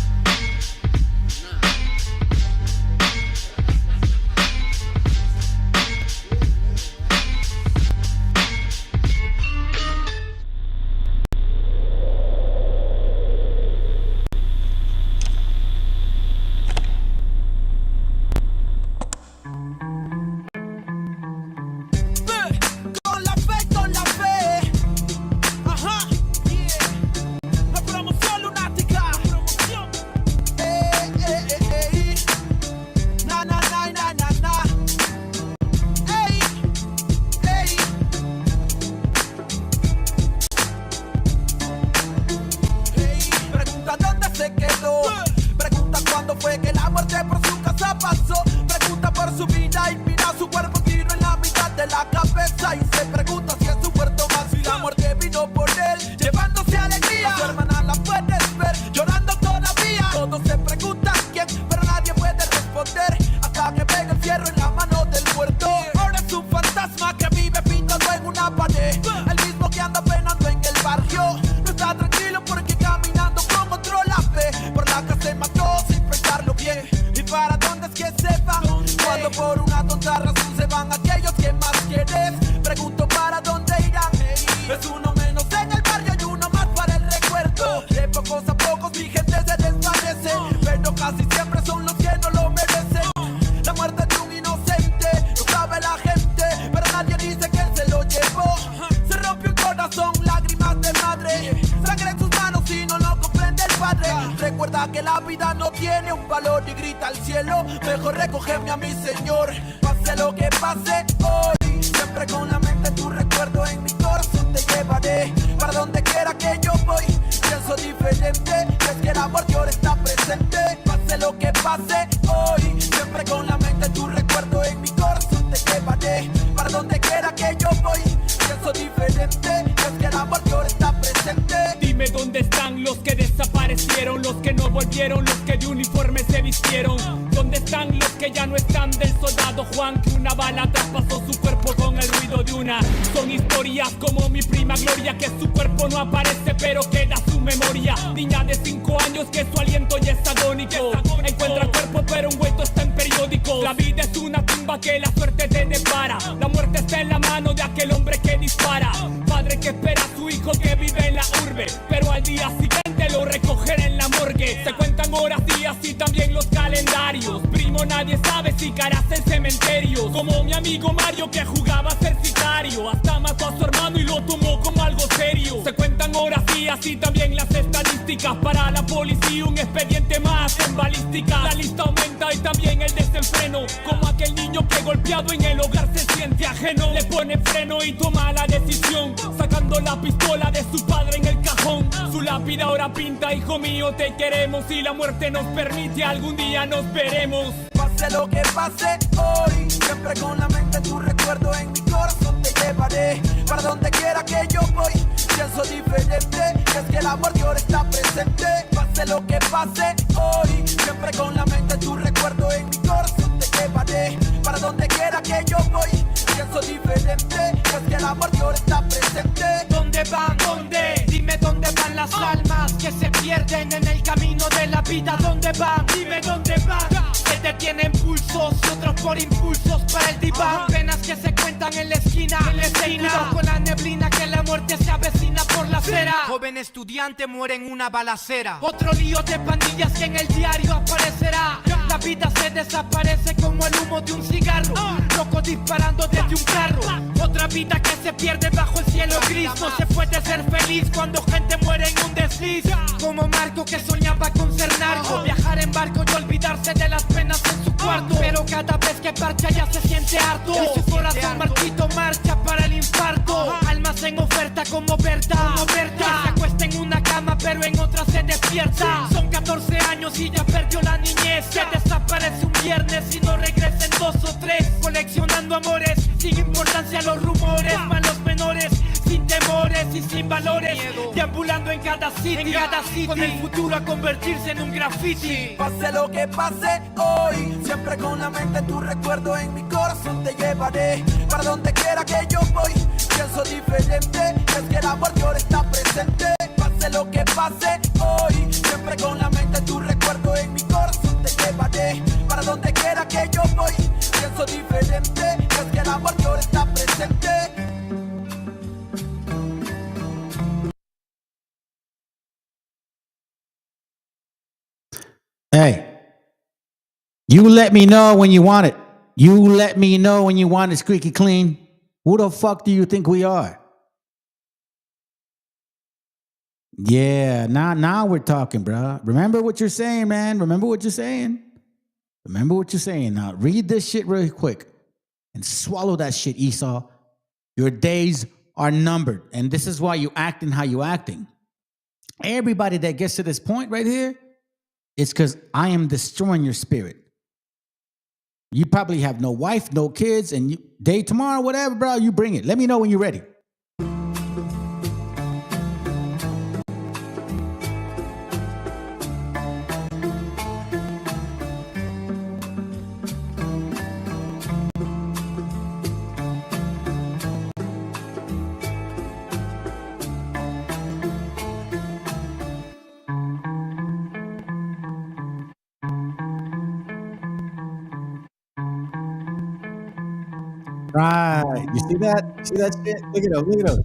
cuenta que la vida no tiene un valor y grita al cielo, mejor recógeme a mi Señor. Pase lo que pase hoy, siempre con la mente tu recuerdo en mi corazón te llevaré. Para donde quiera que yo voy, pienso diferente, es que el amor de ahora está presente. Pase lo que pase hoy, siempre con la mente tu recuerdo en mi corazón te llevaré. Para donde quiera que yo voy, pienso diferente, es que el amor de ahora está presente. Dime dónde están los que desaparecieron, los que no volvieron, los que de uniforme se vistieron. ¿Dónde están los que ya no están del soldado Juan, que una bala traspasó su cuerpo con el ruido de una? Son historias como mi prima Gloria, que su cuerpo no aparece pero queda su memoria. Niña de 5 años que su aliento ya es agónico, encuentra cuerpo pero un hueso está en periódico. La vida es una tumba que la suerte te depara, la muerte está en la mano de aquel hombre que dispara. Padre que espera a su hijo que vive en la urbe, pero al día siguiente lo recogerá en la morgue. Se cuentan horas, días y también los calendarios. Primo, nadie sabe si caerás en cementerios, como mi amigo Mario que jugaba a ser sicario, hasta mató a su hermano y lo tomó como algo serio. Se cuentan horas, días y también las estadísticas. Para la policía un expediente más en balística. La lista aumenta y también el desenfreno, como aquel niño que golpeado en el hogar se siente ajeno. Le pone freno y toma la decisión, sacando la pistola de su padre en el cajón. Su lápida ahora pinta: hijo mío, te queremos, y la muerte nos permite, algún día nos veremos. Pase lo que pase hoy, siempre con la mente tu recuerdo en mi corazón te llevaré. Para donde quiera que yo voy, pienso diferente, es que el amor de ahora está presente. Pase lo que pase hoy, siempre con la mente tu recuerdo en mi corazón te llevaré. Para donde quiera que yo voy, pienso diferente, es que el amor de ahora está presente. ¿Dónde van? ¿Dónde? Dime dónde van las almas que se pierden en el camino de la vida. ¿Dónde van? Dime dónde van. Que detienen pulsos y otros por impulsos para el diván. Penas que se cuentan en la esquina, cuidado con la neblina que la muerte se avecina por la acera. Joven estudiante muere en una balacera. Otro lío de pandillas que en el diario aparecerá. La vida se desaparece como el humo de un cigarro, locos disparando desde un carro. Otra vida que se pierde bajo el cielo gris. No se puede ser feliz cuando gente muere en un desliz. Como Marco que soñaba con ser narco, viajar en barco y olvidarse de las penas en su cuarto. Pero cada vez que parcha ya se siente harto, y su corazón marchito marcha para el infarto. Almas en oferta como Berta, que se acuesta en una cama pero en otra se despierta. Son 14 años y ya perdió la niñez, que desaparece un viernes y no regresa en 2 o 3. Coleccionando amores sin importancia a los rumores, malos menores sin temores y sin valores, deambulando en cada sitio, con el futuro a convertirse en un graffiti. Pase lo que pase hoy, siempre con la mente tu recuerdo en mi corazón te llevaré. Para donde quiera que yo voy, pienso diferente, es que el amor de ahora está presente. Pase lo que pase hoy, siempre con la mente tu recuerdo en mi corazón te llevaré. Para donde quiera que yo voy, pienso diferente, es que el amor de ahora está presente. Hey, you let me know when you want it. You let me know when you want it squeaky clean. Who the fuck do you think we are? Yeah, now we're talking, bro. Remember what you're saying, man. Remember what you're saying. Remember what you're saying. Now read this shit really quick and swallow that shit, Esau. Your days are numbered, and this is why you acting how you acting. Everybody that gets to this point right here, it's because I am destroying your spirit. You probably have no wife, no kids, and you, day tomorrow, whatever, bro, you bring it. Let me know when you're ready. Right. You see that? See that shit? Look at those. Look at those.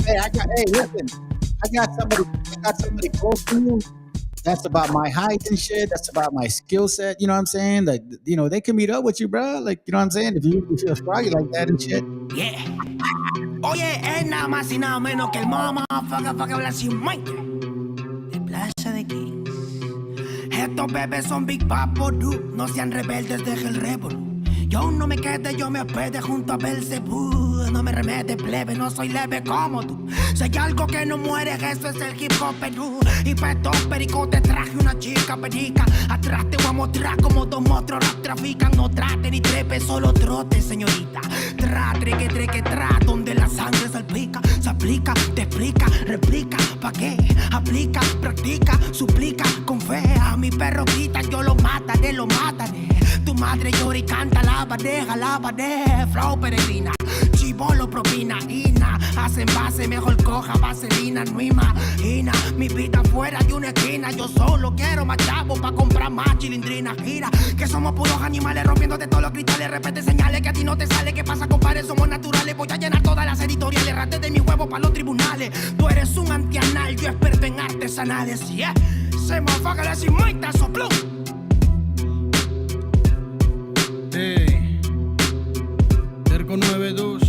Hey, listen. I got somebody close to you. That's about my height and shit. That's about my skill set. You know what I'm saying? Like, you know, they can meet up with you, bro. Like, you know what I'm saying? If you feel strong like that and shit. Yeah. Oye, es nada más y nada menos que el motherfucker Blasio Mike de Plaza de Kings. estos bebés son Big Papo, no sean rebeldes, deje el revolu. Yo no me quede, yo me hospede junto a Belzebú. No me remete, plebe, no soy leve como tú. Si hay algo que no muere, eso es el hip hop Perú. Y peto, perico, te traje una chica perica. Atrás te voy a mostrar como dos monstruos rap trafican. No trate ni trepe, solo trote, señorita. Treque, donde la sangre salpica. Se aplica, te explica, replica. ¿Pa' qué? Aplica, practica, suplica. Con fe a mi perro grita, yo lo mataré. Tu madre llora y canta la bandeja, flow peregrina, chivolo propina, ina, hacen base, mejor coja vaselina, no imagina, mi vida fuera de una esquina, yo solo quiero más chavos pa' comprar más chilindrina, gira, que somos puros animales rompiendo de todos los cristales, repete señales que a ti no te sale, ¿qué pasa compadre? Somos naturales, voy a llenar todas las editoriales, rate de mi huevo pa' los tribunales, tú eres un antianal, yo experto en artesanales, yeah, se me afaga la cimaita, soplón. Terco 92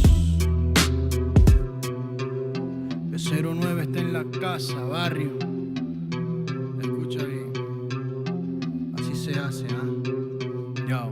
B09 está en la casa, barrio. Escucha bien. Así se hace, Yo.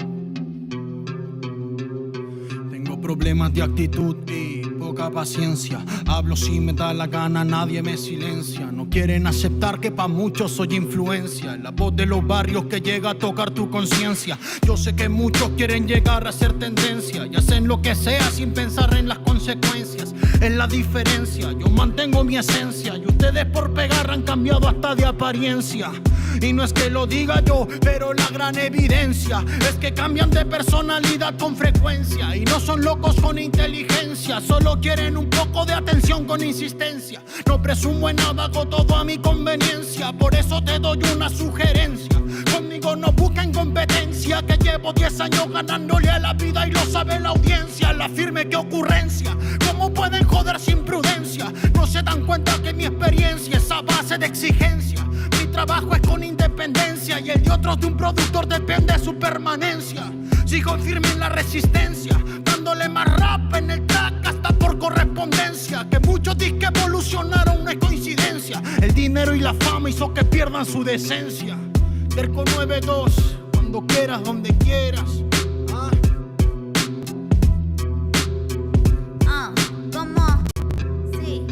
Tengo problemas de actitud y poca paciencia. Hablo si me da la gana, nadie me silencia. No quieren aceptar que pa' muchos soy influencia. La voz de los barrios que llega a tocar tu conciencia. Yo sé que muchos quieren llegar a ser tendencia y hacen lo que sea sin pensar en las consecuencias. Es la diferencia, yo mantengo mi esencia y ustedes por pegar han cambiado hasta de apariencia. Y no es que lo diga yo, pero la gran evidencia es que cambian de personalidad con frecuencia. Y no son locos con inteligencia, solo quieren un poco de atención con insistencia. No presumo en nada, hago todo a mi conveniencia. Por eso te doy una sugerencia: conmigo no busquen competencia, que llevo 10 años ganándole a la vida y lo sabe la audiencia. La firme, qué ocurrencia, ¿cómo pueden joder sin prudencia? No se dan cuenta que mi experiencia es a base de exigencia. Mi trabajo es con independencia y el de otros de un productor depende de su permanencia. Sigo firme en la resistencia, dándole más rap en el track hasta por correspondencia. Que muchos disques evolucionaron, no es coincidencia. El dinero y la fama hizo que pierdan su decencia. Terco 92, cuando quieras, donde quieras. ¿Cómo? Sí.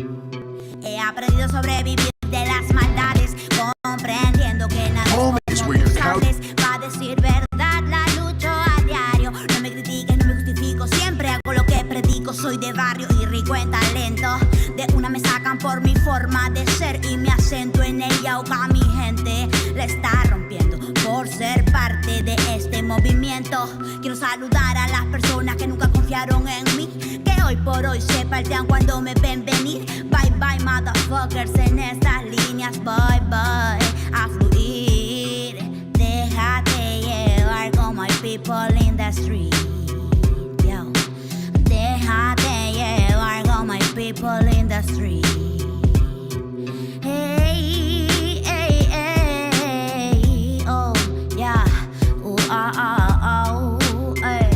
He aprendido a sobrevivir de las maldades, comprendiendo que nada es como tú sabes. Va a decir verdad, la lucho a diario. No me critiques, no me justifico, siempre hago lo que predico. Soy de barrio y rico en talento. De una me sacan por mi forma de ser y me acento en el yauca. Mi gente la está rompiendo por ser parte de este movimiento. Quiero saludar a las personas que nunca confiaron en mí, que hoy por hoy se paltean cuando me ven venir. Bye bye motherfuckers, en estas líneas bye bye a fluir. Déjate llevar como hay people in the street, yo. Déjate llevar como hay people in the street. Hey, hey, hey, oh, yeah, hey.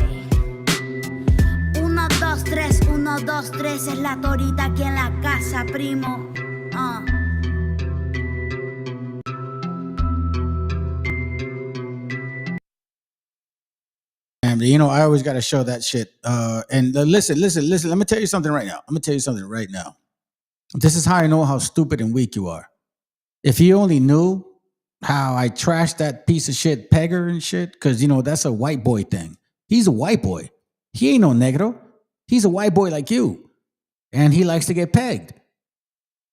1, 2, 3, 1, 2, 3 es la torita aquí en la casa, primo. You know, I always got to show that shit. And listen. Let me tell you something right now. This is how I know how stupid and weak you are. If you only knew how I trashed that piece of shit Pegger and shit, because, you know, that's a white boy thing. He's a white boy. He ain't no negro. He's a white boy like you. And he likes to get pegged.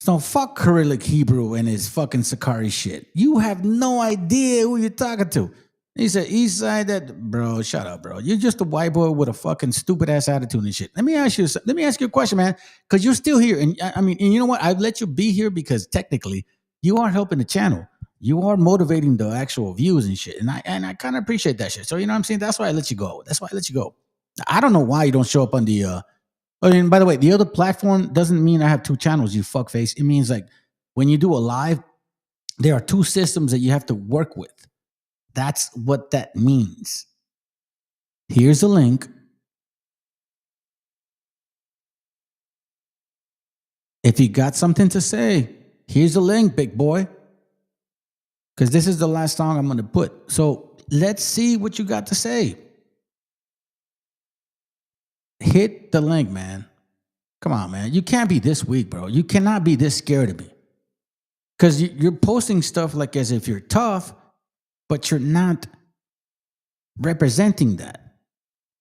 So fuck Cyrillic Hebrew and his fucking Sakari shit. You have no idea who you're talking to. He said, East Side, that, bro, shut up, bro. You're just a white boy with a fucking stupid ass attitude and shit. Let me ask you a question, man, because you're still here. And I mean, and you know what? I've let you be here because technically you are helping the channel. You are motivating the actual views and shit. And I kind of appreciate that shit. So, you know what I'm saying? That's why I let you go. I don't know why you don't show up on the, and by the way, the other platform doesn't mean I have 2 channels, you fuckface. It means like when you do a live, there are 2 systems that you have to work with. That's what that means. Here's a link. If you got something to say, here's a link, big boy. because this is the last song I'm going to put. So let's see what you got to say. Hit the link, man. Come on, man. You can't be this weak, bro. You cannot be this scared of me. Because you're posting stuff like as if you're tough, but you're not representing that.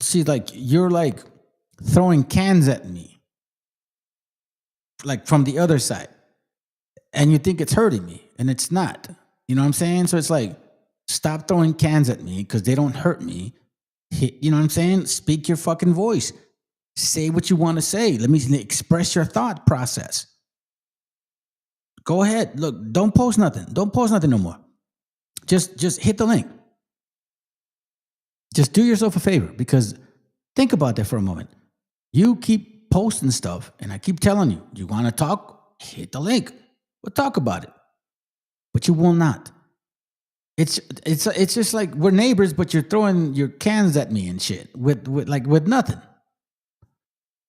See, like, you're like throwing cans at me, like from the other side. And you think it's hurting me, and it's not. You know what I'm saying? So it's like, stop throwing cans at me because they don't hurt me. You know what I'm saying? Speak your fucking voice. Say what you want to say. Let me express your thought process. Go ahead. Look, don't post nothing. Don't post nothing no more. Just hit the link. Just do yourself a favor, because think about that for a moment. You keep posting stuff, and I keep telling you, you want to talk? Hit the link. We'll talk about it. But you will not. It's just like we're neighbors, but you're throwing your cans at me and shit with nothing.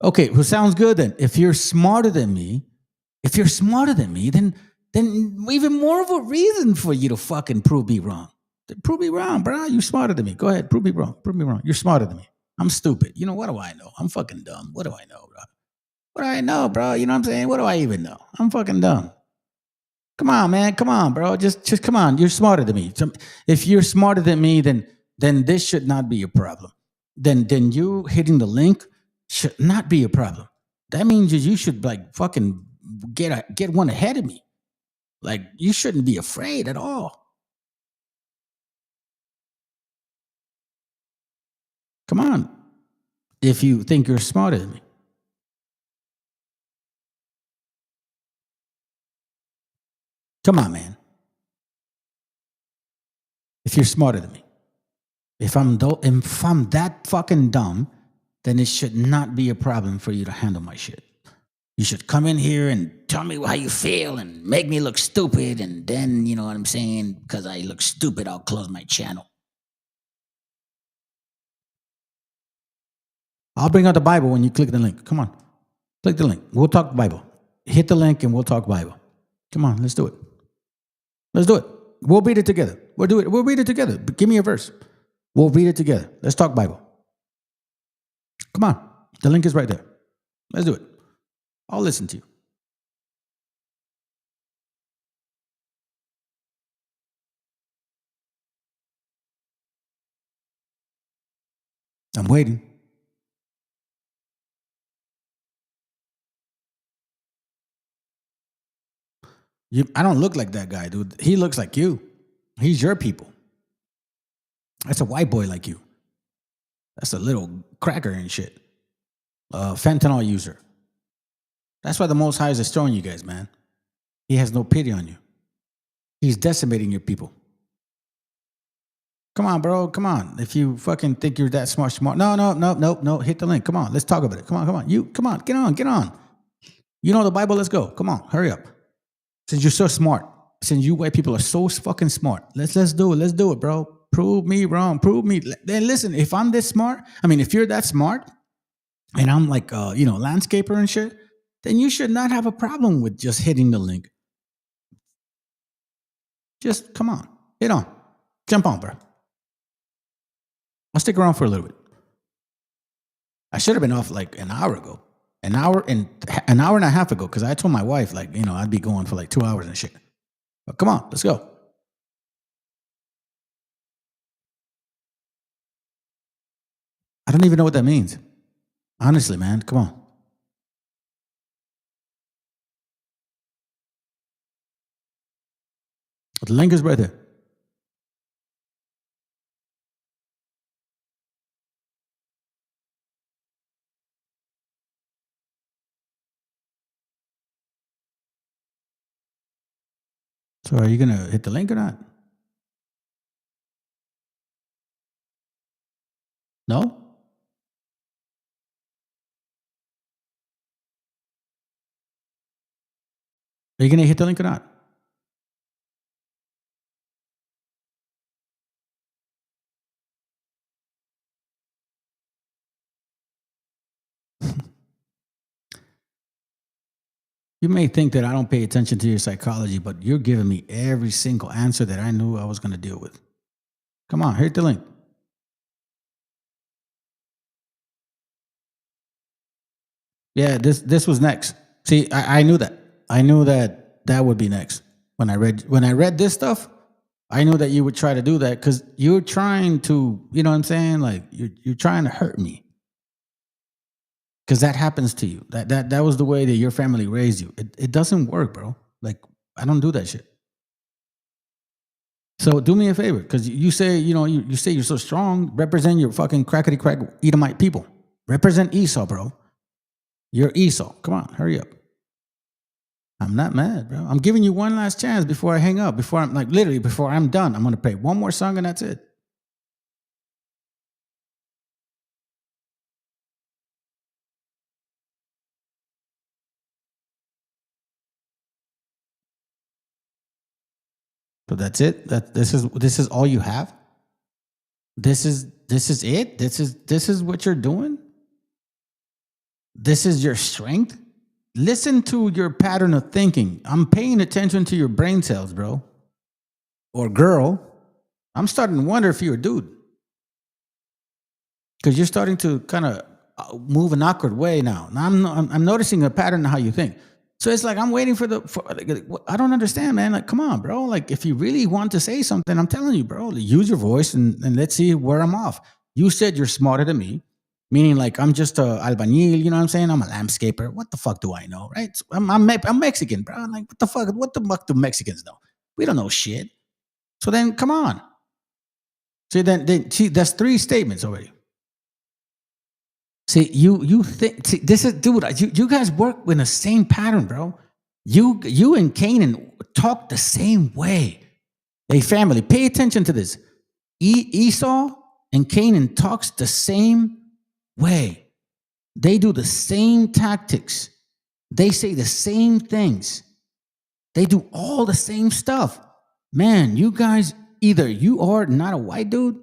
Okay, well, sounds good then. If you're smarter than me, then even more of a reason for you to fucking prove me wrong. Prove me wrong, bro. You're smarter than me. Go ahead, prove me wrong. Prove me wrong. You're smarter than me. I'm stupid. You know, what do I know? I'm fucking dumb. What do I know, bro? What do I know, bro? You know what I'm saying? What do I even know? I'm fucking dumb. Come on, man. Come on, bro. Just come on. You're smarter than me. So if you're smarter than me, then this should not be a problem. Then you hitting the link should not be a problem. That means you should like fucking get one ahead of me. Like, you shouldn't be afraid at all. Come on. If you think you're smarter than me. Come on, man. If you're smarter than me. If I'm that fucking dumb, then it should not be a problem for you to handle my shit. You should come in here and tell me how you feel and make me look stupid, and then, you know what I'm saying, because I look stupid, I'll close my channel. I'll bring out the Bible when you click the link. Come on. Click the link. We'll talk Bible. Hit the link and we'll talk Bible. Come on, let's do it. Let's do it. We'll read it together. We'll read it together. Give me a verse. We'll read it together. Let's talk Bible. Come on. The link is right there. Let's do it. I'll listen to you. I'm waiting. I don't look like that guy, dude. He looks like you. He's your people. That's a white boy like you. That's a little cracker and shit. Fentanyl user. That's why the Most High is destroying you guys, man. He has no pity on you. He's decimating your people. Come on, bro. Come on. If you fucking think you're that smart. No. Hit the link. Come on. Let's talk about it. Come on. Come on. Get on. You know the Bible. Let's go. Come on. Hurry up. Since you're so smart. Since you white people are so fucking smart. Let's do it. Let's do it, bro. Prove me wrong. Prove me. Then listen, if I'm this smart, if you're that smart, and I'm like, landscaper and shit, then you should not have a problem with just hitting the link. Just come on. Hit on. Jump on, bro. I'll stick around for a little bit. I should have been off like an hour ago. An hour and a half ago, because I told my wife, I'd be going for like 2 hours and shit. But come on, let's go. I don't even know what that means. Honestly, man, come on. The link is right there. So are you going to hit the link or not? No? Are you going to hit the link or not? You may think that I don't pay attention to your psychology, but you're giving me every single answer that I knew I was going to deal with. Come on, hit the link. Yeah, this was next. See, I knew that. I knew that would be next. When I read this stuff, I knew that you would try to do that because you're trying to, you know what I'm saying? Like you're trying to hurt me. Because that happens to you. That was the way that your family raised you. It doesn't work, bro. Like, I don't do that shit. So do me a favor, because you say, you say you're so strong. Represent your fucking crackety crack Edomite people. Represent Esau, bro. You're Esau. Come on, hurry up. I'm not mad, bro. I'm giving you one last chance before I hang up. Before I'm done. I'm gonna play one more song and that's it. So that's it. This is all you have. This is it. This is what you're doing. This is your strength. Listen to your pattern of thinking. I'm paying attention to your brain cells, bro. Or girl. I'm starting to wonder if you're a dude. Because you're starting to kind of move an awkward way now. Now I'm noticing a pattern in how you think. So it's like I'm waiting for I don't understand, man. Like, come on, bro. Like, if you really want to say something, I'm telling you, bro, use your voice and let's see where I'm off. You said you're smarter than me, meaning like I'm just a albañil, you know what I'm saying? I'm a landscaper. What the fuck do I know, right? I'm Mexican, bro. Like, what the fuck do Mexicans know? We don't know shit. So then, come on. See, see, that's 3 statements already. See, you think this is, dude, you guys work in the same pattern, bro. You and Canaan talk the same way. Hey, family, pay attention to this. Esau and Canaan talks the same way. They do the same tactics. They say the same things. They do all the same stuff. Man, you guys, either you are not a white dude,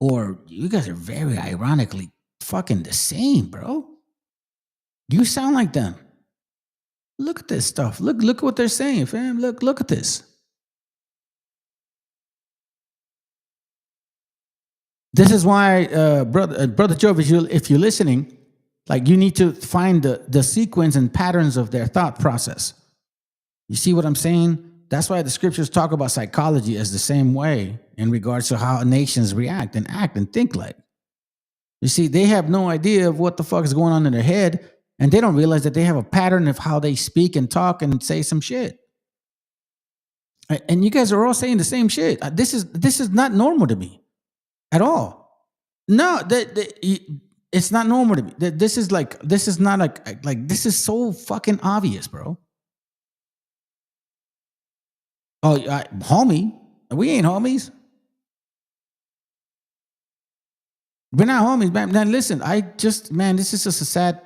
or you guys are very ironically fucking the same, bro. You sound like them. Look at this stuff. Look at what they're saying, fam. Look at this. This is why, brother Joe, if you're listening, like, you need to find the sequence and patterns of their thought process. You see what I'm saying? That's why the scriptures talk about psychology as the same way in regards to how nations react and act and think like. You see, they have no idea of what the fuck is going on in their head, and they don't realize that they have a pattern of how they speak and talk and say some shit. And you guys are all saying the same shit. This is not normal to me at all. No, it's not normal to me. This is not like this is so fucking obvious, bro. Oh, homie, we ain't homies. We're not homies, man. Now listen, this is just a sad.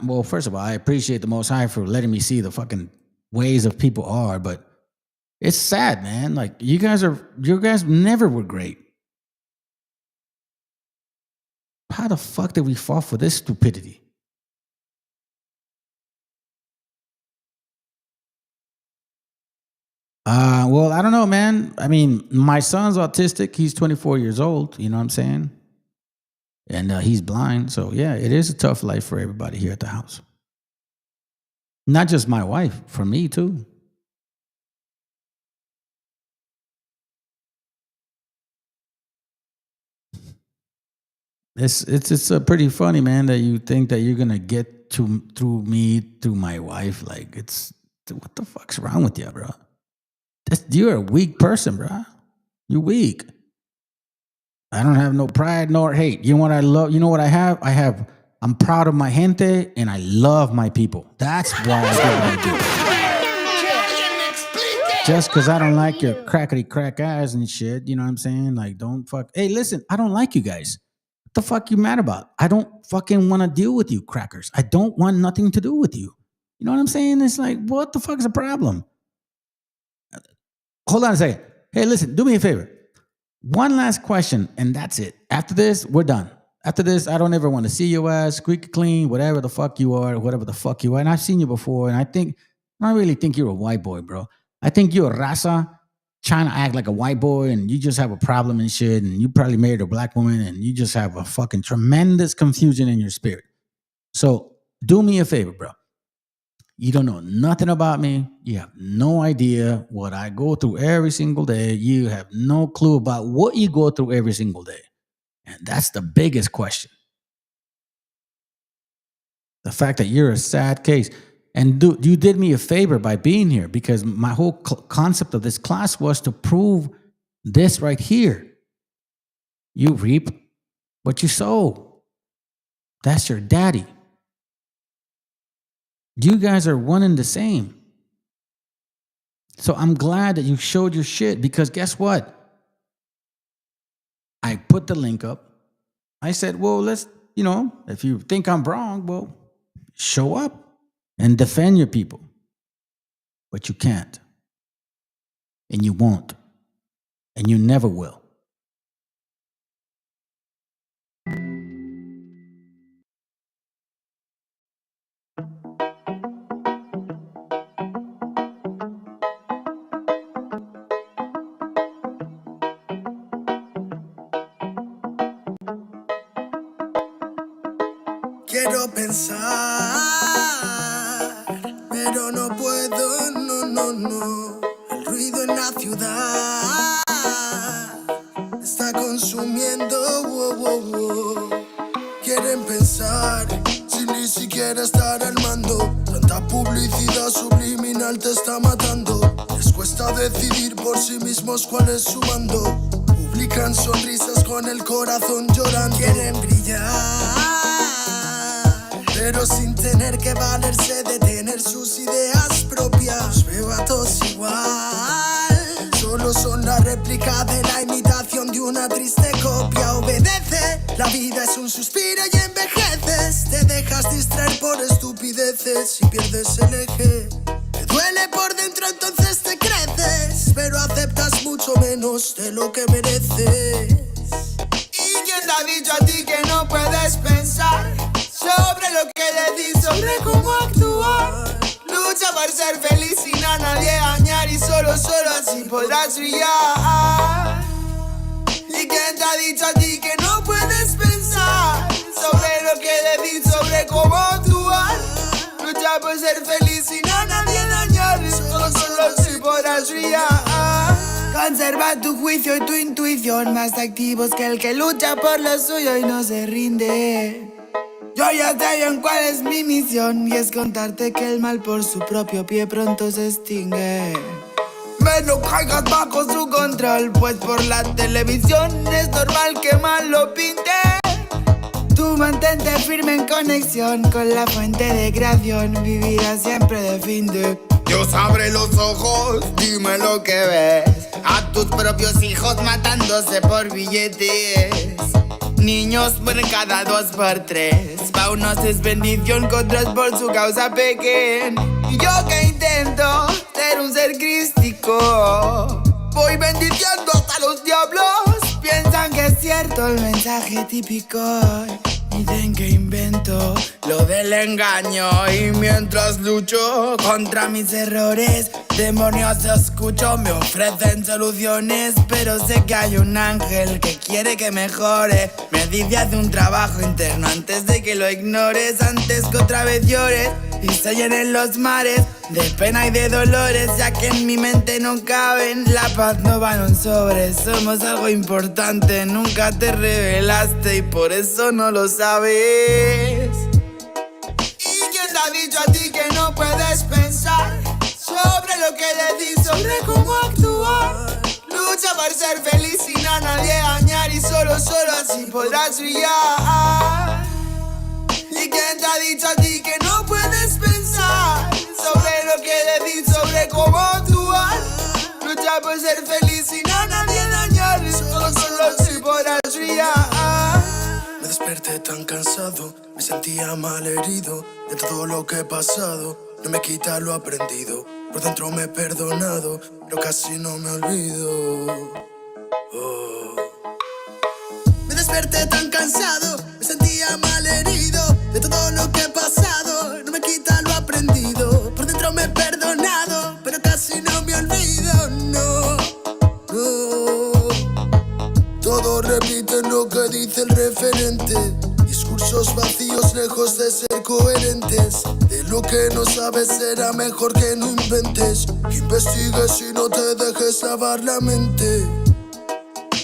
Well, first of all, I appreciate the Most High for letting me see the fucking ways of people are, but it's sad, man. Like, you guys never were great. How the fuck did we fall for this stupidity? Well, I don't know, man. I mean, my son's autistic. He's 24 years old. You know what I'm saying? And he's blind. So, yeah, it is a tough life for everybody here at the house. Not just my wife, for me, too. It's pretty funny, man, that you think that you're going to get through me, through my wife. Like, what the fuck's wrong with you, bro? You're a weak person, bro. You're weak. I don't have no pride nor hate. You know what I love? You know what I have? I'm proud of my gente and I love my people. That's why I do what I do. Just because I don't like your crackety crack eyes and shit, you know what I'm saying? Like, don't fuck. Hey, listen, I don't like you guys. What the fuck you mad about? I don't fucking want to deal with you, crackers. I don't want nothing to do with you. You know what I'm saying? It's like, what the fuck is the problem? Hold on a second. Hey, listen, do me a favor. One last question, and that's it. After this, we're done. after this, I don't ever want to see your ass, squeaky clean, whatever the fuck you are, whatever the fuck you are. And I've seen you before, and I really think you're a white boy, bro. I think you're a raza trying to act like a white boy, and you just have a problem and shit, and you probably married a black woman, and you just have a fucking tremendous confusion in your spirit. So do me a favor, bro. You don't know nothing about me. You have no idea what I go through every single day. You have no clue about what you go through every single day. And that's the biggest question. The fact that you're a sad case. And you did me a favor by being here, because my whole concept of this class was to prove this right here. You reap what you sow. That's your daddy. You guys are one and the same. So I'm glad that you showed your shit, because guess what? I put the link up. I said, well, let's, if you think I'm wrong, well, show up and defend your people. But you can't. And you won't. And you never will. Quiero pensar, pero no puedo, no. El ruido en la ciudad está consumiendo, wow. Quieren pensar, sin ni siquiera estar al mando. Tanta publicidad subliminal te está matando. Les cuesta decidir por sí mismos cuál es su mando. Publican sonrisas con el corazón llorando. Quieren brillar, pero sin tener que valerse de tener sus ideas propias. Los veo a todos igual, solo son la réplica de la imitación de una triste copia. Obedece, la vida es un suspiro y envejeces. Te dejas distraer por estupideces y pierdes el eje. Te duele por dentro, entonces te creces, pero aceptas mucho menos de lo que mereces. ¿Y quién te ha dicho a ti que no puedes pensar sobre lo que le di, sobre cómo actuar? Lucha por ser feliz sin a nadie dañar, y solo así podrás brillar. ¿Y quién te ha dicho a ti que no puedes pensar sobre lo que le di, sobre cómo actuar? Lucha por ser feliz sin a nadie dañar, y solo así podrás brillar. Conserva tu juicio y tu intuición, más activos que el que lucha por lo suyo y no se rinde. Yo ya sé bien cuál es mi misión, y es contarte que el mal por su propio pie pronto se extingue. No caigas bajo su control, pues por la televisión es normal que mal lo pinte. Tú mantente firme en conexión con la fuente de creación, vivirás siempre de fin de. Dios abre los ojos, dime lo que ves. A tus propios hijos matándose por billetes. Niños mueren cada 2 por 3. Pa' unos es bendición, con otros por su causa pequen. Y yo que intento ser un ser crístico, voy bendiciendo hasta los diablos. Piensan que es cierto el mensaje típico. Dicen que invento lo del engaño, y mientras lucho contra mis errores, demonios escucho, me ofrecen soluciones. Pero sé que hay un ángel que quiere que mejore. Me dice haz un trabajo interno antes de que lo ignores, antes que otra vez llores y se llenen los mares de pena y de dolores, ya que en mi mente no caben. La paz no va en un sobre, somos algo importante. Nunca te revelaste y por eso no lo sabes. ¿Y quién te ha dicho a ti que no puedes pensar sobre lo que le di, sobre cómo actuar? Lucha por ser feliz sin a nadie dañar, y solo así podrás brillar. ¿Y quién te ha dicho a ti que no puedes pensar sobre lo que le di, sobre cómo actuar? Lucha por ser feliz sin a nadie dañar, y solo así podrás brillar. Me desperté tan cansado, me sentía mal herido de todo lo que he pasado. No me quita lo aprendido, por dentro me he perdonado, pero casi no me olvido. Me desperté tan cansado, lo que he pasado no me quita lo aprendido. Por dentro me he perdonado, pero casi no me olvido, no, no. Todos repiten lo que dice el referente. Discursos vacíos lejos de ser coherentes. De lo que no sabes será mejor que no inventes. Que investigues y no te dejes lavar la mente.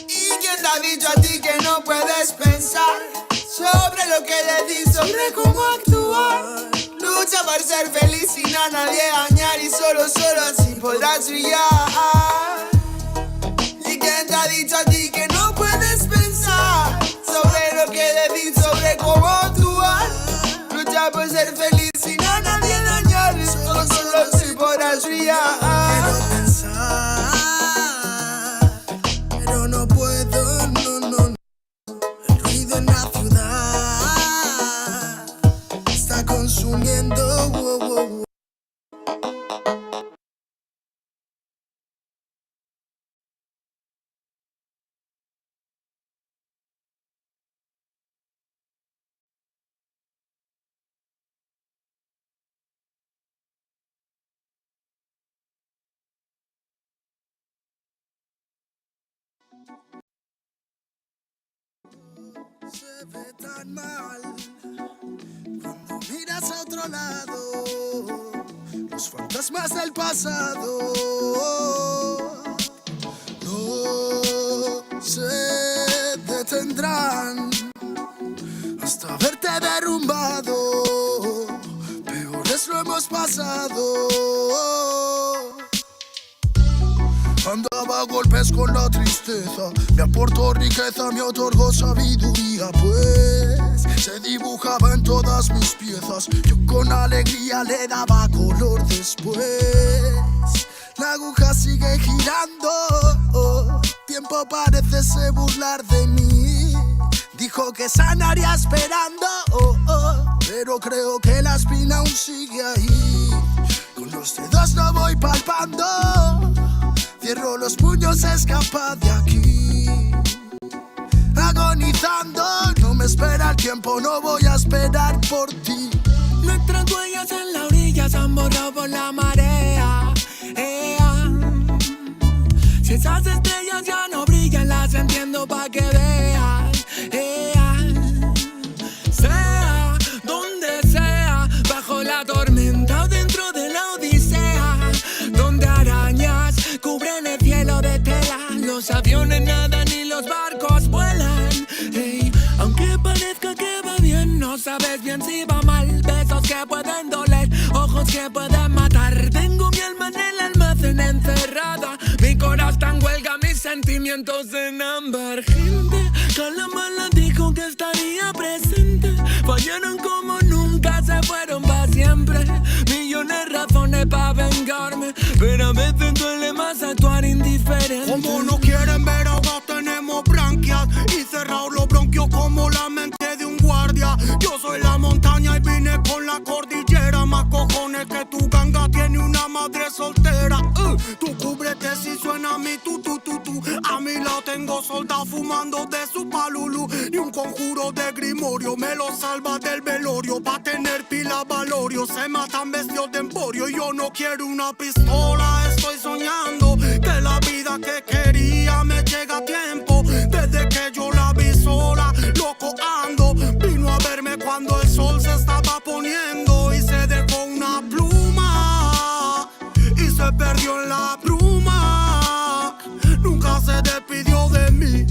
¿Y quién te ha dicho a ti que no puedes pensar sobre lo que le di, sobre cómo actuar? Lucha por ser feliz sin a nadie dañar y solo así podrás brillar. ¿Y quién te ha dicho a ti que no puedes pensar sobre lo que le di, sobre cómo actuar? Lucha por ser feliz sin a nadie dañar y solo así podrás brillar. Quiero pensar, pero no puedo, no, no, no. El ruido en la ciudad está consumiendo, wow, wow, wow. Se ve tan mal cuando miras a otro lado, los fantasmas del pasado no se detendrán hasta verte derrumbado. Peores lo hemos pasado. Andaba a golpes con la tristeza, me aportó riqueza, me otorgó sabiduría, pues se dibujaba en todas mis piezas. Yo con alegría le daba color después. La aguja sigue girando, tiempo parece se burlar de mí. Dijo que sanaría esperando, pero creo que la espina aún sigue ahí. Con los dedos lo voy palpando. Cierro los puños, escapa de aquí. Agonizando, no me espera el tiempo, no voy a esperar por ti. Nuestras huellas en la orilla se han borrado por la marea. Si esas estrellas ya no brillan, las entiendo pa' que vean. Sea donde sea, bajo la tormenta o dentro de la odisea, donde arañas cubren el cielo de tela, los aviones nadan y los barcos vuelan. Aunque parezca que va bien, no sabes bien si va mal. Besos que pueden doler, ojos que pueden matar. Tengo mi alma en el almacén encerrada, mi corazón está en huelga, mis sentimientos en ámbar. Gente, Calamala dijo que estaría presente. Fallaron como nunca, se fueron pa' siempre. Millones de razones pa' vengarme, pero a veces duele más actuar indiferente. Como no quieren ver ahogados, tenemos branquias y cerrados los bronquios como la mente de un guardia. Yo soy la montaña y vine con la cordillera. Más cojones que tu ganga tiene una madre soltera. Tú cúbrete si suena mi tu. A mi lado tengo soldados fumando de su palulu. Ni un conjuro de grimorio me lo salva del velorio. Pa' tener pila valorio se matan vestidos de emporio. Yo no quiero una pistola, estoy soñando que la vida que quería me llega a tiempo. Desde que yo la vi sola, loco ando. Vino a verme cuando el sol se estaba poniendo y se dejó una pluma y se perdió en la bruma. Nunca se despidió de mí,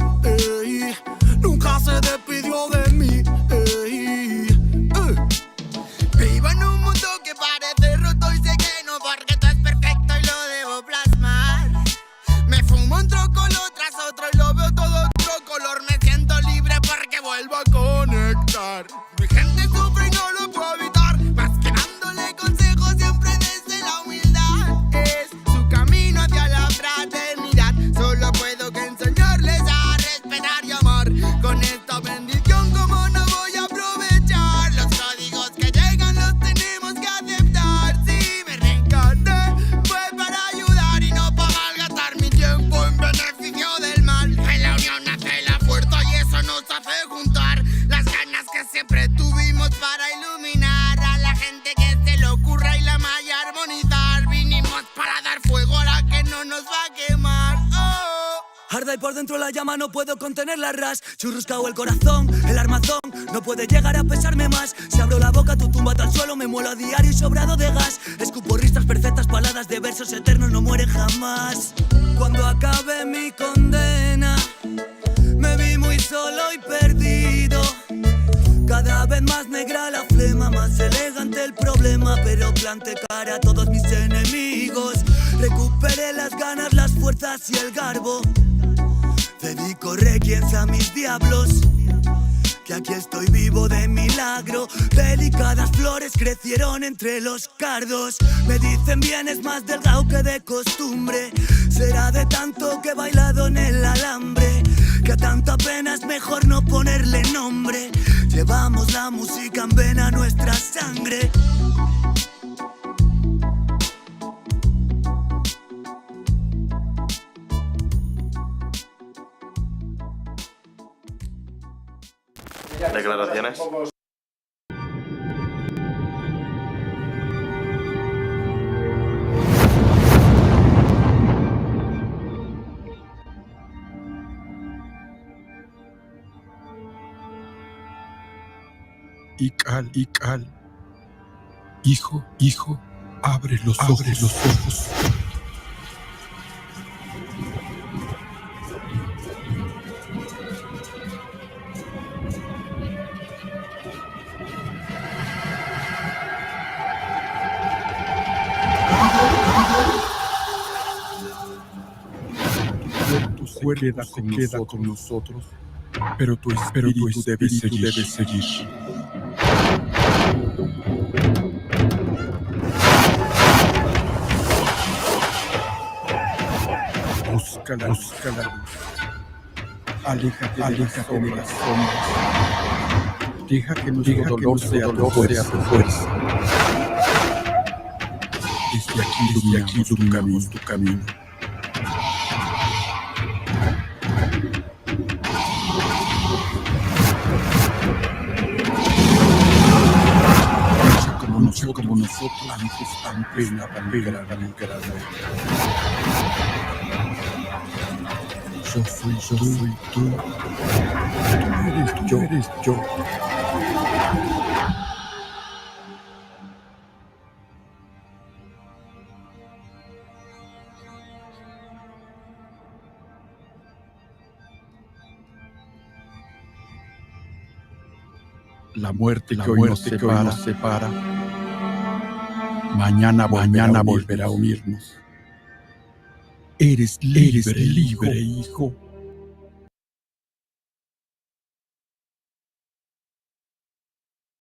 nunca se despidió de mí. Vivo en un mundo que parece roto y sé que no, porque todo es perfecto y lo debo plasmar. Me fumo Arda y por dentro la llama, no puedo contener la ras. Churruscao el corazón, el armazón no puede llegar a pesarme más. Si abro la boca, tu tumba al suelo, me muelo a diario y sobrado de gas. Escupo ristas perfectas, paladas de versos eternos, no mueren jamás. Cuando acabe mi condena, me vi muy solo y perdido. Cada vez más negra la flema, más elegante el problema, pero planté cara a todos mis enemigos. Recuperé las ganas, las fuerzas y el garbo. Dedico requiems a mis diablos, que aquí estoy vivo de milagro. Delicadas flores crecieron entre los cardos. Me dicen vienes más delgado que de costumbre. Será de tanto que he bailado en el alambre, que a tanta pena es mejor no ponerle nombre. Llevamos la música en vena, nuestra sangre. Declaraciones. Ical, hijo, abre los ojos. Tu cuerpo se queda con nosotros, pero tu espíritu debe seguir. Busca la luz. Aléjate de las sombras. Deja que nuestro dolor sea tu fuerza. Desde aquí iluminamos tu camino. Lucha como nosotros antes tan pena. Yo soy tú. Tú eres yo. La muerte que hoy nos separa, mañana volverá a unirnos. Eres libre, hijo.